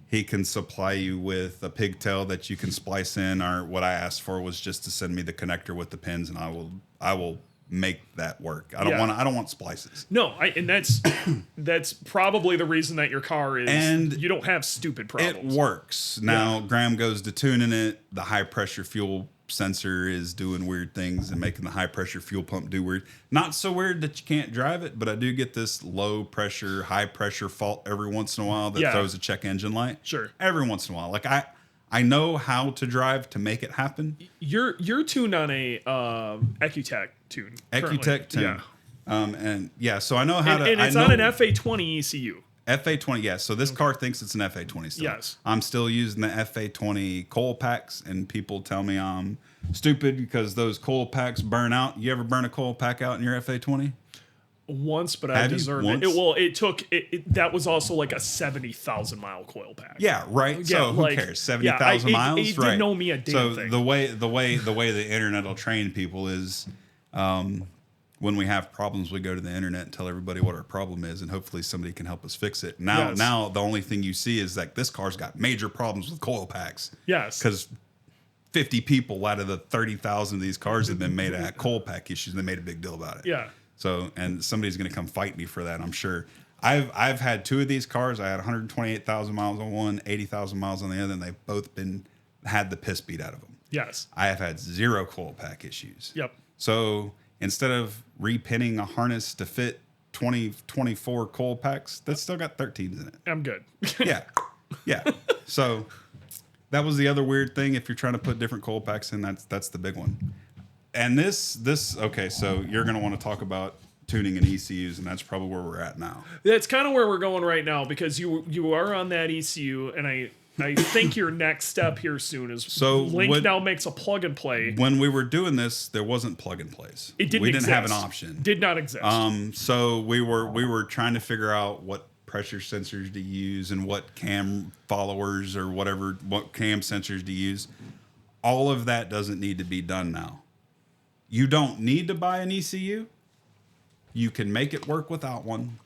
he can supply you with a pigtail that you can splice in. Or what I asked for was just to send me the connector with the pins, and I will make that work. I don't want splices. No, and that's probably the reason that your car is. And you don't have stupid problems. It works. Now Graham goes to tuning it. The high pressure fuel sensor is doing weird things and making the high pressure fuel pump do weird. Not so weird that you can't drive it, but I do get this low pressure, high pressure fault every once in a while that throws a check engine light. Sure. Every once in a while. Like I know how to drive to make it happen. You're tuned on a Ecutech tune. currently. Ecutech tune. Yeah. So I know how to. And it's I on know, an FA20 ECU. FA20, yes. So this car thinks it's an FA20 still. Yes. I'm still using the FA20 coil packs, and people tell me I'm stupid because those coil packs burn out. You ever burn a coil pack out in your FA20? Once, but I Have you? deserved Once? it. It took that was also like a 70,000 mile coil pack. Yeah, right. Yeah, So who like, cares? 70,000 it miles, didn't right? know me a damn so thing. the way the internet will train people is, when we have problems, we go to the internet and tell everybody what our problem is, and hopefully somebody can help us fix it. Now the only thing you see is that this car's got major problems with coil packs. Yes. Because 50 people out of the 30,000 of these cars have been made at coil pack issues, and they made a big deal about it. Yeah. So, and somebody's going to come fight me for that, I'm sure. I've had 2 of these cars. I had 128,000 miles on one, 80,000 miles on the other, and they've both had the piss beat out of them. Yes. I have had 0 coil pack issues. Yep. So instead of repinning a harness to fit 24 coil packs, that's still got 13s in it. I'm good. Yeah. So that was the other weird thing. If you're trying to put different coil packs in, that's the big one. And this okay, so you're going to want to talk about tuning and ECUs, and that's probably where we're at now. That's kind of where we're going right now, because you are on that ECU, and I think your next step here soon is Link now makes a plug and play. When we were doing this, there wasn't plug and plays. We didn't have an option. Did not exist. So we were trying to figure out what pressure sensors to use and what cam followers or whatever, what cam sensors to use. All of that doesn't need to be done now. You don't need to buy an ECU. You can make it work without one,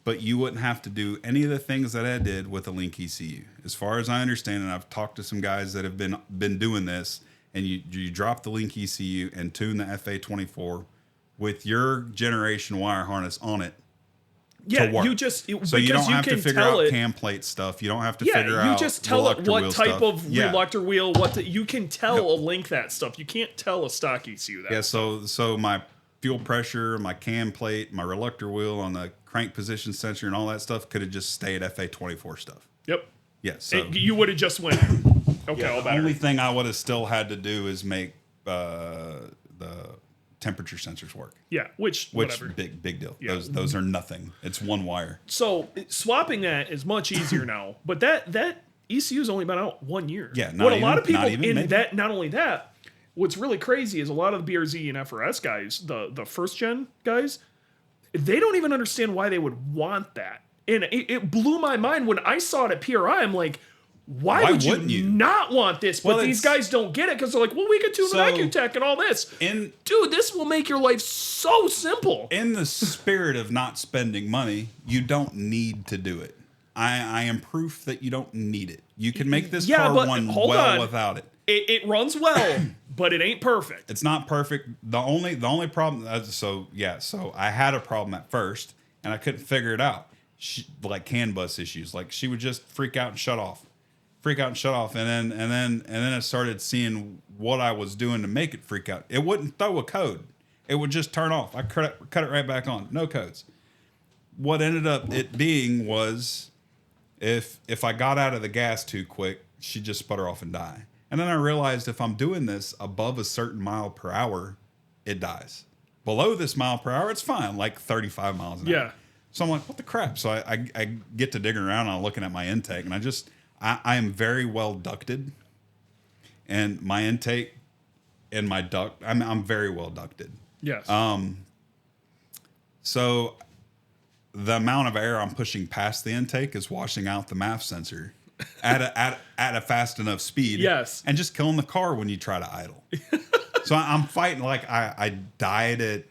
but you wouldn't have to do any of the things that I did with a Link ECU. As far as I understand, and I've talked to some guys that have been doing this, and you drop the Link ECU and tune the FA24 with your generation wire harness on it. Yeah, to work. you just so you don't have to figure out cam plate stuff. You don't have to figure out. You just tell it what type of reluctor wheel. You can tell a Link that stuff. You can't tell a stock ECU that. Yeah. So my fuel pressure, my cam plate, my reluctor wheel on the crank position sensor, and all that stuff could have just stayed FA24 stuff. Yep. Yeah. So you would have just went. Okay. Yeah, the only thing I would have still had to do is make the temperature sensors work. Yeah, which whatever. big deal. Yeah. Those are nothing. It's one wire. So swapping that is much easier now. But that ECU's only been out 1 year. Yeah, what a lot of people not only that, what's really crazy is a lot of the BRZ and FRS guys, the first gen guys, they don't even understand why they would want that. And it blew my mind when I saw it at PRI. I'm like, why would you not want this? But these guys don't get it because they're like, well, we could tune an Accutech and all this. Dude, this will make your life so simple. In the spirit of not spending money, you don't need to do it. I am proof that you don't need it. You can make this car run well without it. It runs well, but it ain't perfect. It's not perfect. The only problem, so I had a problem at first, and I couldn't figure it out. Like CAN bus issues. Like she would just freak out and shut off. And then I started seeing what I was doing to make it freak out. It wouldn't throw a code. It would just turn off. I cut it right back on. No codes. What ended up it being was if I got out of the gas too quick, she'd just sputter off and die. And then I realized if I'm doing this above a certain mile per hour, it dies. Below this mile per hour, it's fine, like 35 miles an hour. So I'm like, what the crap? So I get to digging around and I'm looking at my intake, and I am very well ducted, and my intake and my duct, I'm very well ducted. Yes. So the amount of air I'm pushing past the intake is washing out the MAF sensor at a fast enough speed. Yes. And just killing the car when you try to idle. So I'm fighting, like I died at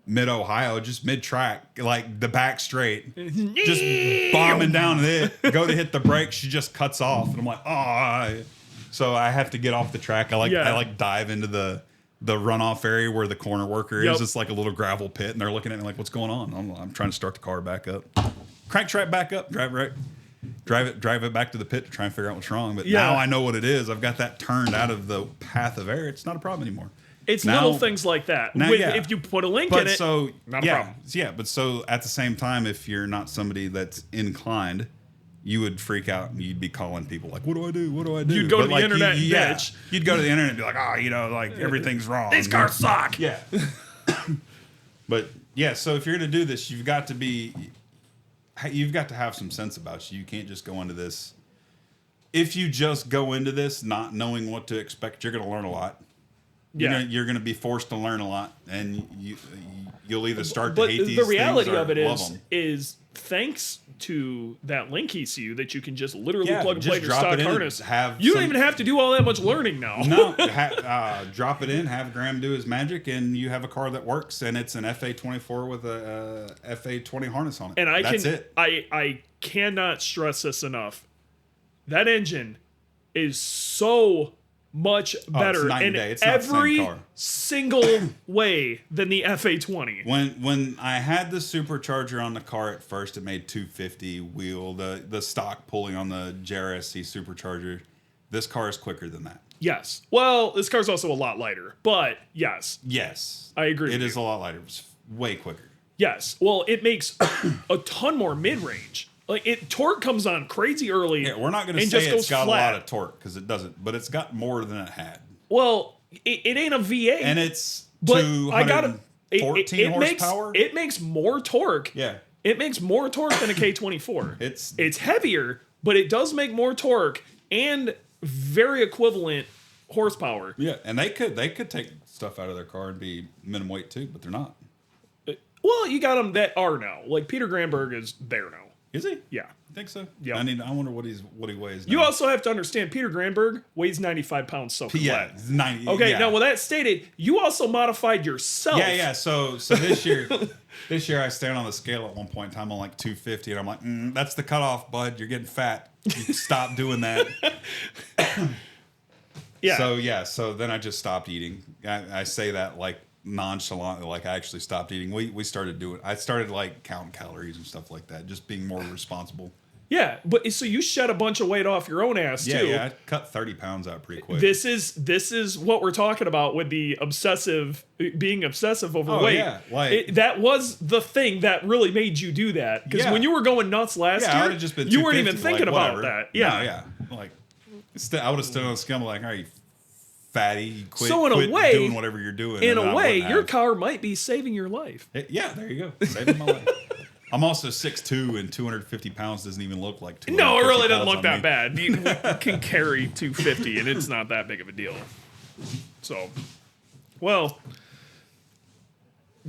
mid-Ohio, just mid-track, like the back straight, just bombing down it. Go to hit the brake, she just cuts off, and I'm like, oh. So I have to get off the track. I dive into the runoff area where the corner worker is. It's like a little gravel pit, and they're looking at me like, what's going on? I'm trying to start the car back up. Crank trap back up, drive it back to the pit to try and figure out what's wrong. But now I know what it is. I've got that turned out of the path of air. It's not a problem anymore. It's little things like that. If you put a link in it, not a problem. Yeah, but so at the same time, if you're not somebody that's inclined, you would freak out and you'd be calling people like, what do I do? What do I do? You'd go to the internet and bitch. You'd go to the internet and be like, like everything's wrong. These cars suck. Yeah. But yeah, so if you're going to do this, you've got to have some sense about you. You can't just go into this. If you just go into this not knowing what to expect, you're going to learn a lot. You're going to be forced to learn a lot, and you'll either start to hate these things or love them. But the reality of it is thanks to that Link ECU that you can just literally plug and play your stock harness. You don't even have to do all that much learning now. No, drop it in, have Graham do his magic, and you have a car that works, and it's an FA24 with a FA20 harness on it. And that's it. I cannot stress this enough. That engine is so much better in every single way than the FA20. When I had the supercharger on the car at first, it made 250 wheel. The stock pulling on the JRSC supercharger. This car is quicker than that. Yes. Well, this car's also a lot lighter, but yes. Yes. I agree It with is a lot lighter. It's way quicker. Yes. Well, it makes a ton more mid-range. Like torque comes on crazy early. Yeah, we're not going to say it's got flat. A lot of torque because it doesn't, but it's got more than it had. Well, it ain't a V8. And it's 214 horsepower. It makes more torque. Yeah. It makes more torque than a K24. It's heavier, but it does make more torque and very equivalent horsepower. Yeah, and they could take stuff out of their car and be minimum weight too, but they're not. Well, you got them that are now. Like Peter Granberg is there now. Is he? Yeah. I think so. Yeah. I wonder what he weighs now. You also have to understand Peter Granberg weighs 95 pounds soaking wet. 90. Okay, yeah. now with that stated, you also modified yourself. Yeah. So this year I stand on the scale at one point in time on like 250, and I'm like, that's the cutoff, bud. You're getting fat. You stop doing that. Yeah. So then I just stopped eating. I say that like nonchalantly, like I actually stopped eating. I started like counting calories and stuff like that, just being more responsible. Yeah, but so you shed a bunch of weight off your own ass too. Yeah, I cut 30 pounds out pretty quick. This is what we're talking about with the being obsessive over weight. Yeah, like that was the thing that really made you do that. Because when you were going nuts last year, I would have just been you weren't even 250, thinking like, about whatever. that. Yeah, No, like I would have stood on the scale like, all right, fatty, quit way, doing whatever you're doing. In a way, your car might be saving your life. Yeah, there you go, saving my life. I'm also 6'2", and 250 pounds doesn't even look like 250 No, it really doesn't pounds look that bad. You can carry 250, and it's not that big of a deal. So, well,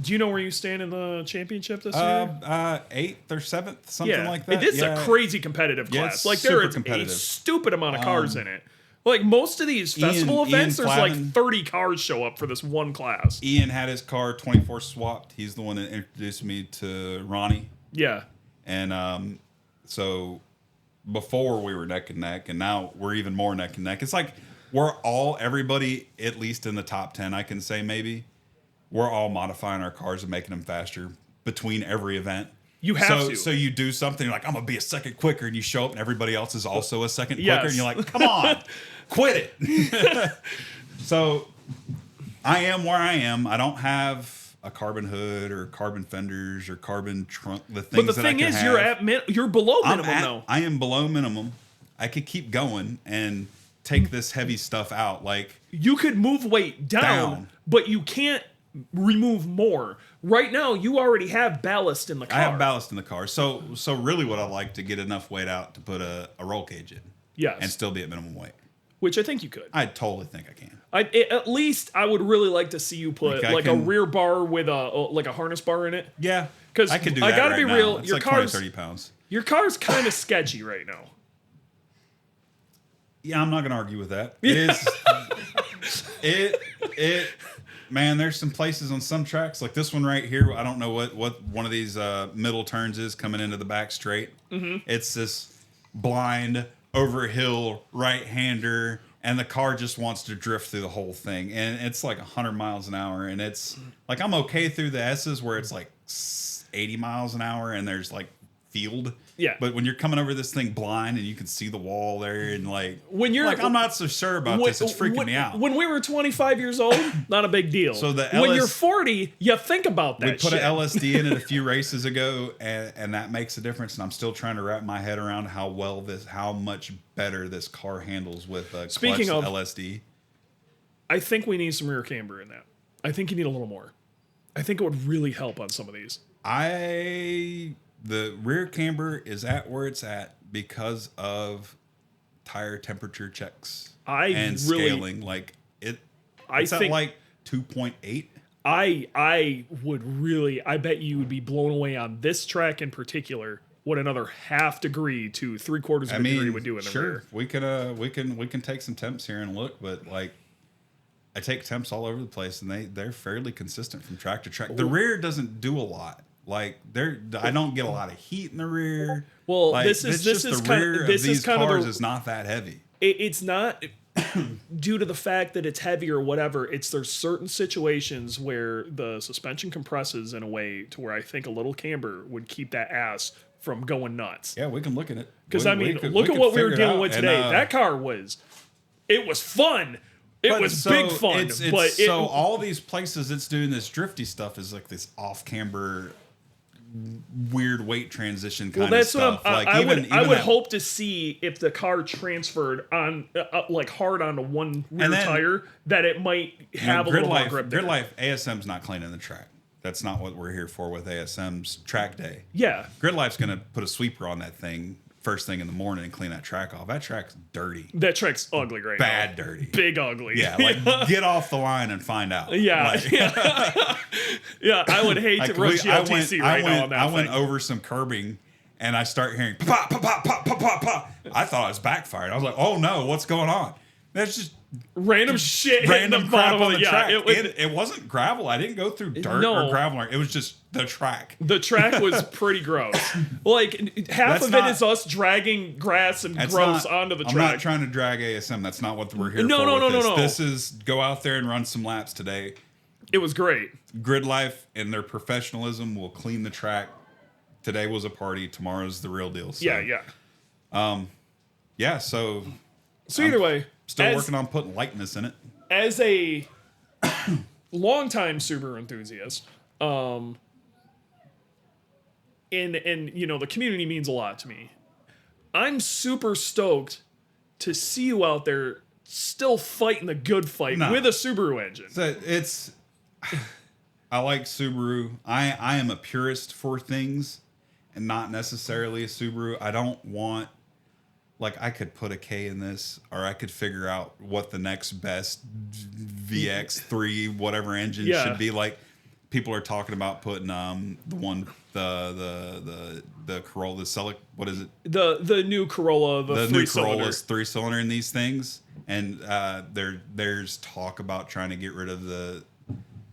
do you know where you stand in the championship this year? 8th or 7th, something like that. It's a crazy competitive Yeah, class. it's Like there super is competitive. a stupid amount of cars in it. Like most of these festival events, there's like 30 cars show up for this one class. Ian had his car 24 swapped. He's the one that introduced me to Ronnie. Yeah. And so before we were neck and neck, and now we're even more neck and neck. It's like everybody, at least in the top 10, I can say maybe, we're all modifying our cars and making them faster between every event. You have to. So you do something, you're like, I'm going to be a second quicker, and you show up and everybody else is also a second quicker, and you're like, come on, quit it. So I am where I am. I don't have a carbon hood or carbon fenders or carbon trunk. But the thing is, you're below minimum though. I am below minimum. I could keep going and take this heavy stuff out. Like you could move weight down. But you can't remove more. Right now, you already have ballast in the car. I have ballast in the car. So really, what I like to get enough weight out to put a roll cage in. Yes. And still be at minimum weight. Which I think you could. I totally think I can. At least I would really like to see you put a rear bar with a harness bar in it. Yeah, because I could do that. I gotta be now. real. It's Your like car's 20, 30 pounds. Your car's kind of sketchy right now. Yeah, I'm not gonna argue with that. It is. Man, there's some places on some tracks like this one right here. I don't know what one of these middle turns is coming into the back straight. Mm-hmm. It's this blind over hill right-hander, and the car just wants to drift through the whole thing, and it's like 100 miles an hour, and it's like I'm okay through the S's where it's like 80 miles an hour and there's like field. Yeah. But when you're coming over this thing blind and you can see the wall there, and like when you're like, I'm not so sure about this. It's freaking me out. When we were 25 years old, not a big deal. So when you're 40, you think about that. We put an LSD in it a few races ago, and that makes a difference. And I'm still trying to wrap my head around how much better this car handles with Speaking clutch of LSD. I think we need some rear camber in that. I think you need a little more. I think it would really help on some of these. The rear camber is at where it's at because of tire temperature checks and scaling. Like it's at like 2.8. I bet you would be blown away on this track in particular what another half degree to 3/4 of a degree would do in the rear. We can take some temps here and look, but like I take temps all over the place, and they're fairly consistent from track to track. The rear doesn't do a lot. Like I don't get a lot of heat in the rear. Well, like, this is kind of is not that heavy. It's not due to the fact that it's heavy or whatever. It's there's certain situations where the suspension compresses in a way to where I think a little camber would keep that ass from going nuts. Yeah, we can look at it. Because look at what we were dealing with today. That car was It was fun. It was big fun. So all these places it's doing this drifty stuff is like this off-camber, weird weight transition kind of stuff. I would hope to see if the car transferred on like hard onto one rear tire that it might have a little more grip there. Gridlife ASM's not cleaning the track. That's not what we're here for with ASM's track day. Yeah. Gridlife's going to put a sweeper on that thing first thing in the morning and clean that track off. That track's dirty. That track's ugly right now. Bad dirty. Big ugly. Yeah, like get off the line and find out. Yeah. Like, yeah, I would hate to run GLTC now on that I went over some curbing and I start hearing pop, pop, pop, pop, pop, pop, pop. I thought I was backfired. I was like, oh no, what's going on? That's just random shit. Random crap on the track. Yeah, it wasn't gravel. I didn't go through dirt or gravel. It was just the track. The track was pretty gross. Like half of it is us dragging grass and gross onto the track. I'm not trying to drag ASM. That's not what we're here for. No. This is go out there and run some laps today. It was great. Gridlife and their professionalism will clean the track. Today was a party. Tomorrow's the real deal. So, yeah. So either way, still working on putting lightness in it. As a longtime Subaru enthusiast, and you know the community means a lot to me. I'm super stoked to see you out there still fighting the good fight with a Subaru engine. So I like Subaru. I am a purist for things and not necessarily a Subaru. I don't want, like, I could put a K in this, or I could figure out what the next best VX3 whatever engine should be. Like, people are talking about putting the Corolla what is it? The new Corolla, the new Corolla's 3-cylinder in these things, and there's talk about trying to get rid of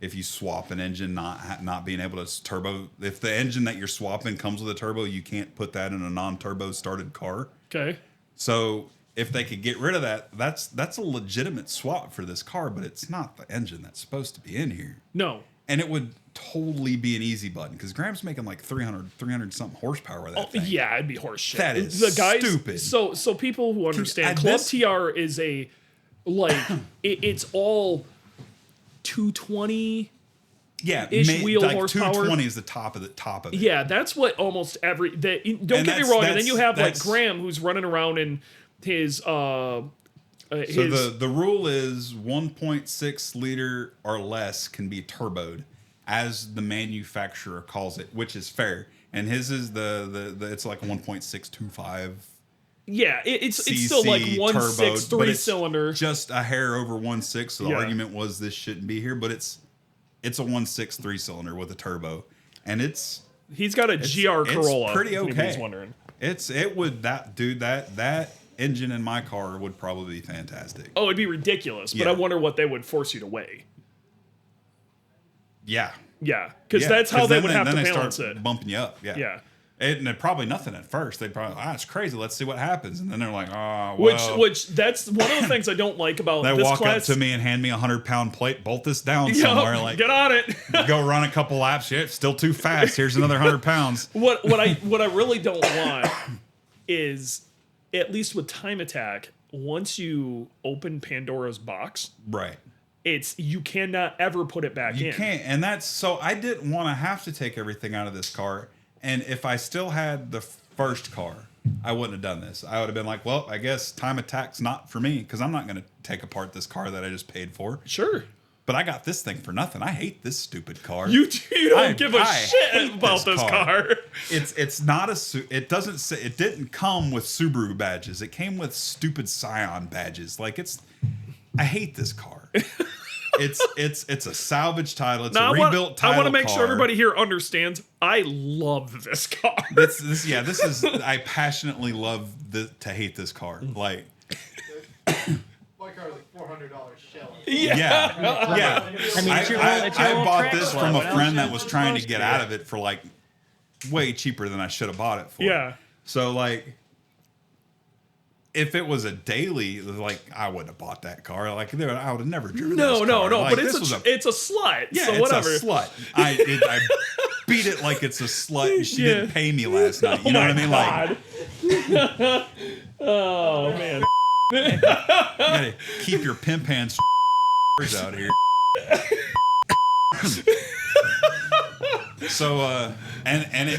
if you swap an engine, not being able to turbo. If the engine that you're swapping comes with a turbo, you can't put that in a non-turbo started car. Okay. So if they could get rid of that, that's a legitimate swap for this car, but it's not the engine that's supposed to be in here. No. And it would totally be an easy button because Graham's making like 300 something horsepower with that thing. Yeah, it'd be horse shit. That is stupid. So people who understand, Club TR is a it's all 220. Yeah, wheel like horsepower. 220 is the top of it. Yeah, that's what almost every. Don't get me wrong. And then you have like Graham, who's running around in his. So the rule is 1.6 liter or less can be turboed, as the manufacturer calls it, which is fair. And his is the it's like 1.625. Yeah, it's still like 1.6 3-cylinder. Just a hair over 1.6. So the argument was this shouldn't be here, but it's a 1.6 3-cylinder with a turbo, and he's got a GR Corolla. It's pretty okay. He's wondering. That engine in my car would probably be fantastic. Oh, it'd be ridiculous, but I wonder what they would force you to weigh. Yeah. Yeah, because that's how they would have to balance start it. Bumping you up. Yeah. Yeah. And probably nothing at first. They'd probably, it's crazy. Let's see what happens. And then they're like, oh, well. Which that's one of the things I don't like about they this walk class. up to me and hand me a 100-pound plate, bolt this down somewhere. Like, get on it. Go run a couple laps. Yeah, it's still too fast. Here's another 100 pounds. What I really don't want is, at least with Time Attack, once you open Pandora's box, right, you cannot ever put it back in. You can't, and that's so. I didn't want to have to take everything out of this car. And if I still had the first car, I wouldn't have done this. I would have been like, well, I guess Time Attack's not for me because I'm not going to take apart this car that I just paid for. Sure. But I got this thing for nothing. I hate this stupid car. You don't give a shit about this car. It's not it doesn't say, it didn't come with Subaru badges. It came with stupid Scion badges. Like I hate this car. It's a salvage title. It's a rebuilt title. I want to make sure everybody here understands. I love this car. This is. I passionately love to hate this car. Like my car was like $400 shell. Yeah. I mean, I bought this from a friend that was trying to get out of it for like way cheaper than I should have bought it for. Yeah. So like, if it was a daily, like I wouldn't have bought that car. Like I would have never driven. No. Like, but it's a slut. Yeah, so it's whatever. a slut. I beat it like it's a slut, and she didn't pay me last night. You know what I mean? God. Like, oh man. You gotta keep your pimp hands out here. So and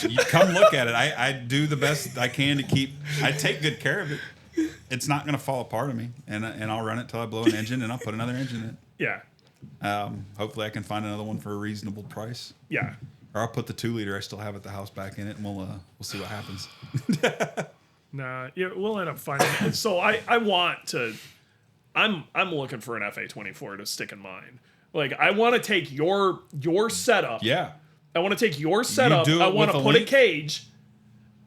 you come look at it. I do the best I can to keep. I take good care of it. It's not gonna fall apart on me, and I'll run it till I blow an engine, and I'll put another engine in it. Yeah. Hopefully I can find another one for a reasonable price. Yeah. Or I'll put the 2-liter I still have at the house back in it, and we'll see what happens. Nah, yeah, we'll end up finding it. So I want to. I'm looking for an FA24 to stick in mine. Like I want to take your setup. Yeah. I want to take your setup. do it I want to with a put a link? cage.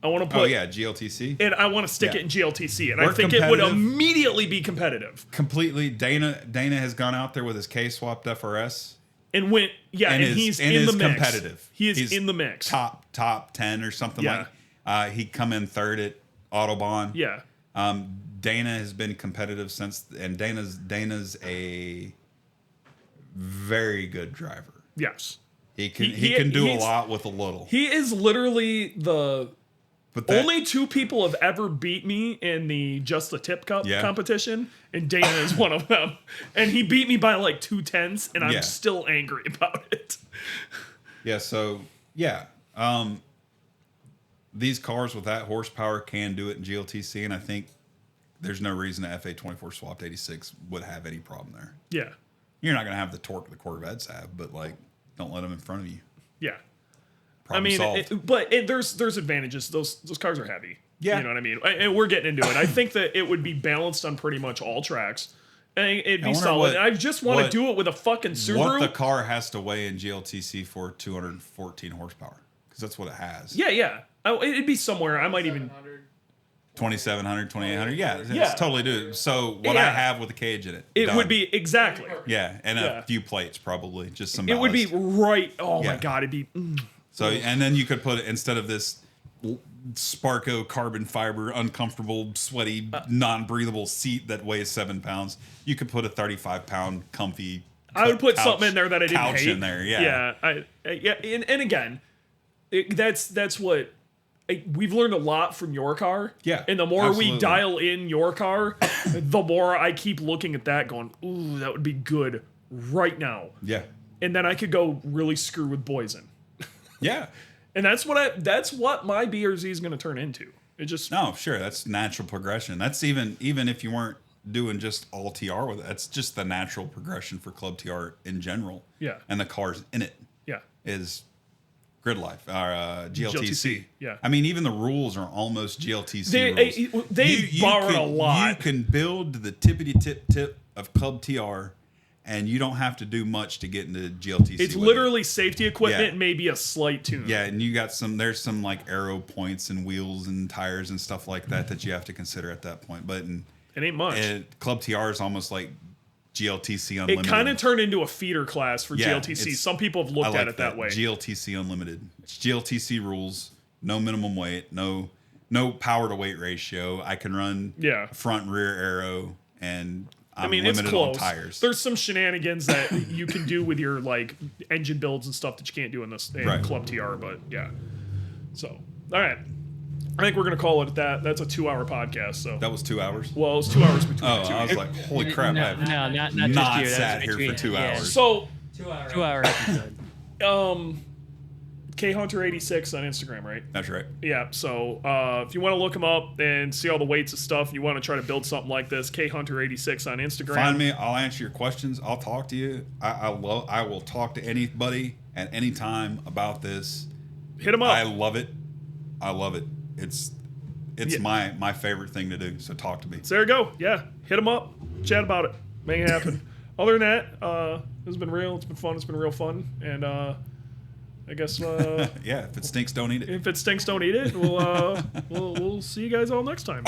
I want to put. Oh yeah, GLTC. And I want to stick Yeah. it in GLTC, and We're I think it would competitive. immediately be competitive. Completely. Dana has gone out there with his K-swapped FRS. And went, yeah, and he's in the mix. Competitive. He is He's in the mix. Top 10 or something Yeah. like. He come in third at Autobahn. Yeah. Dana has been competitive since, and Dana's a very good driver. Yes. He can do a lot with a little. He is literally the But that, only two people have ever beat me in the Just the Tip Cup Yeah. competition, and Dana is one of them. And he beat me by like 2/10, and I'm Yeah. still angry about it. Yeah. So yeah. These cars with that horsepower can do it in GLTC, and I think there's no reason a FA24 swapped 86 would have any problem there. Yeah. You're not going to have the torque the Corvettes have, but like, don't let them in front of you. Yeah. Problem solved. But there's advantages. Those cars are heavy. Yeah. You know what I mean? And we're getting into it. I think that it would be balanced on pretty much all tracks. And it'd be wonder solid. what- And I just want to what- do it with a fucking Subaru. What the car has to weigh in GLTC for 214 horsepower, because that's what it has. Yeah. It'd be somewhere. I might even. 2,700, 2,800. Yeah, Yeah. it's totally do. So what I Yeah. have with a cage in it. It done. would be exactly. Yeah, and Yeah. a few plates probably, just some. It would be ballast. right. Oh my Yeah. god, it'd be. So and then you could put it instead of this Sparco carbon fiber, uncomfortable, sweaty, non-breathable seat that weighs 7 pounds. You could put a 35-pound comfy. I would put couch- something in there that I didn't couch hate. in there. Yeah. Yeah. And again, that's what. We've learned a lot from your car. Yeah, And the more absolutely. we dial in your car, the more I keep looking at that going, ooh, that would be good right now. Yeah. And then I could go really screw with Boysen. Yeah. And that's what my BRZ is going to turn into. It just No, sure. That's natural progression. That's even if you weren't doing just all TR with it, that's just the natural progression for Club TR in general. Yeah. And the cars in it yeah. is Gridlife or GLTC. Yeah. I mean, even the rules are almost GLTC rules. They borrowed a lot. You can build the tippity tip of Club TR, and you don't have to do much to get into GLTC. It's with literally safety equipment, Yeah. and maybe a slight tune. it. Yeah, and you got there's some like arrow points and wheels and tires and stuff like that you have to consider at that point. But It ain't much. Club TR is almost like GLTC Unlimited. It kind of turned into a feeder class for Yeah, GLTC. it's- Some people have looked I at it that way. GLTC Unlimited. It's GLTC rules. No minimum weight. No power to weight ratio. I can run Yeah. front and rear arrow, and I'm it's limited close. on tires. There's some shenanigans that you can do with your like engine builds and stuff that you can't do in this Right. Club TR, but yeah. So, all right. I think we're gonna call it at that. That's a 2-hour podcast. So, That was 2 hours. well, it was 2 hours between Oh, the two. I was like, holy crap! No, I have not not just you. sat That's here for between- 2 yeah. hours. So, 2-hour episode. KHunter86 on Instagram, right? That's right. Yeah, so if you want to look him up and see all the weights and stuff, you want to try to build something like this, KHunter86 on Instagram. Find me. I'll answer your questions. I'll talk to you. I will talk to anybody at any time about this. Hit him up. I love it. I love it. It's Yeah. my favorite thing to do. So talk to me. So there you go. Yeah, hit him up. Chat about it. Make it happen. Other than that, it's been real. It's been fun. It's been real fun. And I guess Yeah, if it stinks, don't eat it. if it stinks, don't eat it. We'll see you guys all next time.